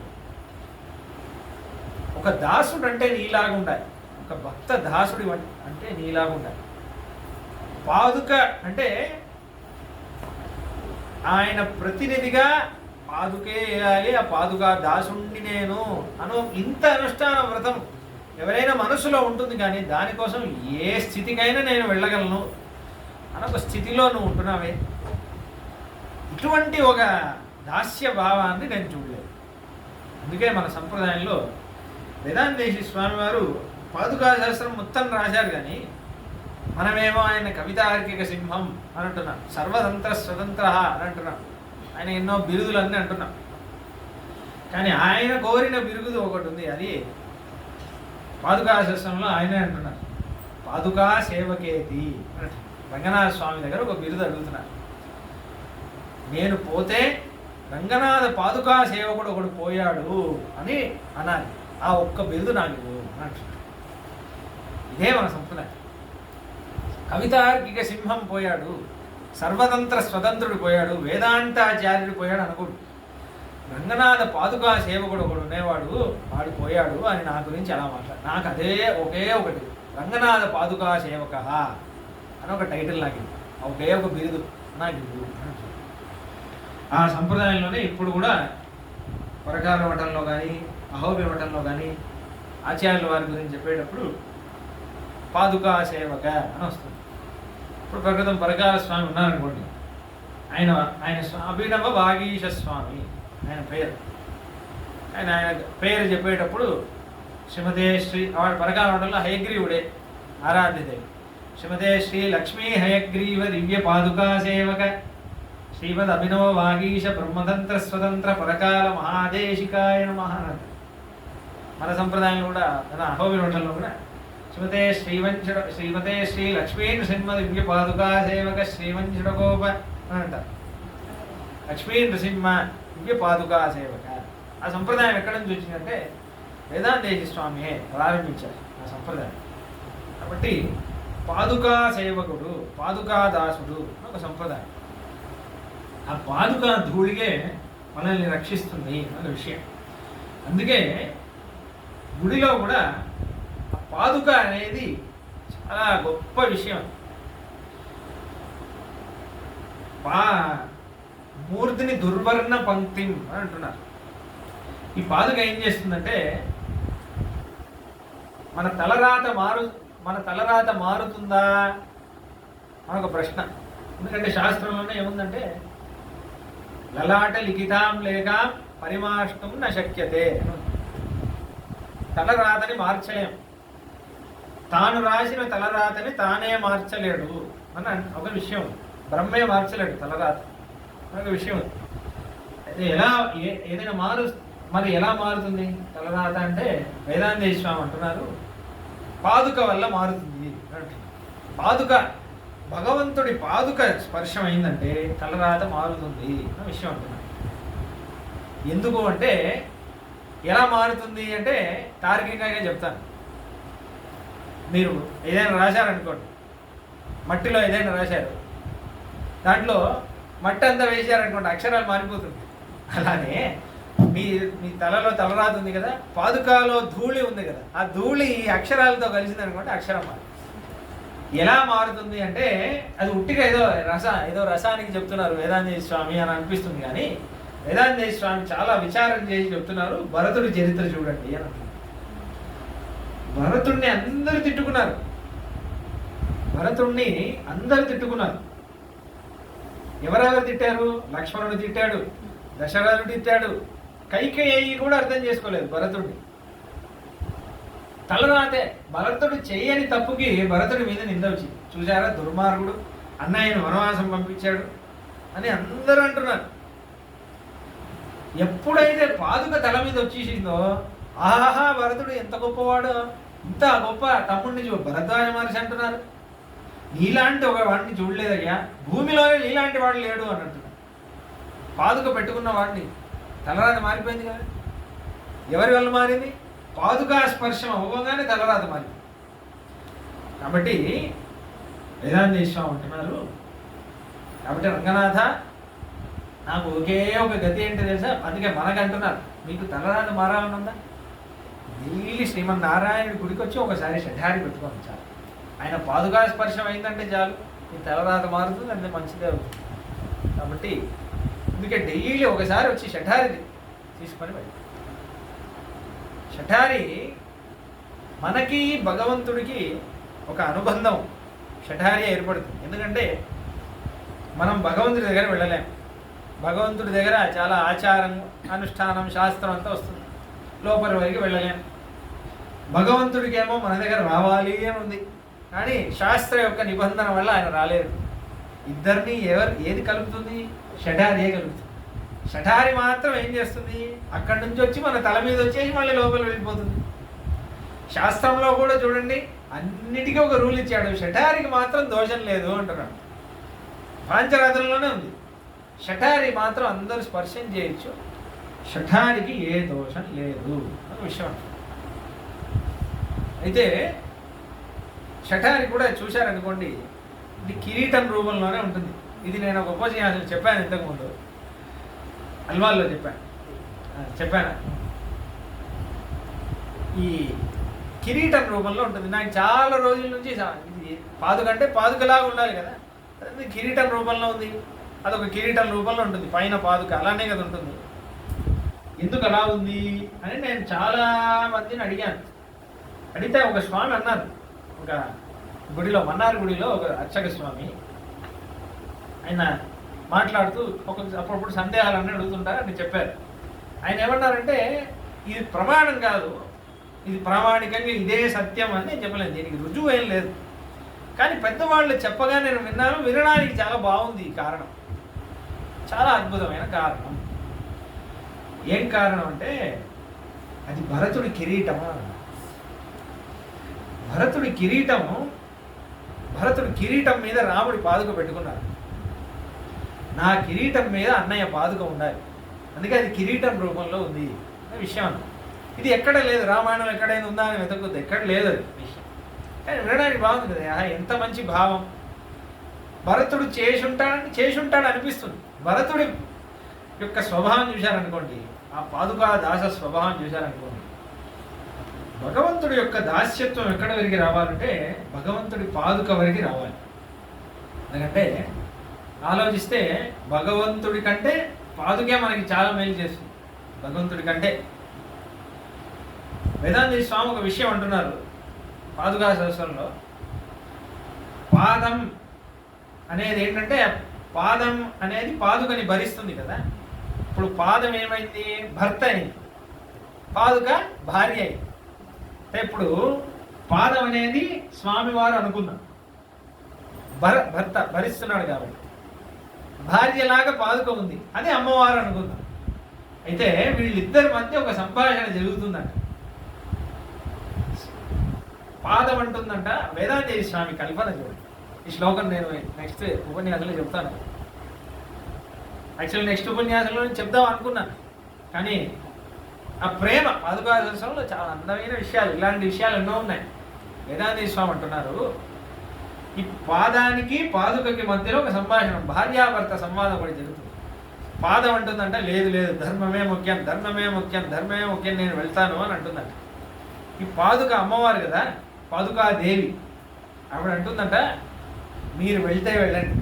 ఒక దాసుడు అంటే నీలాగా ఉండాలి, ఒక భక్త దాసుడి అంటే నీలాగా ఉండాలి. పాదుక అంటే ఆయన ప్రతినిధిగా పాదుకే వేయాలి, ఆ పాదుక దాసుండి నేను అను. ఇంత అనుష్ఠాన వ్రతం ఎవరైనా మనసులో ఉంటుంది, కానీ దానికోసం ఏ స్థితికైనా నేను వెళ్ళగలను అనొక స్థితిలో నువ్వు ఉంటున్నావే. ఇటువంటి ఒక దాస్య భావాన్ని నేను చూడలేదు. అందుకే మన సంప్రదాయంలో వేదాంతేశి స్వామి వారు పాదుకా శాస్త్రం మొత్తం రాశారు, కానీ మనమేమో ఆయన కవితార్కిక సింహం అని అంటున్నాం, సర్వతంత్ర స్వతంత్ర అని అంటున్నాం, ఆయన ఎన్నో బిరుదులన్నీ అంటున్నాం. కానీ ఆయన కోరిన బిరుదు ఒకటి ఉంది, అది పాదుకా శాస్త్రంలో ఆయనే అంటున్నారు, పాదుకా సేవకేతి అని. రంగనాథ స్వామి దగ్గర ఒక బిరుదు అడుగుతున్నారు. నేను పోతే రంగనాథ పాదుకా సేవకుడు ఒకడు పోయాడు అని అనాలి, ఆ ఒక్క బిరుదు నాకు అంటున్నారు. ఇదే మన సంప్రదాయం. కవితార్కిక సింహం పోయాడు, సర్వతంత్ర స్వతంత్రుడు పోయాడు, వేదాంతాచార్యుడు పోయాడు అనుకోడు. రంగనాథ పాదుకా సేవకుడు ఒకడు ఉండేవాడు, వాడు పోయాడు అని నా గురించి అలా మాట్లాడు. నాకు అదే ఒకే ఒకటి, రంగనాథ పాదుకా సేవక అని ఒక టైటిల్ నాకు, ఒకే ఒక బిరుదు నాకు. ఆ సంప్రదాయంలోనే ఇప్పుడు కూడా పరకాల మఠంలో కానీ అహోబి మఠంలో కానీ ఆచార్యుల వారి గురించి చెప్పేటప్పుడు పాదుకా సేవక అని వస్తుంది. ఇప్పుడు ప్రకృతం పరకాల స్వామి ఉన్నారనుకోండి, ఆయన అభినవ వాగీశ స్వామి ఆయన పేరు. ఆయన పేరు చెప్పేటప్పుడు శ్రీమతే శ్రీ వాడు పరకాల మఠంలో హయగ్రీవుడే ఆరాధ్యదేవి. శ్రీమతే శ్రీ లక్ష్మీ హయగ్రీవ దివ్య పాదుకా సేవక శ్రీమద్ అభినవ వాగీశ బ్రహ్మతంత్ర స్వతంత్ర పరకాల మహాదేశికాయ నమః. మన సంప్రదాయంలో కూడా మన అహోబి మఠంలో కూడా శ్రీమతే శ్రీ లక్ష్మీ నృసింహ దివ్య పాదుకా సేవక శ్రీవంశుడగోప అని అంటారు. లక్ష్మీ నృసింహ దివ్య పాదుకా సేవక. ఆ సంప్రదాయం ఎక్కడి నుంచి వచ్చిందంటే వేదాంతేశి స్వామి ప్రారంభించారు ఆ సంప్రదాయం. కాబట్టి పాదుకా సేవకుడు, పాదుకా దాసుడు ఒక సంప్రదాయం. ఆ పాదుకా ధూళిగే మనల్ని రక్షిస్తుంది అనే విషయం. అందుకే గుడిలో కూడా ఆ పాదుక అనేది చాలా గొప్ప విషయం. మూర్తిని దుర్వర్ణ పంక్తిం అని అంటున్నారు. ఈ పాదుక ఏం చేస్తుందంటే మన తలరాత మారుతుందా మనొక ప్రశ్న. ఎందుకంటే శాస్త్రంలోనే ఏముందంటే లలాట లిఖితాం లేక పరిమాష్టం న శక్యతే. తలరాతని మార్చలేం, తాను రాసిన తలరాతని తానే మార్చలేడు అని ఒక విషయం. బ్రహ్మే మార్చలేడు తలరాత ఒక విషయం. అయితే ఏదైనా మరి ఎలా మారుతుంది తలరాత అంటే వేదాంతేశ్వర స్వామి అంటున్నారు పాదుక వల్ల మారుతుంది అంటున్నారు. పాదుక భగవంతుడి పాదుక స్పర్శమైందంటే తలరాత మారుతుంది అన్న విషయం అంటున్నారు. ఎందుకు అంటే ఎలా మారుతుంది అంటే తార్కికంగా చెప్తాను. మీరు ఏదైనా రాశారనుకోండి, మట్టిలో ఏదైనా రాశారు, దాంట్లో మట్టి అంతా వేసారనుకోండి అక్షరాలు మారిపోతుంది. అలానే మీ మీ తలలో తలరాత ఉంది కదా, పాదుకలో ధూళి ఉంది కదా, ఆ ధూళి అక్షరాలతో కలిసింది అనుకోండి అక్షరం మారి. ఎలా మారుతుంది అంటే అది ఉట్టిగా ఏదో రసానికి చెప్తున్నారు వేదాంతేశ్వర స్వామి అని అనిపిస్తుంది. కానీ వేదాంతేశ్వర స్వామి చాలా విచారం చేసి చెప్తున్నారు. భరతుడి చరిత్ర చూడండి అని అంటున్నారు. భరతుడిని అందరూ తిట్టుకున్నారు. భరతుడిని అందరూ తిట్టుకున్నారు. ఎవరెవరు తిట్టారు? లక్ష్మణుడు తిట్టాడు, దశరథుడు తిట్టాడు, కైకేయి కూడా అర్థం చేసుకోలేదు భరతుడిని. తలరాతే భరతుడు చేయని తప్పుకి భరతుడి మీద నింద వచ్చింది. చూసారా దుర్మార్గుడు, అన్నయ్యను వనవాసం పంపించాడు అని అందరూ అంటున్నారు. ఎప్పుడైతే పాదుక తల మీద వచ్చేసిందో ఆహా భరతుడు ఎంత గొప్పవాడు, ఇంత గొప్ప తమ్ముడిని భరద్వాజ మహర్షి అంటున్నారు. నీలాంటి ఒక వాడిని చూడలేదయ్యా, భూమిలోనే నీలాంటి వాడు లేడు అని అంటున్నారు. పాదుక పెట్టుకున్న వాడిని తలరాత మారిపోయింది కదా. ఎవరి వల్ల మారింది? పాదుకా స్పర్శం అవ్వగానే తలరాత మారింది. కాబట్టి వేదాంతేశ్వరం అంటున్నారు. కాబట్టి రంగనాథ నాకు ఒకే ఒక గతి ఏంటి తెలుసా? అందుకే మనకంటున్నారు మీకు తలరాత మారాలనుందా, డైలీ శ్రీమన్నారాయణుడి గుడికి వచ్చి ఒకసారి షఠారి పెట్టుకోండి చాలు. ఆయన పాదుకా స్పర్శం అయిందంటే చాలు, మీ తలరాత మారుతుంది, అంటే మంచిదే అవుతుంది. కాబట్టి అందుకే డైలీ ఒకసారి వచ్చి షఠారి తీసుకొని వెళ్ళి. షఠారి మనకి భగవంతుడికి ఒక అనుబంధం షఠారి ఏర్పడుతుంది. ఎందుకంటే మనం భగవంతుడి దగ్గర వెళ్ళలేం. భగవంతుడి దగ్గర చాలా ఆచారం, అనుష్ఠానం, శాస్త్రం అంతా వస్తుంది, లోపలి వరకు వెళ్ళలేం. భగవంతుడికి ఏమో మన దగ్గర రావాలి అని ఉంది, కానీ శాస్త్ర యొక్క నిబంధన వల్ల ఆయన రాలేరు. ఇద్దరిని ఏది కలుపుతుంది? షఠారియే కలుపుతుంది. షఠారి మాత్రం ఏం చేస్తుంది? అక్కడి నుంచి వచ్చి మన తల మీద వచ్చేసి మళ్ళీ లోపల వెళ్ళిపోతుంది. శాస్త్రంలో కూడా చూడండి అన్నిటికీ ఒక రూల్ ఇచ్చాడు, షఠారికి మాత్రం దోషం లేదు అంటున్నాడు. పాంచరాత్రుల్లోనే ఉంది. షఠారి మాత్రం అందరూ స్పర్శం చేయొచ్చు, షఠారికి ఏ దోషం లేదు అని విషయం. అయితే షఠారి కూడా చూశారనుకోండి, ఇది కిరీటం రూపంలోనే ఉంటుంది. ఇది నేను ఒక ఉపన్యాసం చెప్పాను ఇంతకుముందు, అల్వాల్లో చెప్పాను. ఈ కిరీటం రూపంలో ఉంటుంది. నాకు చాలా రోజుల నుంచి ఇది పాదుకంటే పాదుకలాగా ఉండాలి కదా, అది కిరీటం రూపంలో ఉంది. అదొక కిరీటం రూపంలో ఉంటుంది, పైన పాదుక అలానే కదా ఉంటుంది. ఎందుకు అలా ఉంది అని నేను చాలా మందిని అడిగాను. అడిగితే ఒక స్వామి అన్నారు, ఒక గుడిలో, మన్నార్ గుడిలో ఒక అర్చక స్వామి, ఆయన మాట్లాడుతూ అప్పుడప్పుడు సందేహాలన్నీ అడుగుతుంటారు అని చెప్పారు. ఆయన ఏమన్నారంటే ఇది ప్రమాణం కాదు, ఇది ప్రామాణికంగా ఇదే సత్యం అని నేను చెప్పలేదు, దీనికి రుజువు ఏం లేదు. కానీ పెద్దవాళ్ళు చెప్పగా నేను విన్నాను, వినడానికి చాలా బాగుంది. ఈ కారణం చాలా అద్భుతమైన కారణం. ఏం కారణం అంటే అది భరతుడి కిరీటమా. భరతుడి కిరీటం మీద రాముడి పాదుక పెట్టుకున్నారు. నా కిరీటం మీద అన్నయ్య పాదుక ఉండాలి, అందుకే అది కిరీటం రూపంలో ఉంది అనే విషయం అన్న. ఇది ఎక్కడ లేదు, రామాయణం ఎక్కడైనా ఉందా అని వెతకొద్దు, ఎక్కడ లేదు అది విషయం. కానీ వినడానికి బాగుంది కదా, ఎంత మంచి భావం. భరతుడు చేసుంటాడు అనిపిస్తుంది. భరతుడి యొక్క స్వభావం చూశారనుకోండి, ఆ పాదుకా దాస స్వభావం చూశారనుకోండి, భగవంతుడి యొక్క దాస్యత్వం ఎక్కడ వరకు రావాలంటే భగవంతుడి పాదుక వరకు రావాలి. ఎందుకంటే ఆలోచిస్తే భగవంతుడి కంటే పాదుకే మనకి చాలా మేలు చేస్తుంది. భగవంతుడి కంటే వేదాంత స్వామి ఒక విషయం అంటున్నారు పాదుకా సహస్రంలో. పాదం అనేది ఏంటంటే, పాదం అనేది పాదుకని భరిస్తుంది కదా. ఇప్పుడు పాదం ఏమైంది? భర్త అయింది, పాదుక భార్య అయింది. అంటే ఇప్పుడు పాదం అనేది స్వామివారు అనుకుందాం, భర్త భరిస్తున్నాడు కాబట్టి, భార్యలాగా పాదుక ఉంది, అది అమ్మవారు అనుకుందాం. అయితే వీళ్ళిద్దరి మధ్య ఒక సంభాషణ జరుగుతుందంట. పాదం అంటుందంట, వేదాంత స్వామి కల్పన చూడండి. ఈ శ్లోకం నేను నెక్స్ట్ ఉపన్యాసంలో చెప్తాను. యాక్చువల్లీ నెక్స్ట్ ఉపన్యాసంలో చెప్దాం అనుకున్నాను, కానీ ఆ ప్రేమ పాదుకా సహస్రంలో చాలా అందమైన విషయాలు, ఇలాంటి విషయాలు ఎన్నో ఉన్నాయి. వేదాంత స్వామి అంటున్నారు, ఈ పాదానికి పాదుకకి మధ్యలో ఒక సంభాషణ, భార్యాభర్త సంవాదం ఒకటి జరుగుతుంది. పాదం అంటుందంట, లేదు లేదు, ధర్మమే ముఖ్యం, ధర్మమే ముఖ్యం, ధర్మమే ముఖ్యం, నేను వెళ్తాను అని అంటుందంట. ఈ పాదుక అమ్మవారు కదా, పాదుకాదేవి, ఆవిడ అంటుందంట, మీరు వెళ్తే వెళ్ళండి,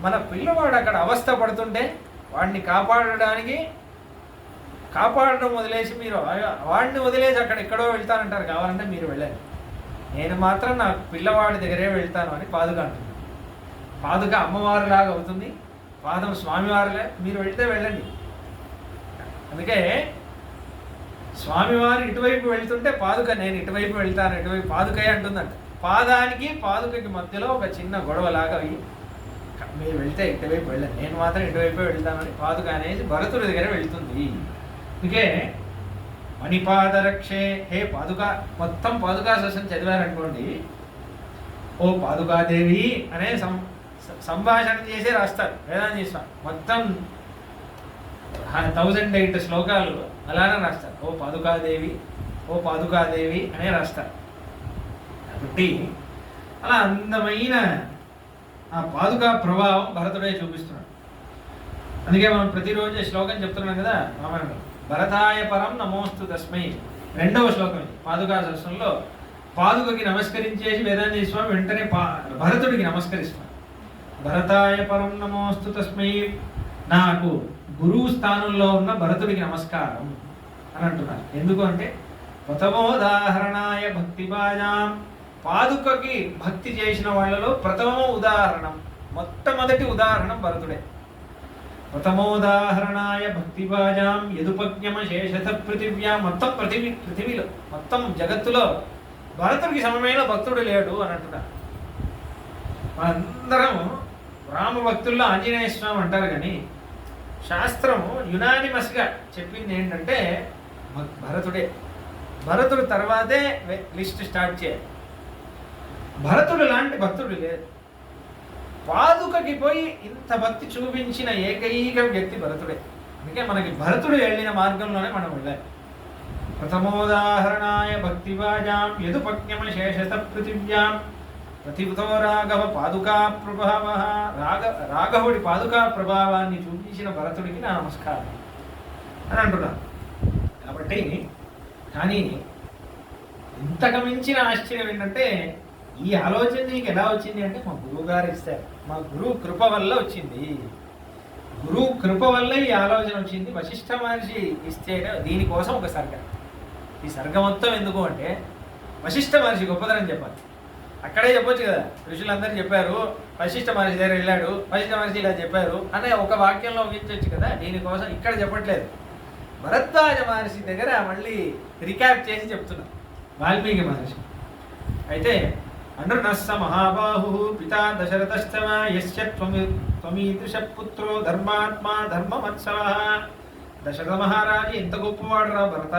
మన పిల్లవాడు అక్కడ అవస్థ పడుతుంటే వాడిని కాపాడడం వదిలేసి మీరు వాడిని వదిలేసి అక్కడ ఎక్కడో వెళ్తానంటారు, కావాలంటే మీరు వెళ్ళండి, నేను మాత్రం నా పిల్లవాడి దగ్గరే వెళ్తాను అని పాదుక అంటుంది. పాదుక అమ్మవారిలాగా అవుతుంది, పాదం స్వామివారిలే, మీరు వెళ్తే వెళ్ళండి. అందుకే స్వామివారు ఇటువైపు వెళ్తుంటే పాదుక నేను ఇటువైపు వెళ్తాను, ఇటువైపు పాదుకే అంటుందంట. పాదానికి పాదుకకి మధ్యలో ఒక చిన్న గొడవలాగా అయ్యి, మీరు వెళ్తే ఇటువైపు వెళ్ళండి, నేను మాత్రం ఇటువైపు వెళ్తానని పాదుక అనేది భరతుడి దగ్గర వెళ్తుంది. అందుకే మణిపాదరక్షే హే పాదుక, మొత్తం పాదుకా సహస్రం చదివారనుకోండి, ఓ పాదుకాదేవి అనే సంభాషణ చేసే రాస్తారు వేదాంత స్వామి. మొత్తం 1008 శ్లోకాలు అలానే రాస్తారు, ఓ పాదుకాదేవి, ఓ పాదుకాదేవి అనే రాస్తారు. కాబట్టి అలా అందమైన ఆ పాదుకా ప్రభావం భరతుడే చూపిస్తున్నాడు. అందుకే మనం ప్రతిరోజు శ్లోకం చెప్తున్నాం కదా రామాయణంలో, భరతాయ పరం నమోస్తు తస్మై, 2వ శ్లోకం ఇది పాదుకా సహస్రంలో. పాదుకకి నమస్కరించేసి వేదాంత స్వామి వెంటనే భరతుడికి నమస్కరిస్తున్నాడు. భరతాయ పరం నమోస్తు తస్మై, నాకు గురువు స్థానంలో ఉన్న భరతుడికి నమస్కారం అని అంటున్నారు. ఎందుకు అంటే, ప్రథమోదాహరణాయ భక్తిభాజాం, పాదుకకి భక్తి చేసిన వాళ్ళలో ప్రథమ ఉదాహరణం, మొట్టమొదటి ఉదాహరణం భరతుడే. ప్రథమోదాహరణాయ భక్తిభాజాం యదుపజ్ఞమ శేషత పృథివ్యా, మొత్తం పృథివీలో మొత్తం జగత్తులో భరతుడికి సమమైన భక్తుడు లేడు అని అంటున్నారు. మనందరం రామ భక్తుల్లో ఆంజనేయ స్వామి అంటారు, కానీ శాస్త్రము యునానిమస్గా చెప్పింది ఏంటంటే భరతుడే. భరతుడు తర్వాతే లిస్ట్ స్టార్ట్ చేయాలి. భరతుడు లాంటి భక్తుడు లేదు. పాదుకకి పోయి ఇంత భక్తి చూపించిన ఏకైక వ్యక్తి భరతుడే. అందుకే మనకి భరతుడు వెళ్ళిన మార్గంలోనే మనం వెళ్ళాలి. ప్రథమోదాహరణాయ భక్తిభాజాం యదుపజ్ఞమ శేషత పృథివ్యాం ప్రతిభుతో రాఘవ పాదుకా ప్రభావ, రాఘవుడి పాదుకా ప్రభావాన్ని చూపించిన భరతుడికి నా నమస్కారం అని అంటున్నాను. కాబట్టి కానీ ఇంతకు మించిన ఆశ్చర్యం ఏంటంటే, ఈ ఆలోచన నీకు ఎలా వచ్చింది అంటే మా గురువు గారు ఇస్తారు, మా గురువు కృప వల్ల వచ్చింది. గురువు కృప వల్ల ఈ ఆలోచన వచ్చింది. వశిష్ఠ మహర్షి ఇస్తే దీనికోసం ఒక సర్గ. ఈ సర్గ మొత్తం ఎందుకు అంటే వశిష్ఠ మహర్షి గొప్పదనం చెప్పాలి. అక్కడే చెప్పొచ్చు కదా, ఋషులందరూ చెప్పారు, వశిష్ఠ మహర్షి దగ్గర వెళ్ళాడు, వశిష్ఠ మహర్షి ఇలా చెప్పారు అనే ఒక వాక్యంలో ఊహించవచ్చు కదా. దీనికోసం ఇక్కడ చెప్పట్లేదు, భరద్వాజ మహర్షి దగ్గర మళ్ళీ రికాప్ చేసి చెప్తున్నా వాల్మీకి మహర్షి. అయితే అనృనస్స మహాబాహు పితా దశరథశ్చ యస్య త్వమీదృశ పుత్రో ధర్మాత్మా ధర్మవత్సలః. దశరథ మహారాజు ఎంత గొప్పవాడు రా భరత,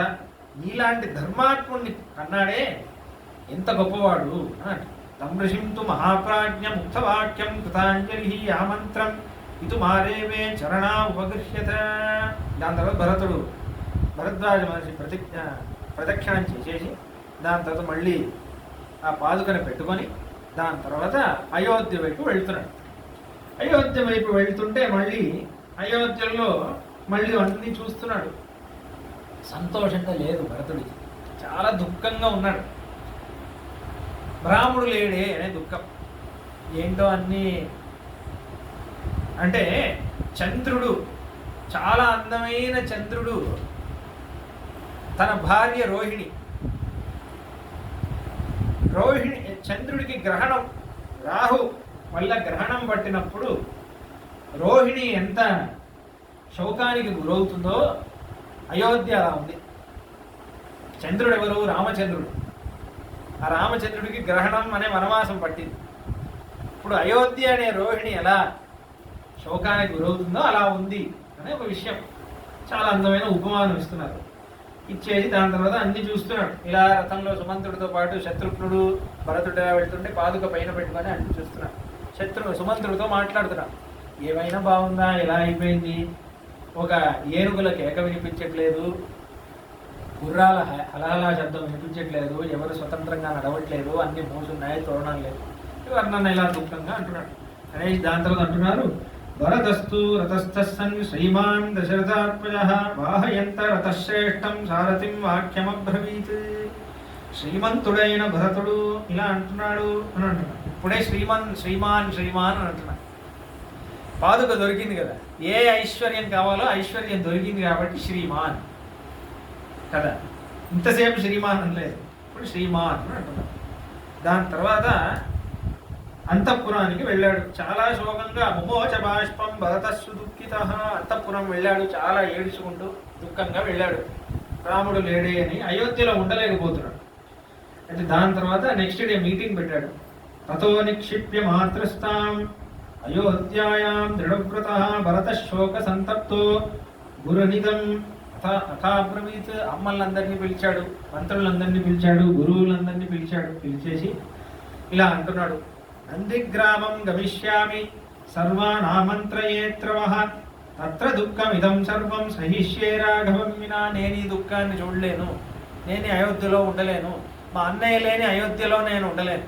నీలాంటి ధర్మాత్ముడిని కన్నాడే, ఎంత గొప్పవాడు అని. తం ఋషింతు మహాప్రాజ్ఞ ముక్తవాక్యం కృతాంజలి ఆమంత్రం ఇటు మారేవే చరణా ఉపగృహ్యత. దాని తర్వాత భరద్వాజ మహర్షి ప్రదక్షిణం చేసేసి దాని తర్వాత మళ్ళీ ఆ పాదుకను పెట్టుకొని దాని తర్వాత అయోధ్య వైపు వెళ్తున్నాడు. అయోధ్య వైపు వెళ్తుంటే మళ్ళీ అయోధ్యలో మళ్ళీ అన్ని చూస్తున్నాడు. సంతోషంగా లేదు భరతుడికి, చాలా దుఃఖంగా ఉన్నాడు. రాముడు లేడే అనే దుఃఖం. ఏంటో అన్నీ అంటే చంద్రుడు, చాలా అందమైన చంద్రుడు, తన భార్య రోహిణి చంద్రుడికి గ్రహణం, రాహు వల్ల గ్రహణం పట్టినప్పుడు రోహిణి ఎంత శోకానికి గురవుతుందో అయోధ్య అలా ఉంది. చంద్రుడు ఎవరు? రామచంద్రుడు. ఆ రామచంద్రుడికి గ్రహణం అనే వనవాసం పట్టింది. ఇప్పుడు అయోధ్య అనే రోహిణి ఎలా శోకానికి గురవుతుందో అలా ఉంది అనే ఒక విషయం. చాలా అందమైన ఉపమానం ఇస్తున్నారు. ఇచ్చేసి దాని తర్వాత అన్ని చూస్తున్నాడు. ఇలా రథంలో సుమంతుడితో పాటు శత్రుఘ్నుడు, భరతుడు వెళ్తుంటే పాదుక పైన పెట్టుకొని అన్ని చూస్తున్నాడు. సుమంతుడితో మాట్లాడుతున్నాడు. ఏమైనా బాగుందా, ఎలా అయిపోయింది, ఒక ఏనుగుల కేక వినిపించట్లేదు, గుర్రాల హలహలా శబ్దం వినిపించట్లేదు, ఎవరు స్వతంత్రంగా నడవట్లేదు, అన్ని మోసున్నాయి, తోరణాలు లేదు, ఇవన్నీ ఇలా దుఃఖంగా అంటున్నాడు. అనేసి దాని తర్వాత అంటున్నారు, భరతస్తు రథస్థన్ శ్రీమాన్ దశరథాత్మజ వాహయంత రథశ్రేష్టం సారథిం వాక్యమబ్రవీత్. శ్రీమంతుడైన భరతుడు ఇలా అంటున్నాడు అని అంటున్నాడు. ఇప్పుడే శ్రీమాన్ అని అంటున్నాడు. పాదుక దొరికింది కదా, ఏ ఐశ్వర్యం కావాలో ఐశ్వర్యం దొరికింది కాబట్టి శ్రీమాన్ కదా. ఇంతసేపు శ్రీమాన్ అనలేదు, ఇప్పుడు శ్రీమాన్ అని అంటున్నాడు. దాని తర్వాత అంతఃపురానికి వెళ్ళాడు. చాలా శోకంగా ముమోచ బాష్పం భరతస్సు దుఃఖిత. అంతఃపురం వెళ్ళాడు, చాలా ఏడుచుకుంటూ దుఃఖంగా వెళ్ళాడు. రాముడు లేడే అని అయోధ్యలో ఉండలేకపోతున్నాడు. అయితే దాని తర్వాత నెక్స్ట్ డే మీటింగ్ పెట్టాడు. తతో నిక్షిప్య మాతృస్తాం అయోధ్యాయాం దృఢవ్రత భరత శోక సంతప్తో గురునిధం అథాబ్రవీత్. అమ్మలందరినీ పిలిచాడు, మంత్రులందరినీ పిలిచాడు, గురువులందరినీ పిలిచేసి ఇలా అంటున్నాడు, నందిగ్రామం గమిష్యామి సర్వానామంత్రయేత్రవః తత్ర దుఃఖమిదం సర్వం సహిష్యే రాఘవం వినా. నేను ఈ దుఃఖాన్ని చూడలేను, నేను అయోధ్యలో ఉండలేను, మా అన్నయ్య లేని అయోధ్యలో నేను ఉండలేను.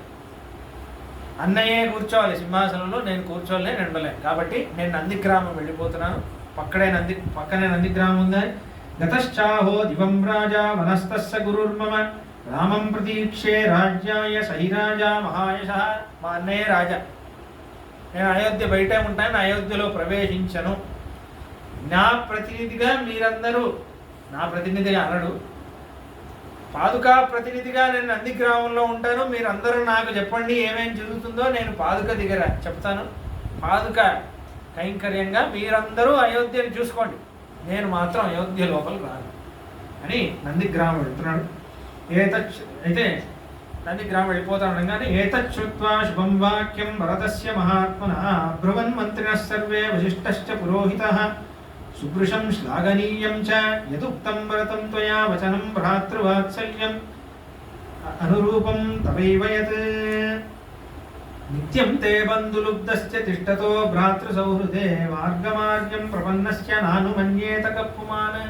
అన్నయ్యే కూర్చోవాలి సింహాసనంలో, నేను కూర్చోలే, నేను ఉండలేను. కాబట్టి నేను నందిగ్రామం వెళ్ళిపోతున్నాను. పక్కనే నందిగ్రామం ఉంది. గతశ్చాహో దివం రాజా వనస్తస్య గురుర్మమ రామం ప్రతీక్షే రాజ్యాయ సహిరాజా మహాయశ. మా అన్నయ్య రాజా, నేను అయోధ్య బయటే ఉంటాను, అయోధ్యలో ప్రవేశించను. నా ప్రతినిధిగా మీరందరూ, నా ప్రతినిధిగా అనడు, పాదుకా ప్రతినిధిగా నేను నందిగ్రామంలో ఉంటాను. మీరందరూ నాకు చెప్పండి ఏమేం జరుగుతుందో, నేను పాదుక దగ్గర చెప్తాను. పాదుక కైంకర్యంగా మీరందరూ అయోధ్యని చూసుకోండి, నేను మాత్రం అయోధ్య లోపల రాను అని నందిగ్రామం వెళ్తున్నాడు. అయితే నందిగ్రామం వెళ్ళిపోతాను కానీ ఏతచ్చుత్వా శుభం వాక్యం భరతస్య మహాత్మనః బ్రువన్ మంత్రిణః సర్వే వశిష్ఠశ్చ పురోహితః సుభృశం శ్లాఘనీయం చ యదుక్తం భరతం త్వయా వచనం భ్రాతృవాత్సల్యం అనురూపం తవైవ యత్ నిత్యం తే బంధులుబ్ధస్య తిష్టతో భ్రాతృసౌహృదే మార్గమార్గం ప్రపన్నస్య నానుమన్యేత కప్పుమాన్.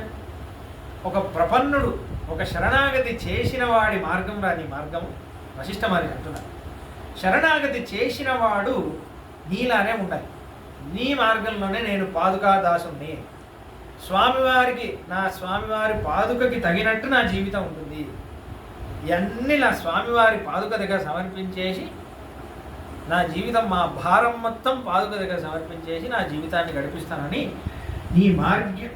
ఒక ప్రపన్నుడు, ఒక శరణాగతి చేసిన వాడి మార్గం రాని మార్గం వశిష్ఠ మహర్షి అంటున్నారు. శరణాగతి చేసిన వాడు నీలానే ఉండాలి, నీ మార్గంలోనే నేను పాదుకాదాసుని. నా స్వామివారి పాదుకకి తగినట్టు నా జీవితం ఉంటుంది. ఇవన్నీ నా స్వామివారి పాదుక దగ్గర సమర్పించేసి నా జీవితం, మా భారం మొత్తం పాదుక దగ్గర సమర్పించేసి నా జీవితాన్ని గడిపిస్తానని. నీ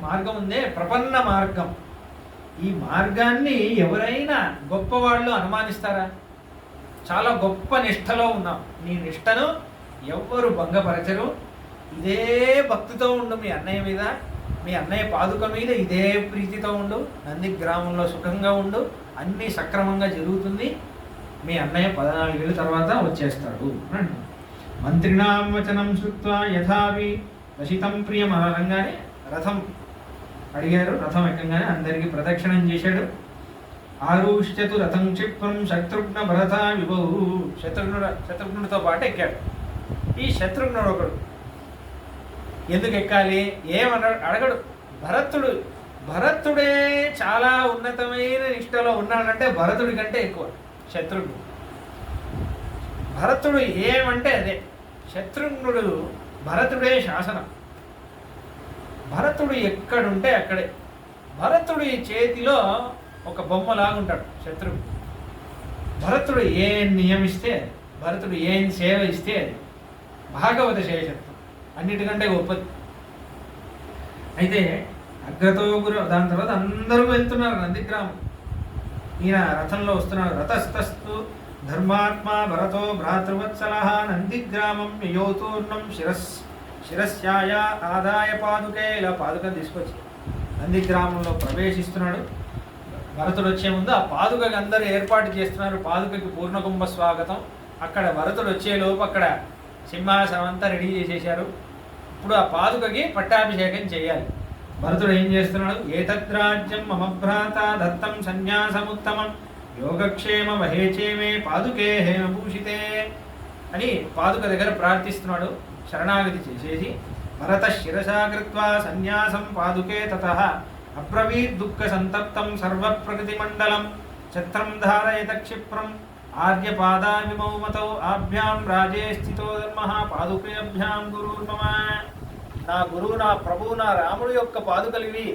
మార్గం ఉందే ప్రపన్న మార్గం. ఈ మార్గాన్ని ఎవరైనా గొప్పవాళ్ళు అనుమానిస్తారా? చాలా గొప్ప నిష్టలో ఉన్నాం. నీ నిష్టను ఎవ్వరు భంగపరచరు. ఇదే భక్తితో ఉండు మీ అన్నయ్య మీద, మీ అన్నయ్య పాదుక మీద ఇదే ప్రీతితో ఉండు. నందిగ్రామంలో సుఖంగా ఉండు, అన్నీ సక్రమంగా జరుగుతుంది. మీ అన్నయ్య 14 ఏళ్ళ తర్వాత వచ్చేస్తాడు అంటు. మంత్రిణాం వచనం శ్రుత్వా యథావి వశితం ప్రియం అనగానే రథం అడిగారు. రథం ఎక్కగానే అందరికీ ప్రదక్షిణం చేశాడు. ఆరుష్యతు రథం క్షిప్రం శత్రుఘ్న భరత విభౌ. శత్రుఘ్నుడితో పాటు ఎక్కాడు. ఈ శత్రుఘ్నుడు ఒకడు. ఎందుకు ఎక్కాలి ఏమన్నాడు అడగడు. భరతుడే చాలా ఉన్నతమైన నిష్టలో ఉన్నాడంటే భరతుడి కంటే ఎక్కువ శత్రుఘ్నుడు. భరతుడు ఏమంటే అదే. శత్రుఘ్నుడు భరతుడే శాసనం. భరతుడు ఎక్కడుంటే అక్కడే. భరతుడి చేతిలో ఒక బొమ్మలాగుంటాడు శత్రువు. భరతుడు ఏం నియమిస్తే, భరతుడు ఏం సేవ ఇస్తే అది భాగవత శేషత్వం అన్నిటికంటే గొప్పది. అయితే అగ్రతో గురు, దాని తర్వాత అందరూ వెళ్తున్నారు నందిగ్రామం. ఈయన రథంలో వస్తున్నాడు. రథస్థస్తు ధర్మాత్మా భరతో భ్రాతృవత్సల నందిగ్రామం యయోతూర్ణం శిరస్యాయ ఆదాయ పాదుకే. ఇలా పాదుకను తీసుకొచ్చి నందిగ్రామంలో ప్రవేశిస్తున్నాడు. భరతుడు వచ్చే ముందు ఆ పాదుకకి అందరూ ఏర్పాటు చేస్తున్నారు. పాదుకకి పూర్ణకుంభ స్వాగతం. అక్కడ భరతుడు వచ్చేలోపు అక్కడ సింహాసనం అంతా రెడీ చేసేశారు. ఇప్పుడు ఆ పాదుకకి పట్టాభిషేకం చేయాలి. భరతుడు ఏం చేస్తున్నాడు? ఏతద్రాజ్యం మమ భ్రాత దత్తం సన్యాసముత్తమం యోగక్షేమ వహేచేమే పాదుకే హేమభూషితే అని పాదుక దగ్గర ప్రార్థిస్తున్నాడు. శరణాగతి చేసేసి భరత శిరసా కృత్వా సన్యాసం పాదుకే తతః అబ్రవీద్ దుఃఖ సంతప్తం సర్వప్రకృతి మండలం ఛత్రం ధారయత క్షిప్రం ఆర్యపాదావిమౌమతౌ ఆభ్యాం రాజే స్థితో ధర్మః పాదుకేభ్యాం గురుర్మమ. నా గురువు, నా ప్రభువు, నా రాముడు యొక్క పాదుకలు ఇవి.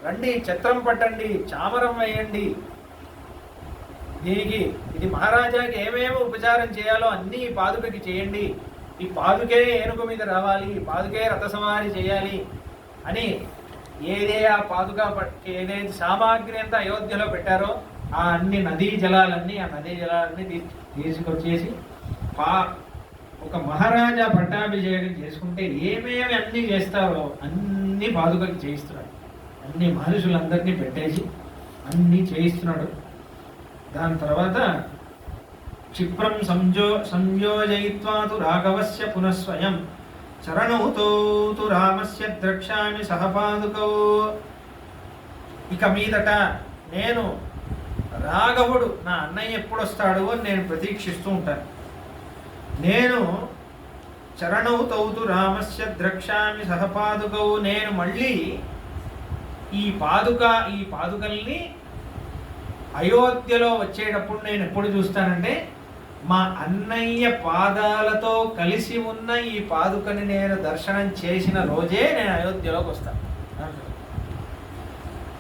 రండి, ఛత్రం పట్టండి, చామరం వేయండి. దీనికి ఇది మహారాజాకి ఏమేమి ఉపచారం చేయాలో అన్నీ ఈ పాదుకకి చేయండి. ఈ పాదుకే ఏనుగు మీద రావాలి, ఈ పాదుకే రథసవారి చేయాలి అని ఏదే ఆ పాదుక ఏదైతే సామాగ్రి అంతా అయోధ్యలో పెట్టారో ఆ అన్ని నదీ జలాలన్నీ తీసుకొచ్చేసి ఒక మహారాజా పట్టాభిషేకం చేసుకుంటే ఏమేమి అన్నీ చేస్తారో అన్నీ పాదుకకి చేయిస్తున్నాడు. అన్ని మనుషులందరినీ పెట్టేసి అన్నీ చేయిస్తున్నాడు. దాని తర్వాత క్షిప్రం సంయోజయిత్వా తు రాఘవస్య పునఃస్వయం చరణౌతో తు రామస్య ద్రక్ష్యామి సహపాదుకౌ. ఇక మీదట నేను రాఘవుడు నా అన్నయ్య ఎప్పుడు వస్తాడు అని నేను ప్రతీక్షిస్తూ ఉంటాను. నేను చరణౌతౌతు రామస్య ద్రక్ష్యామి సహపాదుకౌ. నేను మళ్ళీ ఈ పాదుకల్ని అయోధ్యలో వచ్చేటప్పుడు నేను ఎప్పుడు చూస్తానంటే మా అన్నయ్య పాదాలతో కలిసి ఉన్న ఈ పాదుకని నేను దర్శనం చేసిన రోజే నేను అయోధ్యలోకి వస్తాను.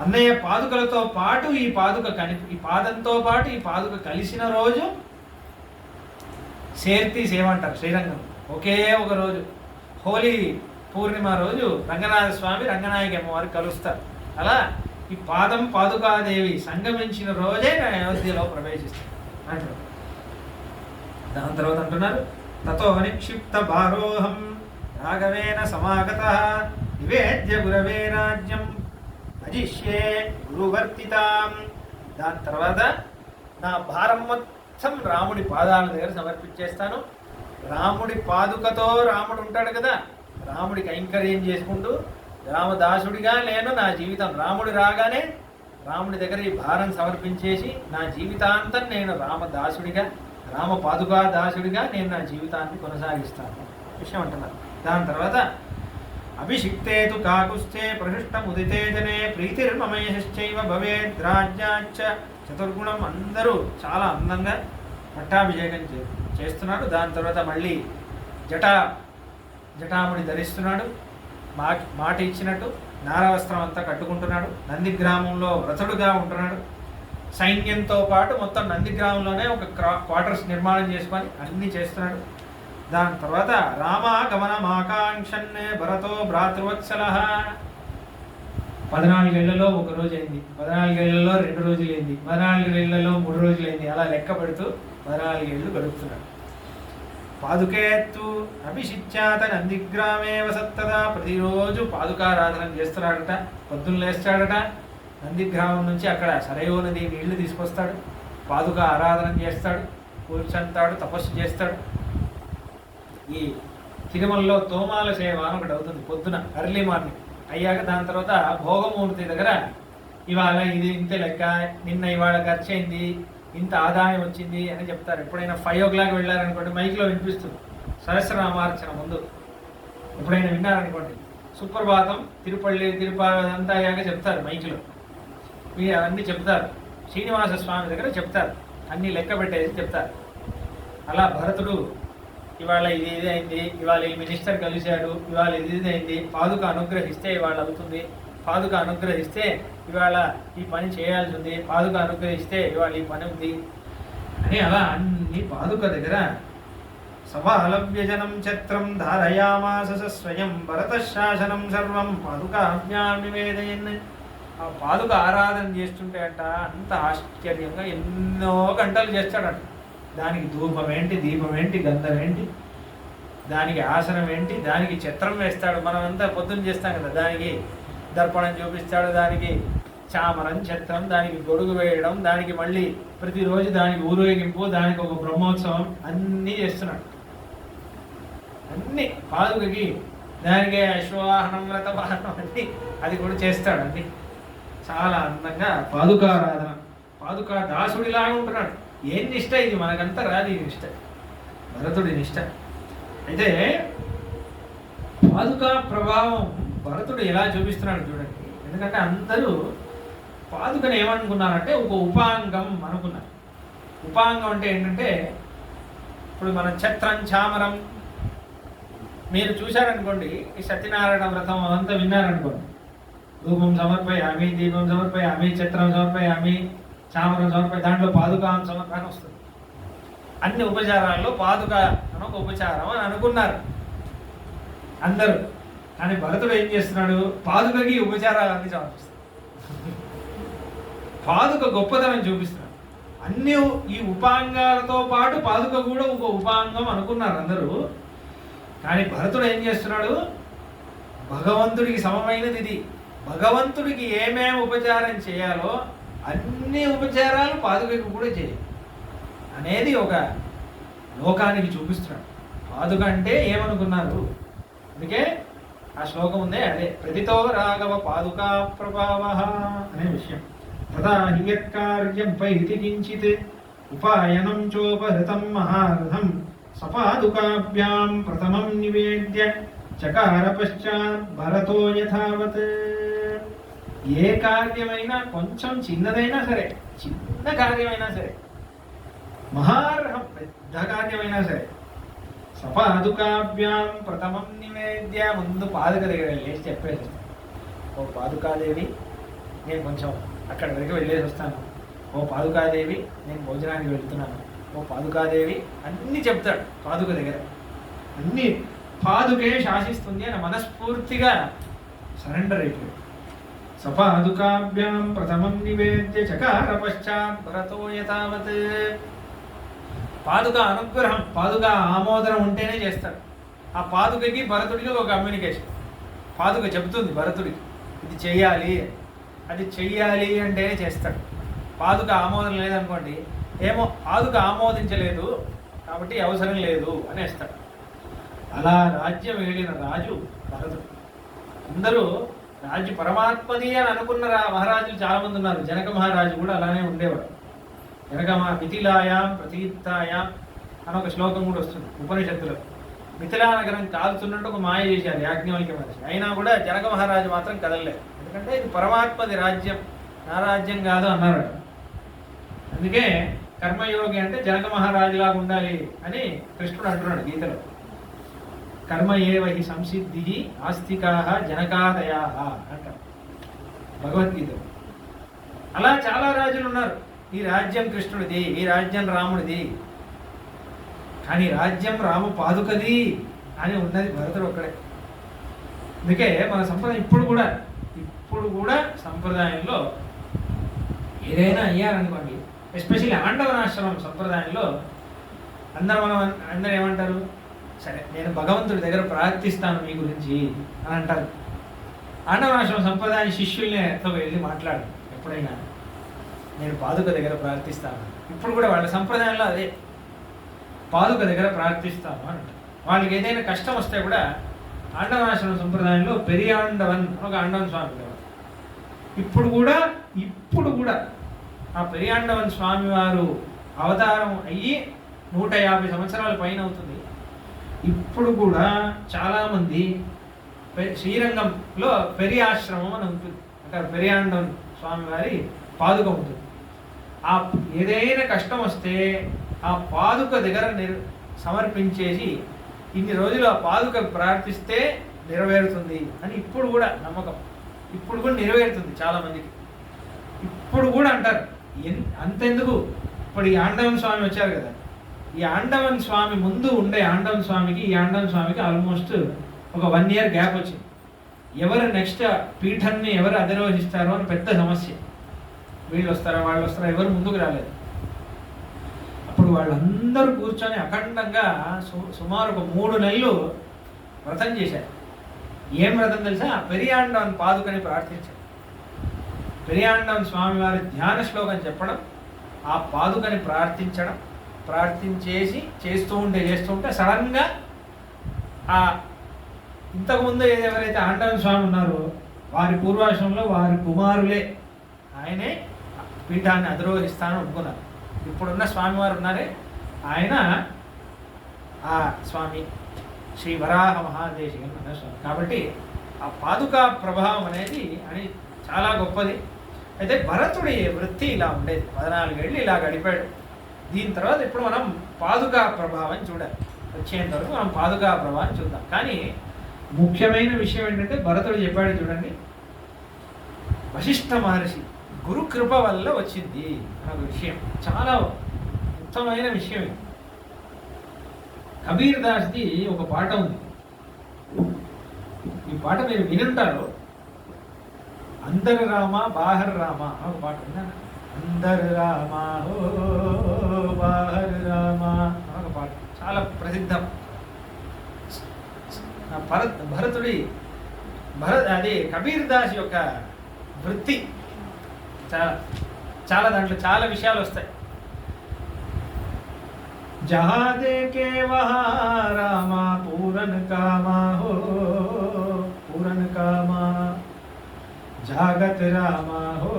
అన్నయ్య పాదుకలతో పాటు ఈ పాదంతో పాటు ఈ పాదుక కలిసిన రోజు సేర్తి సేవ అంటారు శ్రీరంగం. ఒకే ఒక రోజు హోలీ పూర్ణిమ రోజు రంగనాథ స్వామి రంగనాయకి అమ్మవారికి కలుస్తారు. అలా ఈ పాదుకాదేవి సంగమించిన రోజే నేను అయోధ్యలో ప్రవేశిస్తాను అంటారు. దాని తర్వాత అంటున్నారు తతో నిక్షిప్త భారోహం రాఘవేన సమాగతః నివేద్య గురవే రాజ్యం అజిష్యే గురువర్తితాం. దాని తర్వాత నా భారం మొత్తం రాముడి పాదాల దగ్గర సమర్పించేస్తాను. రాముడి పాదుకతో రాముడు ఉంటాడు కదా, రాముడి కైంకర్యం చేసుకుంటూ రామదాసుడిగా నేను నా జీవితం, రాముడు రాగానే రాముడి దగ్గర ఈ భారం సమర్పించేసి నా జీవితాంతం నేను రామదాసుడిగా, రామ పాదుకా దాసుడిగా నేను నా జీవితాన్ని కొనసాగిస్తాను విషయం అంటున్నారు. దాని తర్వాత అభిషిక్తే తు కాకుస్థే ప్రహృష్టముదితే జనే ప్రీతిర్మమేశ్చైవ భవేద్ రాజ్యాచ్చ చతుర్గుణం. అందరూ చాలా అందంగా పట్టాభిషేకం చేస్తున్నాడు. దాని తర్వాత మళ్ళీ జటాముడి ధరిస్తున్నాడు. మాట ఇచ్చినట్టు నారవస్త్రం అంతా కట్టుకుంటున్నాడు. నందిగ్రామంలో వ్రతుడుగా ఉంటున్నాడు. సైన్యంతో పాటు మొత్తం నందిగ్రామంలోనే ఒక క్వార్టర్స్ నిర్మాణం చేసుకొని అన్నీ చేస్తున్నాడు. దాని తర్వాత రామాగమనమాకాంక్షన్ భరతో భ్రాతృవత్సల. 14 ఏళ్లలో ఒక రోజు అయింది, 14 ఏళ్లలో 2 రోజులు అయింది, 14 ఏళ్లలో 3 రోజులు అయింది. అలా లెక్క పెడుతూ 14 ఏళ్ళు గడుపుతున్నాడు. పాదుకేత్తు అభిషిచ్యాత నందిగ్రామే వసత్తదా. ప్రతిరోజు పాదుకారాధన చేస్తున్నాడట. పొద్దున్న లేస్తాడట, నందిగ్రామం నుంచి అక్కడ సరయూ నది నీళ్లు తీసుకొస్తాడు, పాదుక ఆరాధన చేస్తాడు, కూర్చంతాడు, తపస్సు చేస్తాడు. ఈ తిరుమలలో తోమాల సేవ అని ఒకటి అవుతుంది పొద్దున ఎర్లీ మార్నింగ్ అయ్యాక. దాని తర్వాత భోగమూర్తి దగ్గర ఇవాళ ఇది ఇంత లెక్క, నిన్న ఇవాళ ఖర్చు అయింది, ఇంత ఆదాయం వచ్చింది అని చెప్తారు. ఎప్పుడైనా 5 o'clock వెళ్ళారనుకోండి మైక్లో వినిపిస్తుంది సహస్రనామార్చన ముందు. ఎప్పుడైనా విన్నారనుకోండి సుప్రభాతం తిరుపతి అంతా అయ్యాక చెప్తారు మైక్లో. మీరు అవన్నీ చెప్తారు, శ్రీనివాస స్వామి దగ్గర చెప్తారు, అన్నీ లెక్క పెట్టేసి చెప్తారు. అలా భరతుడు ఇవాళ ఇది ఇది అయింది, ఇవాళ ఈ మినిస్టర్ కలిశాడు, ఇవాళ ఇది ఇది అయింది, పాదుక అనుగ్రహిస్తే ఇవాళ అవుతుంది, పాదుక అనుగ్రహిస్తే ఇవాళ ఈ పని చేయాల్సి ఉంది, పాదుక అనుగ్రహిస్తే ఇవాళ ఈ పని ఉంది అని అలా అన్ని పాదుక దగ్గర సవాలవ్యజనం ఛత్రం ధారయామాస స్వయం భరతశాసనం సర్వం పాదుకాభ్యాం నివేదయన్. ఆ పాదుక ఆరాధన చేస్తుంటే అంట అంత ఆశ్చర్యంగా ఎన్నో గంటలు చేస్తాడంట. దానికి ధూపం ఏంటి, దీపం ఏంటి, గంధం ఏంటి, దానికి ఆసనం ఏంటి, దానికి చిత్రం వేస్తాడు. మనం అంతా పొద్దున్న చేస్తాం కదా, దానికి దర్పణం చూపిస్తాడు, దానికి చామరం చిత్రం, దానికి గొడుగు వేయడం, దానికి మళ్ళీ ప్రతిరోజు దానికి ఊరేగింపు, దానికి ఒక బ్రహ్మోత్సవం అన్నీ చేస్తున్నాడు. అన్ని పాదుకకి దానికి అశ్వవాహనం వ్రతవాహనం అన్ని అది కూడా చేస్తాడు. అన్ని చాలా అందంగా పాదుకారాధన, పాదుకా దాసుడిలాగా ఉంటున్నాడు. ఏం నిష్ట ఇది, మనకంతా రాదు ఈ నిష్ట, భరతుడి నిష్ట. అయితే పాదుకా ప్రభావం భరతుడు ఎలా చూపిస్తున్నాడు చూడండి. ఎందుకంటే అందరూ పాదుకను ఏమనుకున్నారంటే ఒక ఉపాంగం అనుకున్నారు. ఉపాంగం అంటే ఏంటంటే ఇప్పుడు మన ఛత్రం చామరం మీరు చూశారనుకోండి, ఈ సత్యనారాయణ వ్రతం అదంతా విన్నారనుకోండి, ధూపం సమర్పయామి, దీపం సమర్పయామి, చిత్రం సమర్పయామి, చామరం సమర్పయ, దాంట్లో పాదుకాం సమర్పణ వస్తుంది. అన్ని ఉపచారాల్లో పాదుక అని ఒక ఉపచారం అని అనుకున్నారు అందరూ. కానీ భరతుడు ఏం చేస్తున్నాడు, పాదుకకి ఉపచారాలు అన్ని సమర్పిస్తాడు. పాదుక గొప్పతనం చూపిస్తున్నాడు. అన్ని ఈ ఉపాంగాలతో పాటు పాదుక కూడా ఒక ఉపాంగం అనుకున్నారు అందరూ. కానీ భరతుడు ఏం చేస్తున్నాడు, భగవంతుడికి సమమైనది ఇది, భగవంతుడికి ఏమేమి ఉపచారం చేయాలో అన్ని ఉపచారాలు పాదుకకు కూడా చేయాలి అనేది ఒక లోకానికి చూపిస్తున్నాడు. పాదుక అంటే ఏమనుకున్నారు, అందుకే ఆ శ్లోకం ఉందే అదే, ప్రతితో రాఘవ పాదుకా ప్రభావ అనే విషయం. తదా హియత్కార్యం పైతి కించిత్ ఉపాయనం చోపహృతం మహారథం సపాదుకాభ్యాం ప్రథమం నివేద్య చకార పశ్చాత్ భరతో యథావత్. ఏ కార్యమైనా కొంచెం చిన్నదైనా సరే, చిన్న కార్యమైనా సరే, మహార్హం పెద్ద కార్యమైనా సరే, సపాదుకాభ్యాం ప్రథమం నివేద్య, ముందు పాదుక దగ్గర వెళ్ళేసి చెప్పేసి, ఓ పాదుకాదేవి నేను కొంచెం అక్కడ వరకు వెళ్ళేసి వస్తాను, ఓ పాదుకాదేవి నేను భోజనానికి వెళ్తున్నాను, ఓ పాదుకాదేవి అన్నీ చెప్తాడు. పాదుక దగ్గర అన్నీ పాదుకే శాసిస్తుంది అని మనస్ఫూర్తిగా సరెండర్ అయిపోయాడు. సపాదుకాభ్యాం ప్రథమం నివేద్య చకార పశ్చాత్ భరతో యథావత్. పాదుక అనుగ్రహం, పాదుక ఆమోదనం ఉంటేనే చేస్తాడు. ఆ పాదుకకి భరతుడికి ఒక కమ్యూనికేషన్. పాదుక చెబుతుంది భరతుడికి ఇది చెయ్యాలి, అది చెయ్యాలి అంటేనే చేస్తాడు. పాదుక ఆమోదం లేదనుకోండి, ఏమో పాదుక ఆమోదించలేదు కాబట్టి అవసరం లేదు అనేస్తాడు. అలా రాజ్యం ఏలిన రాజు భరతుడు. అందరూ రాజ్య పరమాత్మది అని అనుకున్న మహారాజులు చాలామంది ఉన్నారు. జనక మహారాజు కూడా అలానే ఉండేవాడు. జనక మిథిలాయాం ప్రతీప్తాయాం అని ఒక శ్లోకం కూడా వస్తుంది ఉపనిషత్తులో. మిథిలా నగరం కాలుతున్నట్టు ఒక మాయ చేశారు యాజ్ఞవల్క్య మహర్షి. అయినా కూడా జనక మహారాజు మాత్రం కదలలేదు. ఎందుకంటే ఇది పరమాత్మది రాజ్యం, నా రాజ్యం కాదు అన్నారు. అందుకే కర్మయోగి అంటే జనక మహారాజులాగా ఉండాలి అని కృష్ణుడు అంటున్నాడు గీతలో. కర్మ ఏవహి సంసిద్ధి ఆస్తికా జనకాదయా అంటారు భగవద్గీతలో. అలా చాలా రాజులు ఉన్నారు. ఈ రాజ్యం కృష్ణుడిది, ఈ రాజ్యం రాముడిది, కానీ రాజ్యం రామ పాదుకది అని ఉన్నది భరతుడు ఒక్కడే. అందుకే మన సంప్రదాయం ఇప్పుడు కూడా సంప్రదాయంలో ఏదైనా అయ్యారనుకోండి, ఎస్పెషల్లీ ఆండవనాశ్రమం సంప్రదాయంలో అందరూ ఏమంటారు, సరే నేను భగవంతుడి దగ్గర ప్రార్థిస్తాను మీ గురించి అని అంటారు. ఆండవనాశ్రమం సంప్రదాయం శిష్యుల్ని వెళ్ళి మాట్లాడు, ఎప్పుడైనా నేను పాదుక దగ్గర ప్రార్థిస్తాను. ఇప్పుడు కూడా వాళ్ళ సంప్రదాయంలో అదే, పాదుక దగ్గర ప్రార్థిస్తాను అని అంటారు. వాళ్ళకి ఏదైనా కష్టం వస్తే కూడా ఆండవనాశ్రమం సంప్రదాయంలో పెరియాండవన్ ఒక ఆండవన్ స్వామి గారు ఇప్పుడు కూడా ఆ పెరియాండవన్ స్వామి వారు అవతారం అయ్యి 150 సంవత్సరాల పైన అవుతుంది. ఇప్పుడు కూడా చాలామంది శ్రీరంగంలో పెరియాశ్రమం అని ఉంటుంది. అక్కడ పెరియాండవన్ స్వామి వారి పాదుక ఉంటుంది. ఆ ఏదైనా కష్టం వస్తే ఆ పాదుక దగ్గర సమర్పించేసి ఇన్ని రోజులు ఆ పాదుక ప్రార్థిస్తే నెరవేరుతుంది అని ఇప్పుడు కూడా నమ్మకం. ఇప్పుడు కూడా నెరవేరుతుంది చాలామందికి. ఇప్పుడు కూడా అంటారు. అంతెందుకు, ఇప్పుడు ఈ ఆండవన్ స్వామి వచ్చారు కదా, ఈ ఆండవన్ స్వామి ముందు ఉండే ఆండవన్ స్వామికి ఈ ఆండవన్ స్వామికి ఆల్మోస్ట్ ఒక 1 year గ్యాప్ వచ్చింది. ఎవరు నెక్స్ట్ పీఠాన్ని ఎవరు అధిరోహిస్తారో అని పెద్ద సమస్య. వీళ్ళు వస్తారా వాళ్ళు వస్తారా, ఎవరు ముందుకు రాలేదు. అప్పుడు వాళ్ళందరూ కూర్చొని అఖండంగా సుమారు ఒక 3 నెలలు వ్రతం చేశారు. ఏం వ్రతం తెలుసా? పెరియాండవన్ పాదుకని ప్రార్థించారు. పెరియాండవన్ స్వామి వారి ధ్యాన శ్లోకం చెప్పడం, ఆ పాదుకని ప్రార్థించడం, ప్రార్థించేసి చేస్తూ ఉంటే సడన్గా ఆ ఇంతకుముందు ఎవరైతే ఆండవన్ స్వామి ఉన్నారో వారి పూర్వాశ్రమంలో వారి కుమారులే ఆయనే పీఠాన్ని అధిరోహిస్తానని అనుకున్నారు. ఇప్పుడున్న స్వామివారు ఉన్నారే ఆయన ఆ స్వామి శ్రీ వరాహ మహాదేశికన్ అన్న స్వామి. కాబట్టి ఆ పాదుకా ప్రభావం అనేది చాలా గొప్పది. అయితే భరతుడి వృత్తి ఇలా ఉండేది. 14 ఏళ్ళు ఇలా గడిపాడు. దీని తర్వాత ఇప్పుడు మనం పాదుకా ప్రభావం చూడాలి. వచ్చేంత వరకు మనం పాదుకా ప్రభావం చూద్దాం. కానీ ముఖ్యమైన విషయం ఏంటంటే భరతుడు చెప్పాడు చూడండి, వశిష్ఠ మహర్షి గురుకృప వల్ల వచ్చింది అన్న విషయం. చాలా ఉత్తమమైన విషయం. కబీర్ దాస్ది ఒక పాట ఉంది. ఈ పాట మీరు వినుంటారు. అందరు రామ బాహర్ రామ ఒక పాట విన్నాను. అందరు రామ హో బాహర్ రామ ఒక పాట చాలా ప్రసిద్ధం. అది కబీర్ దాస్ యొక్క వృత్తి. చాలా దాంట్లో చాలా విషయాలు వస్తాయి. జహా దేకే వహా రామ పూరన్ కామా హో పూరన్ కామా జాగత్ రామ హో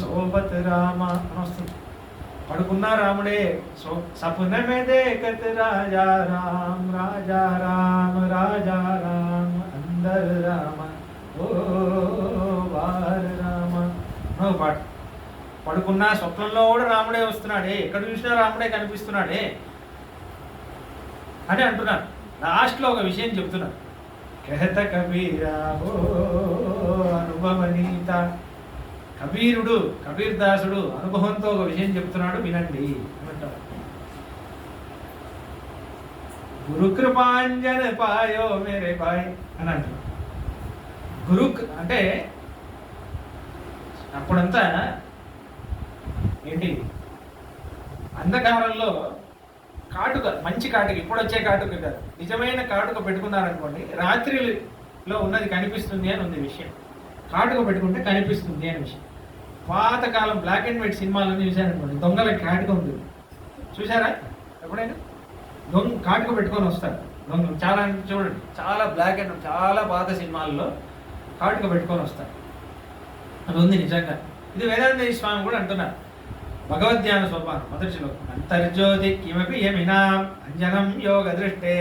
సోబత్ రామ అని వస్తుంది. పడుకున్న రాముడే సపున మే దేకత్ రాజా రామ్ రాజా రామ్ రాజా రామ్ అందర్ రామ ఓ బార్ రామ పాట. పడుకున్న స్వప్నంలో కూడా రాముడే వస్తున్నాడే, ఎక్కడ చూసినా రాముడే కనిపిస్తున్నాడే అని అంటున్నారు. లాస్ట్లో ఒక విషయం చెప్తున్నారు. కహత కబీరా ఓ అనుభవనీత. కబీర్ దాసుడు అనుభవంతో ఒక విషయం చెప్తున్నాడు, వినండి అంటారు. గురు కృపాంజన పాయో మేరే పాయ్ అని అంటున్నాడు. గురు అంటే అప్పుడంతా ఏంటి అంధకారంలో కాటుక, మంచి కాటుక, ఇప్పుడు వచ్చే కాటుక కాదు, నిజమైన కాటుక పెట్టుకున్నారనుకోండి, రాత్రిలో ఉన్నది కనిపిస్తుంది అని ఉంది విషయం. కాటుక పెట్టుకుంటే కనిపిస్తుంది అని విషయం. పాతకాలం బ్లాక్ అండ్ వైట్ సినిమాలన్నీ చూశారనుకోండి, దొంగలకి కాటుక ఉంటుంది. చూసారా ఎప్పుడైనా? కాటుక పెట్టుకొని వస్తారు దొంగలు. చాలా చూడండి, చాలా బ్లాక్ అండ్ చాలా పాత సినిమాల్లో కాటుక పెట్టుకొని వస్తారు. అది ఉంది నిజంగా. ఇది వేదాంత స్వామి కూడా అంటున్నారు. భగవద్ధ్యాన సోపానం మొదటి శ్లోకం. అంతర్జ్యోతి కిమపి యమినాం అంజనం యోగ దృష్టే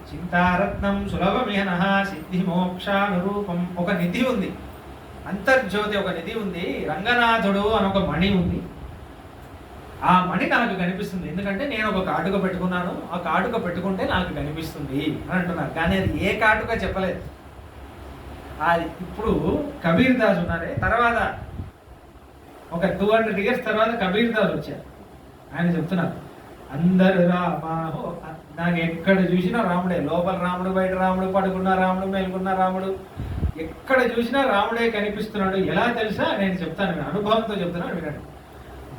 చింతారత్నం సులభమిహనః సిద్ధి మోక్షానురూపం. ఒక నిధి ఉంది, అంతర్జ్యోతి ఒక నిధి ఉంది. రంగనాథుడు అని ఒక మణి ఉంది. ఆ మణి నాకు కనిపిస్తుంది ఎందుకంటే నేను ఒక కాటుక పెట్టుకున్నాను. ఆ కాటుక పెట్టుకుంటే నాకు కనిపిస్తుంది అని అంటున్నారు. కానీ అది ఏ కాటుక చెప్పలేదు. అది ఇప్పుడు కబీర్ దాస్ ఉన్నారే, తర్వాత ఒక 200 years తర్వాత కబీర్ దాస్ వచ్చారు. ఆయన చెప్తున్నారు, అందరు రామాహో, నాకు ఎక్కడ చూసినా రాముడే. లోపల రాముడు, బయట రాముడు, పడుకున్న రాముడు, మేలుకున్న రాముడు, ఎక్కడ చూసినా రాముడే కనిపిస్తున్నాడు. ఎలా తెలుసా? నేను చెప్తాను, అనుభవంతో చెప్తున్నాను, వినండి.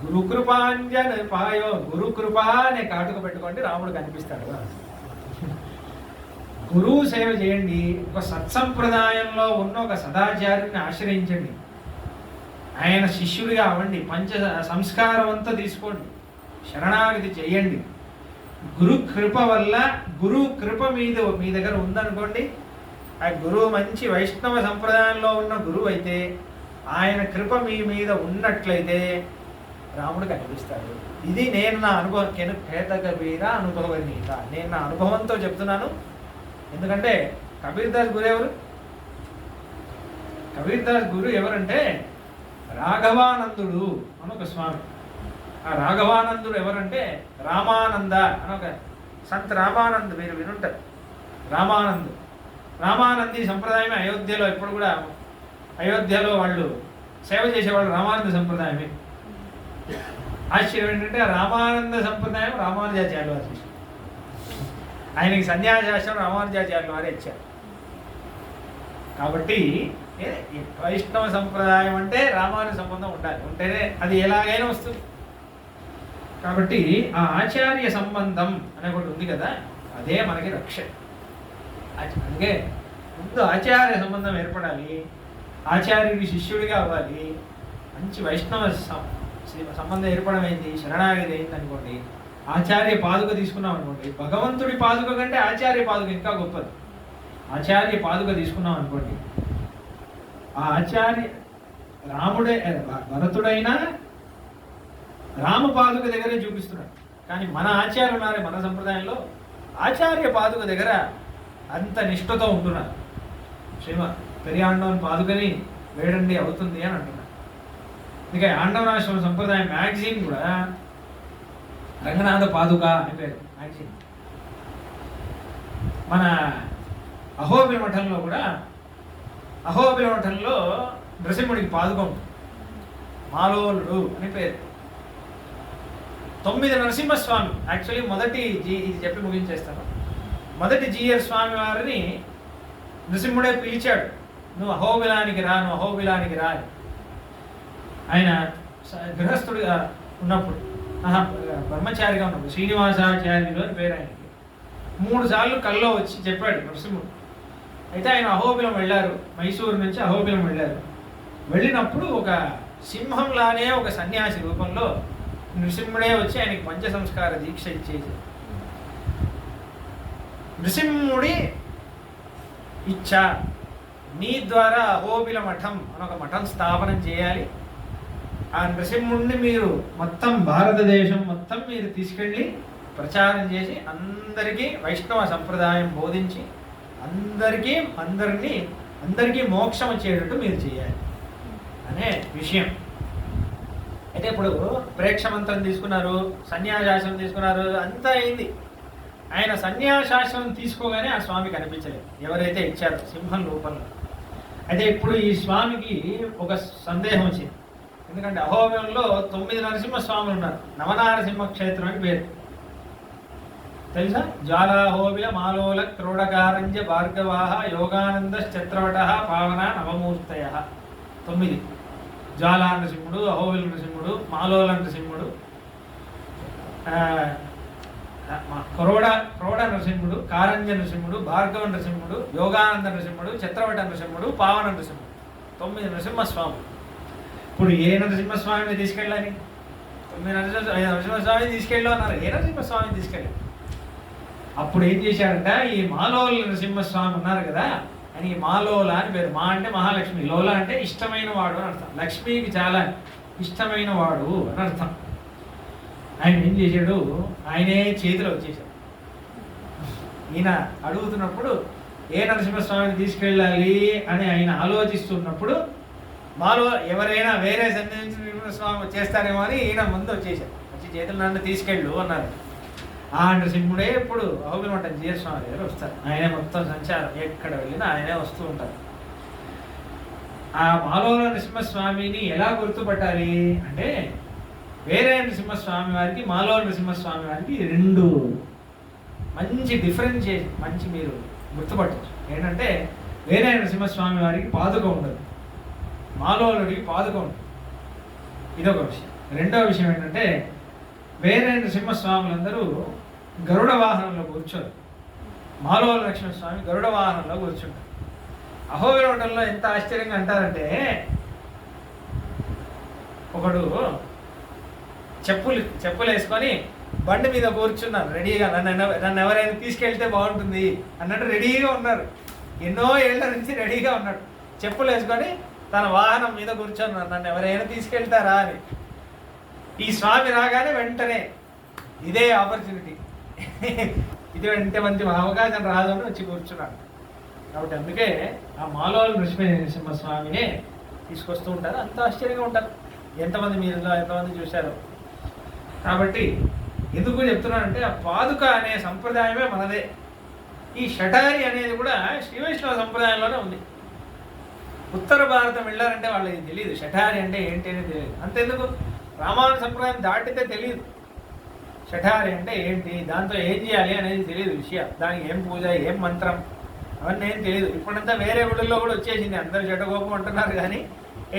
గురుకృపాంజన పాయో, గురుకృప అనే కాటుక పెట్టుకోండి, రాముడు కనిపిస్తాడు. గురువు సేవ చేయండి. ఒక సత్సంప్రదాయంలో ఉన్న ఒక సదాచార్యుని ఆశ్రయించండి. ఆయన శిష్యుడిగా అవ్వండి. పంచ సంస్కారం అంతా తీసుకోండి, శరణాగతి చేయండి. గురు కృప వల్ల, గురువు కృప మీ దగ్గర ఉందనుకోండి, ఆ గురువు మంచి వైష్ణవ సంప్రదాయంలో ఉన్న గురువు అయితే, ఆయన కృప మీ మీద ఉన్నట్లయితే రాముడు కనిపిస్తాడు. ఇది నేను నా అనుభవం. కేత కబీర అనుభవనీత. నేను నా అనుభవంతో చెప్తున్నాను. ఎందుకంటే కబీర్ దాస్ గురు ఎవరు? కబీర్ దాస్ గురు ఎవరంటే రాఘవానందుడు అని ఒక స్వామి. ఆ రాఘవానందుడు ఎవరంటే రామానంద అని ఒక సంత్ రామానంద్, మీరు వినుంటారు. రామానంది సంప్రదాయమే అయోధ్యలో ఇప్పుడు కూడా. అయోధ్యలో వాళ్ళు సేవ చేసేవాళ్ళు రామానంద సంప్రదాయమే. ఆశ్చర్యం ఏంటంటే ఆ రామానంద సంప్రదాయం రామానుజాచార్యుల వారు చేశారు. ఆయనకి సన్యాసాశ్రమం రామానుజాచార్యుల వారే ఇచ్చారు. కాబట్టి వైష్ణవ సంప్రదాయం అంటే రామానుజ సంబంధం ఉండాలి, ఉంటేనే అది ఎలాగైనా వస్తుంది. కాబట్టి ఆ ఆచార్య సంబంధం అనే ఒకటి ఉంది కదా, అదే మనకి రక్ష. అందుకే ముందు ఆచార్య సంబంధం ఏర్పడాలి, ఆచార్యుడి శిష్యుడిగా అవ్వాలి, మంచి వైష్ణవ సంబంధం ఏర్పడమైంది, శరణాగతి అయింది అనుకోండి, ఆచార్య పాదుక తీసుకున్నాం అనుకోండి, భగవంతుడి పాదుక కంటే ఆచార్య పాదుక ఇంకా గొప్పది. ఆచార్య పాదుక తీసుకున్నాం అనుకోండి, ఆ ఆచార్య రాముడే భరతుడైనా రామ పాదుక దగ్గరే చూపిస్తున్నాడు. కానీ మన ఆచార్యులు ఉన్నారే మన సంప్రదాయంలో ఆచార్య పాదుక దగ్గర అంత నిష్ఠతో ఉంటున్నారు. శ్రీమ పెరియాండవన్ పాదుకని వేడండి అవుతుంది అని అంటున్నారు. అందుకే ఆండవనాశ్రమ సంప్రదాయం మ్యాగజైన్ కూడా రంగనాథ పాదుక అని పేరు మ్యాగజైన్. మన అహోబిల మఠంలో కూడా అహోబిల మఠంలో నృసింహుడికి పాదుక ఉంటుంది, మాలోలుడు అని పేరు. 9 నరసింహస్వామి యాక్చువల్లీ మొదటి ఇది చెప్పి ముగించేస్తాను. మొదటి జీఆర్ స్వామి వారిని నృసింహుడే పిలిచాడు, నువ్వు అహోబిలానికి రా, నువ్వు అహోబిలానికి రా. ఆయన గృహస్థుడిగా ఉన్నప్పుడు బ్రహ్మచారిగా ఉన్నప్పుడు శ్రీనివాసాచార్యులు అని పేరు ఆయనకి. 3 సార్లు కల్లో వచ్చి చెప్పాడు నరసింహుడు. అయితే ఆయన అహోబిలం వెళ్ళారు, మైసూరు నుంచి అహోబిలం వెళ్ళారు. వెళ్ళినప్పుడు ఒక సింహంలానే ఒక సన్యాసి రూపంలో నృసింహుడే వచ్చి ఆయనకి పంచ సంస్కార దీక్ష ఇచ్చేసి, నృసింహుడి ఇచ్చ నీ ద్వారా అహోబిల మఠం అని ఒక మఠం స్థాపనం చేయాలి. ఆ నృసింహుడిని మీరు మొత్తం భారతదేశం మొత్తం మీరు తీసుకెళ్ళి ప్రచారం చేసి అందరికీ వైష్ణవ సంప్రదాయం బోధించి అందరికీ మోక్షం వచ్చేటట్టు మీరు చేయాలి అనే విషయం. అయితే ఇప్పుడు ప్రేక్షమంత్రం తీసుకున్నారు, సన్యాసాశ్రమం తీసుకున్నారు, అంతా అయింది. ఆయన సన్యాసాశ్రమం తీసుకోగానే ఆ స్వామి కనిపించలేదు, ఎవరైతే ఇచ్చారో సింహం రూపంలో. అయితే ఇప్పుడు ఈ స్వామికి ఒక సందేహం వచ్చింది. ఎందుకంటే అహోబిలంలో 9 నరసింహస్వాములు ఉన్నారు. నవనారసింహ క్షేత్రం అని పేరు తెలుసా? జ్వాలాహోబిల మాలోల క్రోడకారంజ భార్గవాహ యోగానంద చత్రవట పావన నవమూర్తయ 9. జ్వాలా నరసింహుడు, అహోబిల నరసింహుడు, మాలోల నరసింహుడు, క్రోడ నరసింహుడు, కారంజ నరసింహుడు, భార్గవ నరసింహుడు, యోగానంద నరసింహుడు, చత్రవట నరసింహుడు, పావన నరసింహుడు. 9 నరసింహస్వాములు. ఇప్పుడు ఏ నరసింహస్వామిని తీసుకెళ్ళాలి? 9 నరసింహస్వామిని తీసుకెళ్ళు అన్నారు. ఏ నరసింహస్వామిని తీసుకెళ్ళాలి? అప్పుడు ఏం చేశాడంట, ఈ మాలోల నరసింహస్వామి ఉన్నారు కదా అని మాలోల అని పేరు. మా అంటే మహాలక్ష్మి, లోల అంటే ఇష్టమైన వాడు అని అర్థం. లక్ష్మికి చాలా ఇష్టమైన వాడు అని అర్థం. ఆయన ఏం చేశాడు, ఆయనే చేతిలో వచ్చేసాడు. ఈయన అడుగుతున్నప్పుడు ఏ నరసింహస్వామిని తీసుకెళ్ళాలి అని ఆయన ఆలోచిస్తున్నప్పుడు మాలో ఎవరైనా వేరే నరసింహస్వామి చేస్తారేమో అని ఈయన ముందు వచ్చేసాడు. వచ్చి చేతులు నన్ను తీసుకెళ్ళు అన్నారు. ఆ నరసింహుడే ఇప్పుడు అహోబిలం జీఎస్ స్వామి దగ్గర వస్తారు. ఆయనే మొత్తం సంచారం, ఎక్కడ వెళ్ళినా ఆయనే వస్తూ ఉంటారు. ఆ మాలోల నరసింహస్వామిని ఎలా గుర్తుపట్టాలి అంటే, వేరే నరసింహస్వామి వారికి మాలోల నరసింహస్వామి వారికి 2 మంచి డిఫరెన్షియేషన్ మంచి మీరు గుర్తుపట్టచ్చు. ఏంటంటే వేరే నరసింహస్వామి వారికి పాదుక ఉండదు, మాలోలుడికి పాదుక ఉండదు. ఇదొక విషయం. రెండవ విషయం ఏంటంటే, వేరే నరసింహస్వాములందరూ గరుడ వాహనంలో కూర్చోరు, మాలోల నరసింహస్వామి గరుడ వాహనంలో కూర్చుంటారు. అహోబిలంలో ఎంత ఆశ్చర్యంగా అంటారంటే, ఒకడు చెప్పులు వేసుకొని బండి మీద కూర్చున్నారు రెడీగా, నన్ను ఎవరైనా తీసుకెళ్తే బాగుంటుంది అన్నట్టు రెడీగా ఉన్నారు. ఎన్నో ఏళ్ల నుంచి రెడీగా ఉన్నాడు, చెప్పులు వేసుకొని తన వాహనం మీద కూర్చొన్నారు, నన్ను ఎవరైనా తీసుకెళ్తారా అని. ఈ స్వామి రాగానే వెంటనే ఇదే ఆపర్చునిటీ, ఇది వెంటే మంచి అవకాశం రాదు అని వచ్చి కూర్చున్నాడు. కాబట్టి అందుకే ఆ మాలోల నరసింహస్వామినే తీసుకొస్తూ ఉంటారు. అంత ఆశ్చర్యంగా ఉంటారు. ఎంతమంది మీరు ఎంతమంది చూశారు. కాబట్టి ఎందుకు చెప్తున్నానంటే ఆ పాదుక అనే సంప్రదాయమే మనదే. ఈ షఠారి అనేది కూడా శ్రీ వైష్ణవ సంప్రదాయంలోనే ఉంది. ఉత్తర భారతం వెళ్ళారంటే వాళ్ళకి తెలియదు షఠారి అంటే ఏంటి అనేది తెలియదు. అంతెందుకు రామాయణ సంప్రదాయం దాటితే తెలియదు షఠారి అంటే ఏంటి, దాంతో ఏం చేయాలి అనేది తెలియదు విషయం. దానికి ఏం పూజ, ఏం మంత్రం, అవన్నీ ఏం తెలియదు. ఇప్పుడంతా వేరే గుడిలో కూడా వచ్చేసింది. అందరూ షఠగోపం అంటున్నారు కానీ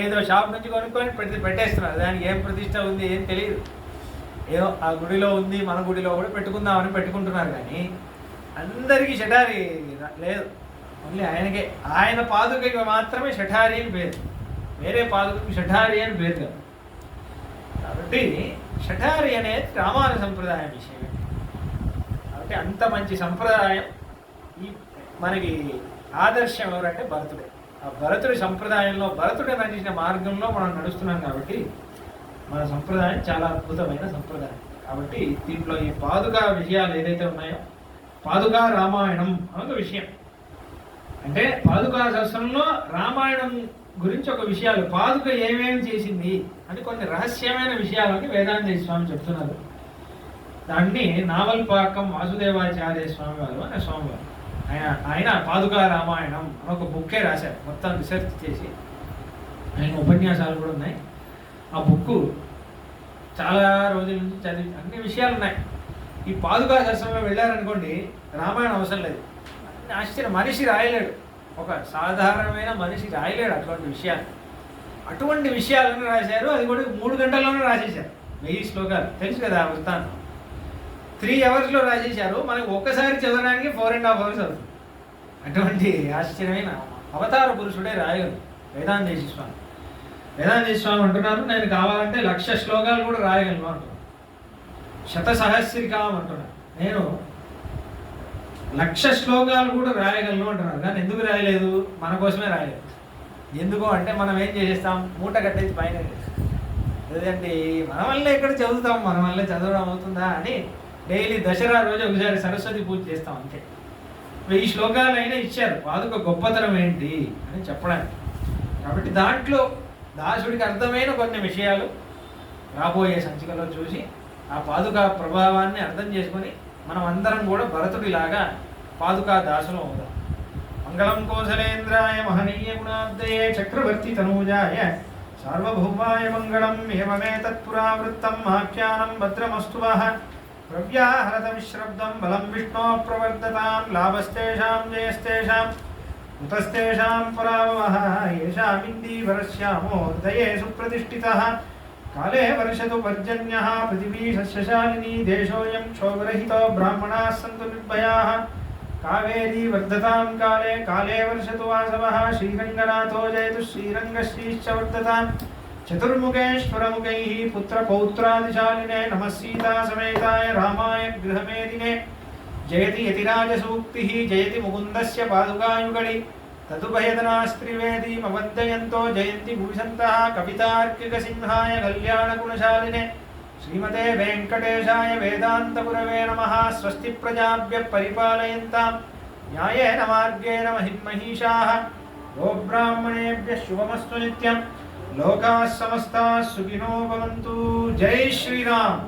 ఏదో షాప్ నుంచి కొనుక్కొని పెట్టేస్తున్నారు. దానికి ఏం ప్రతిష్ట ఉంది ఏం తెలియదు. ఏదో ఆ గుడిలో ఉంది, మన గుడిలో కూడా పెట్టుకుందామని పెట్టుకుంటున్నారు కానీ అందరికీ షఠారి లేదు. ఓన్లీ ఆయనకే, ఆయన పాదుకకి మాత్రమే షఠారి అని పేరు, వేరే పాదుకకి షఠారి అని పేరు కాదు. కాబట్టి షఠారి అనేది రామాయణ సంప్రదాయం విషయమే. కాబట్టి అంత మంచి సంప్రదాయం ఈ మనకి ఆదర్శం ఎవరంటే భరతుడే. ఆ భరతుడి సంప్రదాయంలో, భరతుడు నడిచిన మార్గంలో మనం నడుస్తున్నాం. కాబట్టి మన సంప్రదాయం చాలా అద్భుతమైన సంప్రదాయం. కాబట్టి దీంట్లో ఈ పాదుకా విషయాలు ఏదైతే ఉన్నాయో, పాదుకా రామాయణం అనొక విషయం. అంటే పాదుకా శాస్త్రంలో రామాయణం గురించి ఒక విషయాలు, పాదుక ఏమేమి చేసింది అని కొన్ని రహస్యమైన విషయాలని వేదాంత స్వామి చెప్తున్నారు. దాన్ని నావల్పాకం వాసుదేవాచార్య స్వామి వారు అనే స్వామివారు ఆయన పాదుకా రామాయణం అని ఒక బుక్కే రాశారు. మొత్తం రీసెర్చ్ చేసి ఆయన ఉపన్యాసాలు కూడా ఉన్నాయి. ఆ బుక్ చాలా రోజుల నుంచి చదివి అన్ని విషయాలు ఉన్నాయి. ఈ పాదుకా శాస్త్రంలో వెళ్ళారనుకోండి, రామాయణం అవసరం లేదు. ఆశ్చర్యం, మనిషి రాయలేడు, ఒక సాధారణమైన మనిషి రాయలేడు అటువంటి విషయాలు. అటువంటి విషయాలను రాశారు. అది కూడా 3 గంటల్లోనే రాసేశారు. 1000 శ్లోకాలు తెలుసు కదా ఆ వృత్తాంతం. 3 అవర్స్లో రాసేశారు. మనకు ఒక్కసారి చదవడానికి 4.5 అవర్స్ అవుతుంది. అటువంటి ఆశ్చర్యమైన అవతార పురుషుడే రాయగలరు వేదాంత స్వామి. వేదాంత స్వామి అంటున్నారు, నేను కావాలంటే 1,00,000 శ్లోకాలు కూడా రాయగలను అంటున్నాను. 100 అంటున్నాను, నేను 1,00,000 శ్లోకాలు కూడా రాయగలను అంటున్నారు. కానీ ఎందుకు రాయలేదు? మన కోసమే రాయలేదు. ఎందుకు అంటే మనం ఏం చేసేస్తాం, మూట కట్టేసి పైన లేదండి, మన వల్ల ఎక్కడ చదువుతాం, మన వల్ల చదవడం అవుతుందా అని డైలీ దసరా రోజు ఒకసారి సరస్వతి పూజ చేస్తాం అంతే. 1000 శ్లోకాలు అయినా ఇచ్చారు పాదుక గొప్పతనం ఏంటి అని చెప్పడానికి. కాబట్టి దాంట్లో దాసుడికి అర్థమైన కొన్ని విషయాలు రాబోయే సంచికలో చూసి ఆ పాదుకా ప్రభావాన్ని అర్థం చేసుకొని మనం అందరం కూడా భరతుడిలాగా పాదుకా దాసులు అవుదాం. మంగళం కోసలేంద్రాయ మహనీయ గుణాబ్దయే చక్రవర్తి తనూజాయ సార్వభౌమాయ మంగళం. ఏమేతత్పురావృత్తం ఆఖ్యానం భద్రమస్తు వః. ప్రవ్యాహరత విశ్రబ్దం బలం విష్ణో ప్రవర్ధతాం. లాభస్తేషాం జయస్తేషాం ఉతస్తేషాం పరాభవః. యేషామిందీవరశ్యామో హృదయే సుప్రతిష్ఠితః. కాలే వర్షతు పర్జన్యః పృథివీ సస్యశాలినీ. దేశోऽयं క్షోభరహితో బ్రాహ్మణాः సంతు నిర్భయాः. కావేరీ వర్ధతాం కాలే కాలే వర్షతు వాసవః. శ్రీరంగనాథో జయతు శ్రీరంగశ్రీశ్చ వర్ధతాం. చతుర్ముఖేశ్వరముఖైః పుత్రపౌత్రాదిశాలినే. నమః సీతా సమేతాయ రామాయ గృహమేదినే. జయతి యతిరాజసూక్తిః జయతి ముకుందస్య పాదుకాయుగళి. తదుభయదనాస్త్రివేదీమవందయంతో జయంతి భూషంతః. కవితార్కికసింహాయ కళ్యాణగుణశాలినే శ్రీమతే వెంకటేశాయ వేదాంతగురవే నమః. స్వస్తి ప్రజాభ్యః పరిపాలయంతాం న్యాయేన మార్గేణ మహిమహీషాః. గోబ్రాహ్మణేభ్యः శుభమస్తు నిత్యం. లోకాः సమస్తాः సుఖినో భవంతు. జై శ్రీరామ్.